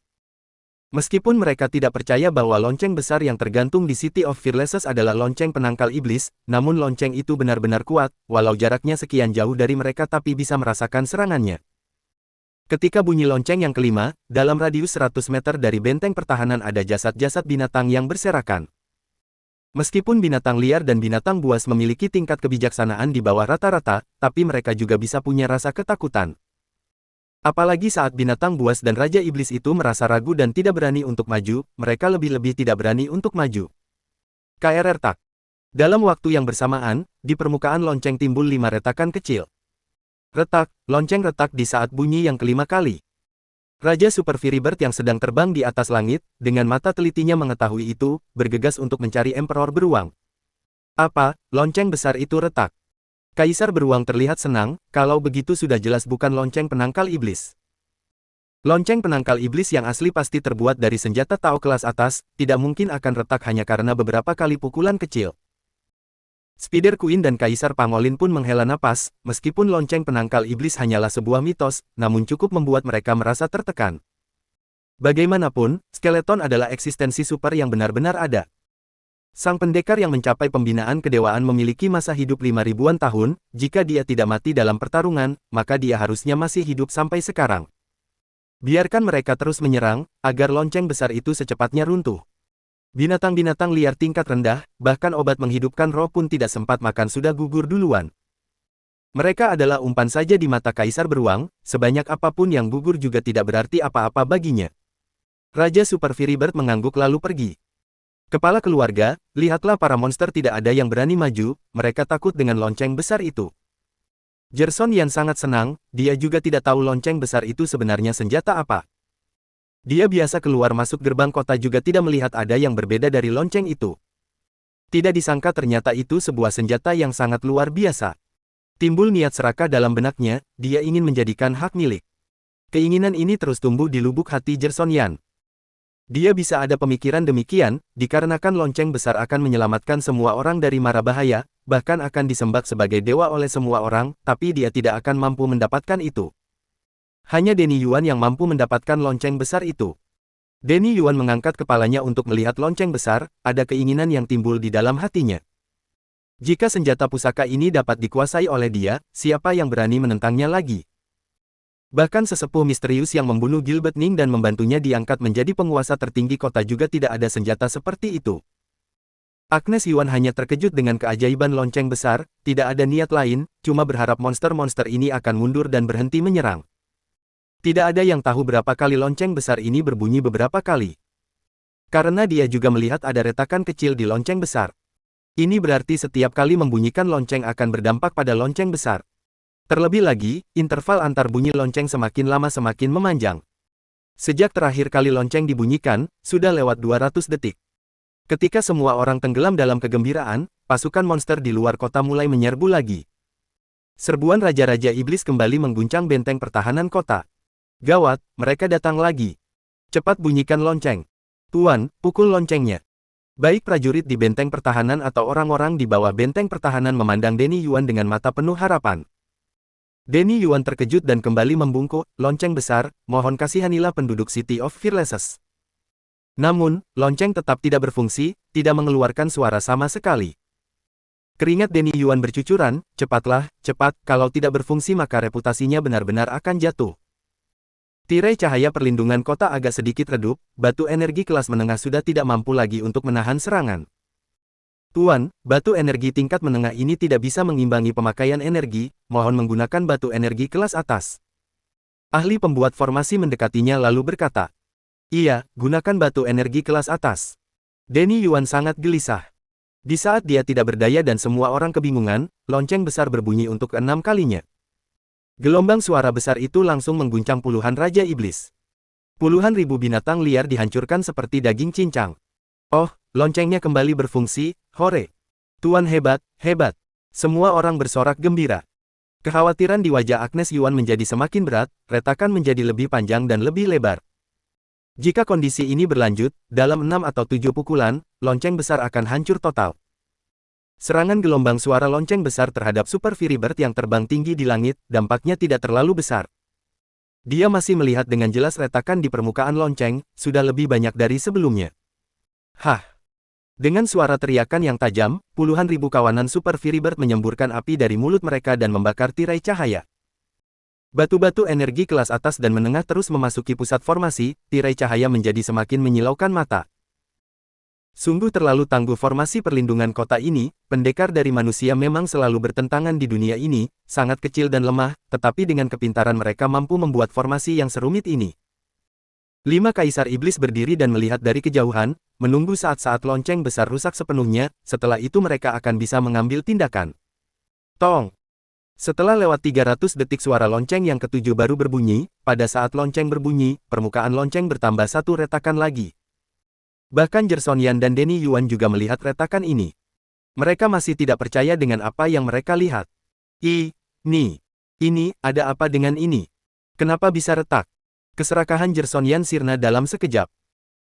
Speaker 2: Meskipun mereka tidak percaya bahwa lonceng besar yang tergantung di City of Fearlesses adalah lonceng penangkal iblis, namun lonceng itu benar-benar kuat, walau jaraknya sekian jauh dari mereka tapi bisa merasakan serangannya. Ketika bunyi lonceng yang kelima, dalam radius 100 meter dari benteng pertahanan ada jasad-jasad binatang yang berserakan. Meskipun binatang liar dan binatang buas memiliki tingkat kebijaksanaan di bawah rata-rata, tapi mereka juga bisa punya rasa ketakutan. Apalagi saat binatang buas dan Raja Iblis itu merasa ragu dan tidak berani untuk maju, mereka lebih-lebih tidak berani untuk maju. KR retak. Dalam waktu yang bersamaan, di permukaan lonceng timbul 5 retakan kecil. Retak, lonceng retak di saat bunyi yang kelima kali. Raja Super Fury Bird yang sedang terbang di atas langit, dengan mata telitinya mengetahui itu, bergegas untuk mencari Emperor beruang. Apa, lonceng besar itu retak? Kaisar beruang terlihat senang, kalau begitu sudah jelas bukan lonceng penangkal iblis. Lonceng penangkal iblis yang asli pasti terbuat dari senjata Tao kelas atas, tidak mungkin akan retak hanya karena beberapa kali pukulan kecil. Spider Queen dan Kaisar Pangolin pun menghela napas, meskipun lonceng penangkal iblis hanyalah sebuah mitos, namun cukup membuat mereka merasa tertekan. Bagaimanapun, Skeleton adalah eksistensi super yang benar-benar ada. Sang pendekar yang mencapai pembinaan kedewaan memiliki masa hidup 5.000-an tahun, jika dia tidak mati dalam pertarungan, maka dia harusnya masih hidup sampai sekarang. Biarkan mereka terus menyerang, agar lonceng besar itu secepatnya runtuh. Binatang-binatang liar tingkat rendah, bahkan obat menghidupkan roh pun tidak sempat makan sudah gugur duluan. Mereka adalah umpan saja di mata Kaisar Beruang, sebanyak apapun yang gugur juga tidak berarti apa-apa baginya. Raja Super Fury Bird mengangguk lalu pergi. Kepala keluarga, lihatlah para monster tidak ada yang berani maju, mereka takut dengan lonceng besar itu. Jerson Yan sangat senang, dia juga tidak tahu lonceng besar itu sebenarnya senjata apa. Dia biasa keluar masuk gerbang kota juga tidak melihat ada yang berbeda dari lonceng itu. Tidak disangka ternyata itu sebuah senjata yang sangat luar biasa. Timbul niat serakah dalam benaknya, dia ingin menjadikan hak milik. Keinginan ini terus tumbuh di lubuk hati Jerson Yan. Dia bisa ada pemikiran demikian, dikarenakan lonceng besar akan menyelamatkan semua orang dari mara bahaya, bahkan akan disembah sebagai dewa oleh semua orang, tapi dia tidak akan mampu mendapatkan itu. Hanya Denny Yuan yang mampu mendapatkan lonceng besar itu. Denny Yuan mengangkat kepalanya untuk melihat lonceng besar, ada keinginan yang timbul di dalam hatinya. Jika senjata pusaka ini dapat dikuasai oleh dia, siapa yang berani menentangnya lagi? Bahkan sesepuh misterius yang membunuh Gilbert Ning dan membantunya diangkat menjadi penguasa tertinggi kota juga tidak ada senjata seperti itu. Agnes Yuan hanya terkejut dengan keajaiban lonceng besar, tidak ada niat lain, cuma berharap monster-monster ini akan mundur dan berhenti menyerang. Tidak ada yang tahu berapa kali lonceng besar ini berbunyi beberapa kali. Karena dia juga melihat ada retakan kecil di lonceng besar. Ini berarti setiap kali membunyikan lonceng akan berdampak pada lonceng besar. Terlebih lagi, interval antar bunyi lonceng semakin lama semakin memanjang. Sejak terakhir kali lonceng dibunyikan, sudah lewat 200 detik. Ketika semua orang tenggelam dalam kegembiraan, pasukan monster di luar kota mulai menyerbu lagi. Serbuan Raja-Raja Iblis kembali mengguncang benteng pertahanan kota. Gawat, mereka datang lagi. Cepat bunyikan lonceng. Tuan, pukul loncengnya. Baik prajurit di benteng pertahanan atau orang-orang di bawah benteng pertahanan memandang Denny Yuan dengan mata penuh harapan. Denny Yuan terkejut dan kembali membungkuk, lonceng besar, mohon kasihanilah penduduk City of Fearlesses. Namun, lonceng tetap tidak berfungsi, tidak mengeluarkan suara sama sekali. Keringat Denny Yuan bercucuran, cepatlah, cepat, kalau tidak berfungsi maka reputasinya benar-benar akan jatuh. Tirai cahaya perlindungan kota agak sedikit redup, batu energi kelas menengah sudah tidak mampu lagi untuk menahan serangan. Tuan, batu energi tingkat menengah ini tidak bisa mengimbangi pemakaian energi, mohon menggunakan batu energi kelas atas. Ahli pembuat formasi mendekatinya lalu berkata, iya, gunakan batu energi kelas atas. Denny Yuan sangat gelisah. Di saat dia tidak berdaya dan semua orang kebingungan, lonceng besar berbunyi untuk ke-6 kalinya. Gelombang suara besar itu langsung mengguncang puluhan Raja Iblis. Puluhan ribu binatang liar dihancurkan seperti daging cincang. Oh, loncengnya kembali berfungsi, hore. Tuan hebat, hebat. Semua orang bersorak gembira. Kekhawatiran di wajah Agnes Yuan menjadi semakin berat, retakan menjadi lebih panjang dan lebih lebar. Jika kondisi ini berlanjut, dalam 6 atau 7 pukulan, lonceng besar akan hancur total. Serangan gelombang suara lonceng besar terhadap Super Fury Bird yang terbang tinggi di langit, dampaknya tidak terlalu besar. Dia masih melihat dengan jelas retakan di permukaan lonceng, sudah lebih banyak dari sebelumnya. Hah! Dengan suara teriakan yang tajam, puluhan ribu kawanan Super Fury Bird menyemburkan api dari mulut mereka dan membakar tirai cahaya. Batu-batu energi kelas atas dan menengah terus memasuki pusat formasi, tirai cahaya menjadi semakin menyilaukan mata. Sungguh terlalu tangguh formasi perlindungan kota ini, pendekar dari manusia memang selalu bertentangan di dunia ini, sangat kecil dan lemah, tetapi dengan kepintaran mereka mampu membuat formasi yang serumit ini. 5 Kaisar Iblis berdiri dan melihat dari kejauhan, menunggu saat-saat lonceng besar rusak sepenuhnya, setelah itu mereka akan bisa mengambil tindakan. Tong! Setelah lewat 300 detik suara lonceng yang ketujuh baru berbunyi, pada saat lonceng berbunyi, permukaan lonceng bertambah satu retakan lagi. Bahkan Jerson Yan dan Denny Yuan juga melihat retakan ini. Mereka masih tidak percaya dengan apa yang mereka lihat. Ini, ada apa dengan ini? Kenapa bisa retak? Keserakahan Jerson Yan sirna dalam sekejap.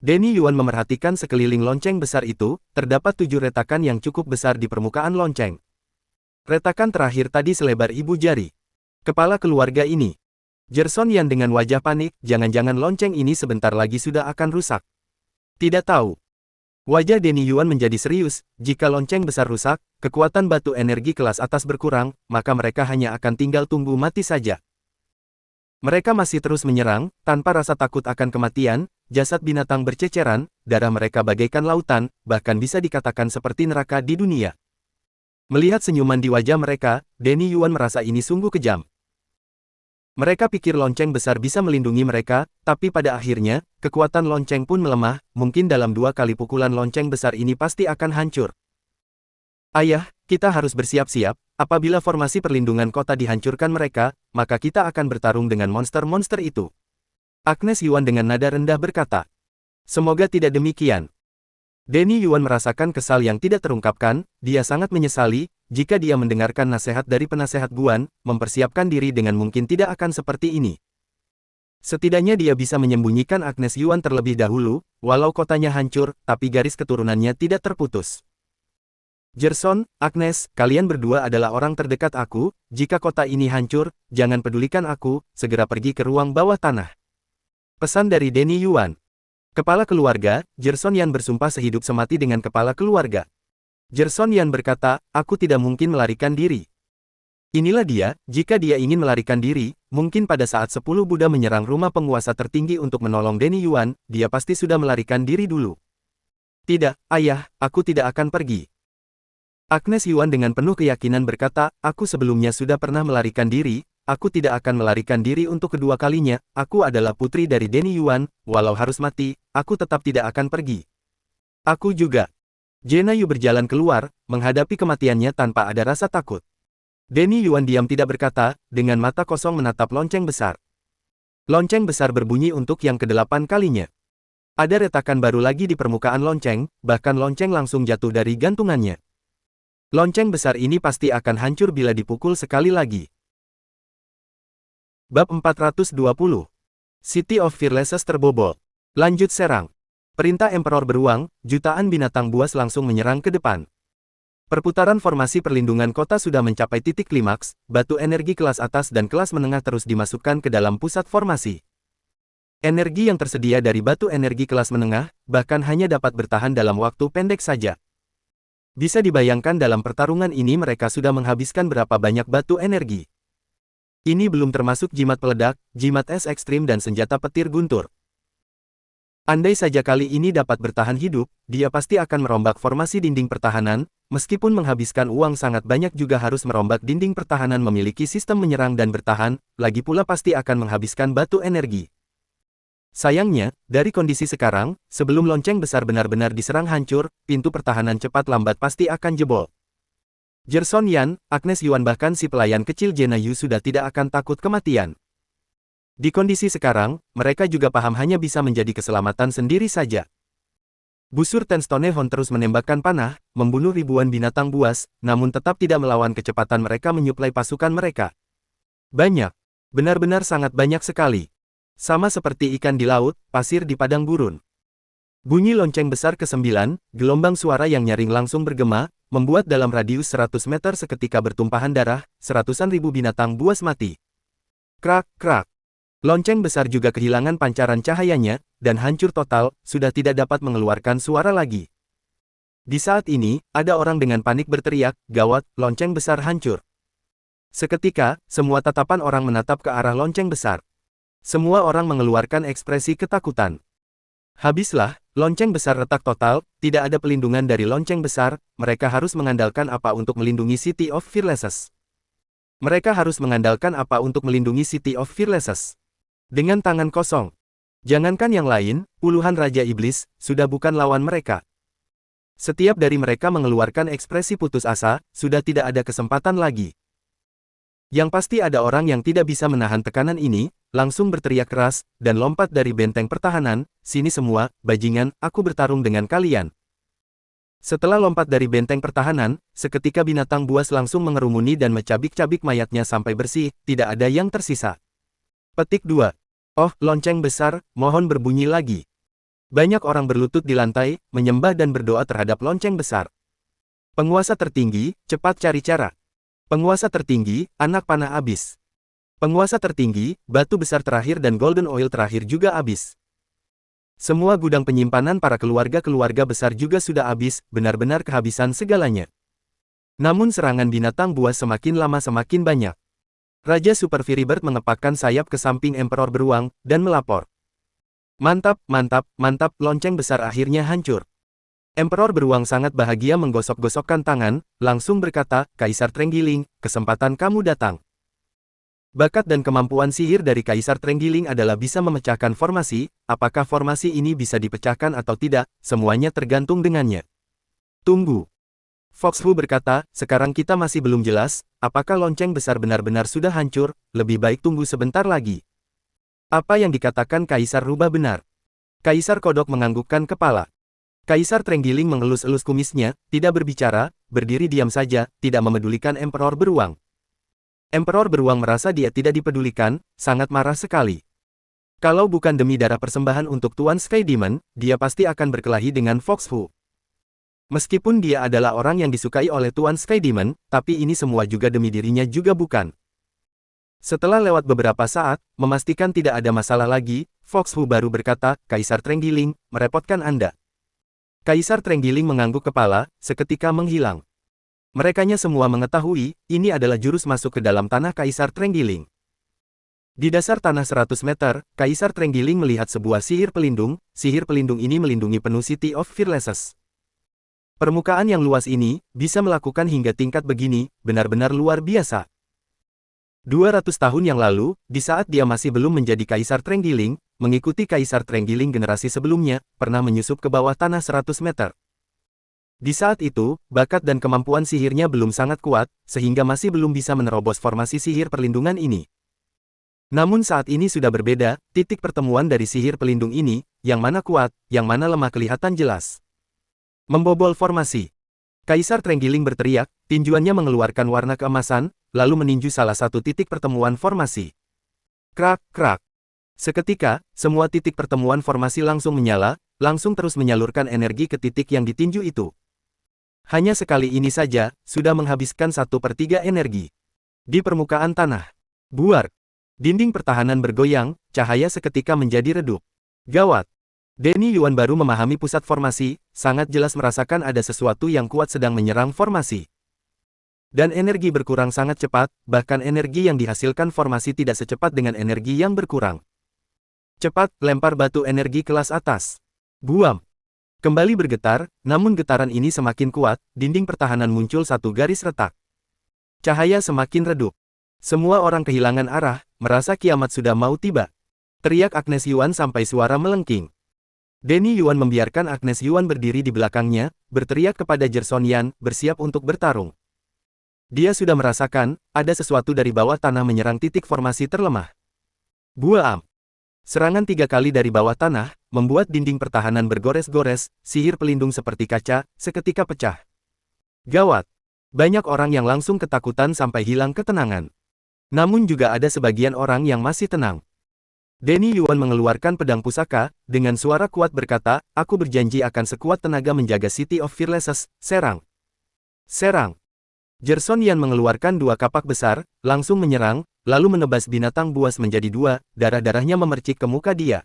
Speaker 2: Denny Yuan memerhatikan sekeliling lonceng besar itu, terdapat 7 retakan yang cukup besar di permukaan lonceng. Retakan terakhir tadi selebar ibu jari. Kepala keluarga ini. Jerson Yan dengan wajah panik, jangan-jangan lonceng ini sebentar lagi sudah akan rusak. Tidak tahu. Wajah Denny Yuan menjadi serius, jika lonceng besar rusak, kekuatan batu energi kelas atas berkurang, maka mereka hanya akan tinggal tunggu mati saja. Mereka masih terus menyerang, tanpa rasa takut akan kematian, jasad binatang berceceran, darah mereka bagaikan lautan, bahkan bisa dikatakan seperti neraka di dunia. Melihat senyuman di wajah mereka, Denny Yuan merasa ini sungguh kejam. Mereka pikir lonceng besar bisa melindungi mereka, tapi pada akhirnya, kekuatan lonceng pun melemah, mungkin dalam 2 kali pukulan lonceng besar ini pasti akan hancur. Ayah, kita harus bersiap-siap, apabila formasi perlindungan kota dihancurkan mereka, maka kita akan bertarung dengan monster-monster itu. Agnes Yuan dengan nada rendah berkata. Semoga tidak demikian. Denny Yuan merasakan kesal yang tidak terungkapkan, dia sangat menyesali, jika dia mendengarkan nasihat dari penasehat Guan, mempersiapkan diri dengan mungkin tidak akan seperti ini. Setidaknya dia bisa menyembunyikan Agnes Yuan terlebih dahulu, walau kotanya hancur, tapi garis keturunannya tidak terputus. Jerson, Agnes, kalian berdua adalah orang terdekat aku, jika kota ini hancur, jangan pedulikan aku, segera pergi ke ruang bawah tanah. Pesan dari Denny Yuan. Kepala keluarga, Jerson Yan bersumpah sehidup semati dengan kepala keluarga. Jerson Yan berkata, aku tidak mungkin melarikan diri. Inilah dia, jika dia ingin melarikan diri, mungkin pada saat 10 Buddha menyerang rumah penguasa tertinggi untuk menolong Denny Yuan, dia pasti sudah melarikan diri dulu. Tidak, ayah, aku tidak akan pergi. Agnes Yuan dengan penuh keyakinan berkata, aku sebelumnya sudah pernah melarikan diri, aku tidak akan melarikan diri untuk kedua kalinya, aku adalah putri dari Denny Yuan, walau harus mati, aku tetap tidak akan pergi. Aku juga. Jena Yu berjalan keluar, menghadapi kematiannya tanpa ada rasa takut. Denny Yuan diam tidak berkata, dengan mata kosong menatap lonceng besar. Lonceng besar berbunyi untuk yang ke-8 kalinya. Ada retakan baru lagi di permukaan lonceng, bahkan lonceng langsung jatuh dari gantungannya. Lonceng besar ini pasti akan hancur bila dipukul sekali lagi. Bab 420. City of Fearlessness terbobol. Lanjut serang. Perintah Emperor beruang, jutaan binatang buas langsung menyerang ke depan. Perputaran formasi perlindungan kota sudah mencapai titik klimaks, batu energi kelas atas dan kelas menengah terus dimasukkan ke dalam pusat formasi. Energi yang tersedia dari batu energi kelas menengah, bahkan hanya dapat bertahan dalam waktu pendek saja. Bisa dibayangkan dalam pertarungan ini mereka sudah menghabiskan berapa banyak batu energi. Ini belum termasuk jimat peledak, jimat es ekstrim dan senjata petir guntur. Andai saja kali ini dapat bertahan hidup, dia pasti akan merombak formasi dinding pertahanan, meskipun menghabiskan uang sangat banyak juga harus merombak dinding pertahanan memiliki sistem menyerang dan bertahan, lagi pula pasti akan menghabiskan batu energi. Sayangnya, dari kondisi sekarang, sebelum lonceng besar benar-benar diserang hancur, pintu pertahanan cepat lambat pasti akan jebol. Jerson Yan, Agnes Yuan bahkan si pelayan kecil Jena Yu sudah tidak akan takut kematian. Di kondisi sekarang, mereka juga paham hanya bisa menjadi keselamatan sendiri saja. Busur Tenstonehon terus menembakkan panah, membunuh ribuan binatang buas, namun tetap tidak melawan kecepatan mereka menyuplai pasukan mereka. Banyak. Benar-benar sangat banyak sekali. Sama seperti ikan di laut, pasir di padang gurun. Bunyi lonceng besar ke-9, gelombang suara yang nyaring langsung bergema, membuat dalam radius 100 meter seketika bertumpahan darah, seratusan ribu binatang buas mati. Krak, krak. Lonceng besar juga kehilangan pancaran cahayanya, dan hancur total, sudah tidak dapat mengeluarkan suara lagi. Di saat ini, ada orang dengan panik berteriak, gawat, lonceng besar hancur. Seketika, semua tatapan orang menatap ke arah lonceng besar. Semua orang mengeluarkan ekspresi ketakutan. Habislah, lonceng besar retak total, tidak ada pelindungan dari lonceng besar, mereka harus mengandalkan apa untuk melindungi City of Fearlessness. Mereka harus mengandalkan apa untuk melindungi City of Fearlessness. Dengan tangan kosong. Jangankan yang lain, puluhan Raja Iblis, sudah bukan lawan mereka. Setiap dari mereka mengeluarkan ekspresi putus asa, sudah tidak ada kesempatan lagi. Yang pasti ada orang yang tidak bisa menahan tekanan ini, langsung berteriak keras, dan lompat dari benteng pertahanan, sini semua, bajingan, aku bertarung dengan kalian. Setelah lompat dari benteng pertahanan, seketika binatang buas langsung mengerumuni dan mencabik-cabik mayatnya sampai bersih, tidak ada yang tersisa. Petik 2. Oh, lonceng besar, mohon berbunyi lagi. Banyak orang berlutut di lantai, menyembah dan berdoa terhadap lonceng besar. Penguasa tertinggi, cepat cari cara. Penguasa tertinggi, anak panah habis. Penguasa tertinggi, batu besar terakhir dan golden oil terakhir juga habis. Semua gudang penyimpanan para keluarga-keluarga besar juga sudah habis, benar-benar kehabisan segalanya. Namun serangan binatang buas semakin lama semakin banyak. Raja Super Fury Bird mengepakkan sayap ke samping Emperor beruang, dan melapor. Mantap, mantap, mantap, lonceng besar akhirnya hancur. Emperor beruang sangat bahagia menggosok-gosokkan tangan, langsung berkata, Kaisar Trenggiling, kesempatan kamu datang. Bakat dan kemampuan sihir dari Kaisar Trenggiling adalah bisa memecahkan formasi, apakah formasi ini bisa dipecahkan atau tidak, semuanya tergantung dengannya. Tunggu. Fox Hu berkata, sekarang kita masih belum jelas, apakah lonceng besar benar-benar sudah hancur, lebih baik tunggu sebentar lagi. Apa yang dikatakan Kaisar Rubah benar. Kaisar Kodok menganggukkan kepala. Kaisar Trenggiling mengelus-elus kumisnya, tidak berbicara, berdiri diam saja, tidak memedulikan Emperor beruang. Emperor beruang merasa dia tidak dipedulikan, sangat marah sekali. Kalau bukan demi darah persembahan untuk Tuan Sky Demon, dia pasti akan berkelahi dengan Fox Hu. Meskipun dia adalah orang yang disukai oleh Tuan Sky Demon, tapi ini semua juga demi dirinya juga bukan. Setelah lewat beberapa saat, memastikan tidak ada masalah lagi, Fox Hu baru berkata, Kaisar Trenggiling, merepotkan Anda. Kaisar Trenggiling mengangguk kepala, seketika menghilang. Merekanya semua mengetahui, ini adalah jurus masuk ke dalam tanah Kaisar Trenggiling. Di dasar tanah 100 meter, Kaisar Trenggiling melihat sebuah sihir pelindung ini melindungi penuh City of Fearlesses. Permukaan yang luas ini, bisa melakukan hingga tingkat begini, benar-benar luar biasa. 200 tahun yang lalu, di saat dia masih belum menjadi Kaisar Trenggiling, mengikuti Kaisar Trenggiling generasi sebelumnya, pernah menyusup ke bawah tanah 100 meter. Di saat itu, bakat dan kemampuan sihirnya belum sangat kuat, sehingga masih belum bisa menerobos formasi sihir perlindungan ini. Namun saat ini sudah berbeda, titik pertemuan dari sihir pelindung ini, yang mana kuat, yang mana lemah kelihatan jelas. Membobol formasi. Kaisar Trenggiling berteriak, tinjuannya mengeluarkan warna keemasan, lalu meninju salah satu titik pertemuan formasi. Krak, krak. Seketika, semua titik pertemuan formasi langsung menyala, langsung terus menyalurkan energi ke titik yang ditinju itu. Hanya sekali ini saja, sudah menghabiskan 1/3 energi. Di permukaan tanah. Buar. Dinding pertahanan bergoyang, cahaya seketika menjadi redup. Gawat. Denny Yuan baru memahami pusat formasi, sangat jelas merasakan ada sesuatu yang kuat sedang menyerang formasi. Dan energi berkurang sangat cepat, bahkan energi yang dihasilkan formasi tidak secepat dengan energi yang berkurang. Cepat, lempar batu energi kelas atas. Buam. Kembali bergetar, namun getaran ini semakin kuat, dinding pertahanan muncul satu garis retak. Cahaya semakin redup. Semua orang kehilangan arah, merasa kiamat sudah mau tiba. Teriak Agnes Yuan sampai suara melengking. Denny Yuan membiarkan Agnes Yuan berdiri di belakangnya, berteriak kepada Jerson Yan, bersiap untuk bertarung. Dia sudah merasakan, ada sesuatu dari bawah tanah menyerang titik formasi terlemah. Buam! Serangan 3 kali dari bawah tanah, membuat dinding pertahanan bergores-gores, sihir pelindung seperti kaca, seketika pecah. Gawat! Banyak orang yang langsung ketakutan sampai hilang ketenangan. Namun juga ada sebagian orang yang masih tenang. Denny Yuan mengeluarkan pedang pusaka, dengan suara kuat berkata, aku berjanji akan sekuat tenaga menjaga City of Fearlesses, serang. Serang. Jerson Yan mengeluarkan 2 kapak besar, langsung menyerang, lalu menebas binatang buas menjadi 2, darah-darahnya memercik ke muka dia.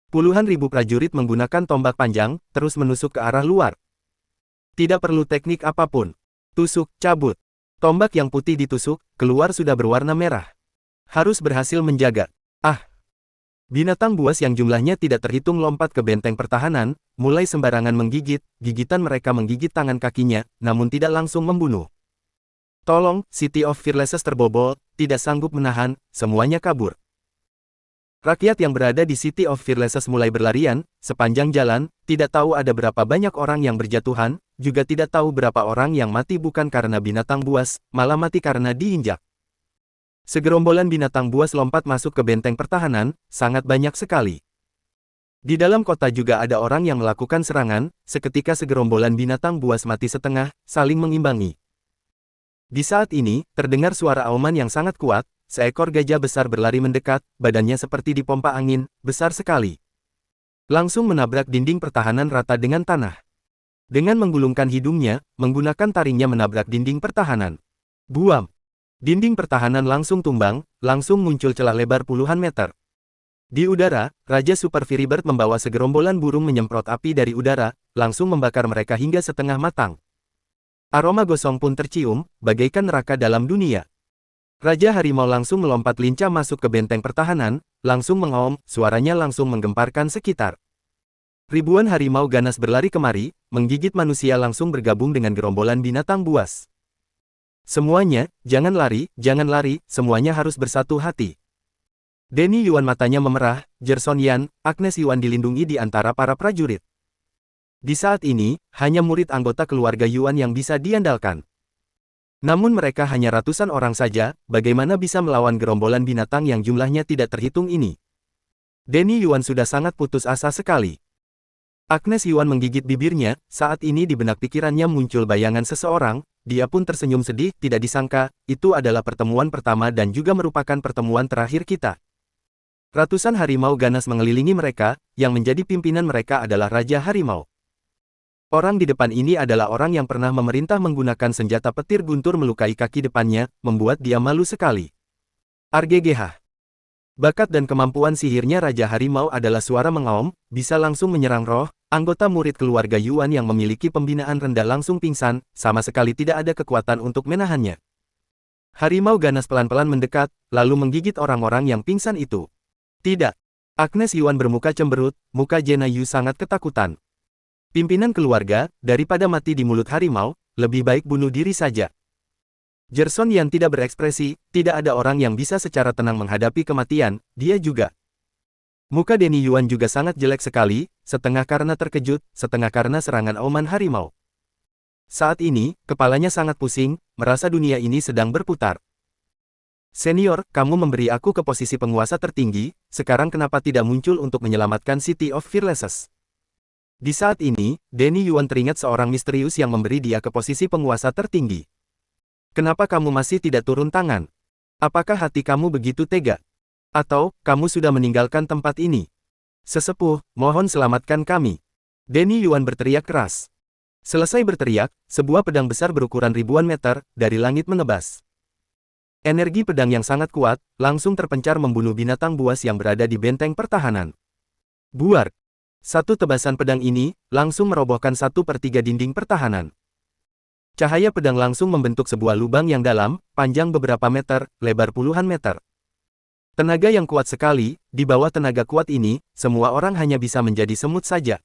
Speaker 2: Puluhan ribu prajurit menggunakan tombak panjang, terus menusuk ke arah luar. Tidak perlu teknik apapun. Tusuk, cabut. Tombak yang putih ditusuk, keluar sudah berwarna merah. Harus berhasil menjaga. Ah! Binatang buas yang jumlahnya tidak terhitung lompat ke benteng pertahanan, mulai sembarangan menggigit, gigitan mereka menggigit tangan kakinya, namun tidak langsung membunuh. Tolong, City of Fearlesses terbobol, tidak sanggup menahan, semuanya kabur. Rakyat yang berada di City of Fearlesses mulai berlarian, sepanjang jalan, tidak tahu ada berapa banyak orang yang berjatuhan, juga tidak tahu berapa orang yang mati bukan karena binatang buas, malah mati karena diinjak. Segerombolan binatang buas lompat masuk ke benteng pertahanan, sangat banyak sekali. Di dalam kota juga ada orang yang melakukan serangan, seketika segerombolan binatang buas mati setengah, saling mengimbangi. Di saat ini, terdengar suara auman yang sangat kuat, seekor gajah besar berlari mendekat, badannya seperti dipompa angin, besar sekali. Langsung menabrak dinding pertahanan rata dengan tanah. Dengan menggulungkan hidungnya, menggunakan taringnya menabrak dinding pertahanan. Buam! Dinding pertahanan langsung tumbang, langsung muncul celah lebar puluhan meter. Di udara, Raja Super Fury Bird membawa segerombolan burung menyemprot api dari udara, langsung membakar mereka hingga setengah matang. Aroma gosong pun tercium, bagaikan neraka dalam dunia. Raja Harimau langsung melompat lincah masuk ke benteng pertahanan, langsung mengaum, suaranya langsung menggemparkan sekitar. Ribuan harimau ganas berlari kemari, menggigit manusia langsung bergabung dengan gerombolan binatang buas. Semuanya, jangan lari, semuanya harus bersatu hati. Denny Yuan matanya memerah, Jerson Yan, Agnes Yuan dilindungi di antara para prajurit. Di saat ini, hanya murid anggota keluarga Yuan yang bisa diandalkan. Namun mereka hanya ratusan orang saja, bagaimana bisa melawan gerombolan binatang yang jumlahnya tidak terhitung ini? Denny Yuan sudah sangat putus asa sekali. Agnes Yuan menggigit bibirnya, saat ini di benak pikirannya muncul bayangan seseorang, dia pun tersenyum sedih, tidak disangka, itu adalah pertemuan pertama dan juga merupakan pertemuan terakhir kita. Ratusan harimau ganas mengelilingi mereka, yang menjadi pimpinan mereka adalah Raja Harimau. Orang di depan ini adalah orang yang pernah memerintah menggunakan senjata petir guntur melukai kaki depannya, membuat dia malu sekali. RGGH. Bakat dan kemampuan sihirnya Raja Harimau adalah suara mengaum, bisa langsung menyerang roh. Anggota murid keluarga Yuan yang memiliki pembinaan rendah langsung pingsan, sama sekali tidak ada kekuatan untuk menahannya. Harimau ganas pelan-pelan mendekat, lalu menggigit orang-orang yang pingsan itu. Tidak. Agnes Yuan bermuka cemberut, muka Jena Yu sangat ketakutan. Pimpinan keluarga, daripada mati di mulut harimau, lebih baik bunuh diri saja. Gerson yang tidak berekspresi, tidak ada orang yang bisa secara tenang menghadapi kematian, dia juga. Muka Denny Yuan juga sangat jelek sekali, setengah karena terkejut, setengah karena serangan auman harimau. Saat ini, kepalanya sangat pusing, merasa dunia ini sedang berputar. Senior, kamu memberi aku ke posisi penguasa tertinggi, sekarang kenapa tidak muncul untuk menyelamatkan City of Fearlesses? Di saat ini, Denny Yuan teringat seorang misterius yang memberi dia ke posisi penguasa tertinggi. Kenapa kamu masih tidak turun tangan? Apakah hati kamu begitu tega? Atau, kamu sudah meninggalkan tempat ini? Sesepuh, mohon selamatkan kami. Denny Yuan berteriak keras. Selesai berteriak, sebuah pedang besar berukuran ribuan meter, dari langit menebas. Energi pedang yang sangat kuat, langsung terpencar membunuh binatang buas yang berada di benteng pertahanan. Buar. Satu tebasan pedang ini, langsung merobohkan 1/3 dinding pertahanan. Cahaya pedang langsung membentuk sebuah lubang yang dalam, panjang beberapa meter, lebar puluhan meter. Tenaga yang kuat sekali, di bawah tenaga kuat ini, semua orang hanya bisa menjadi semut saja.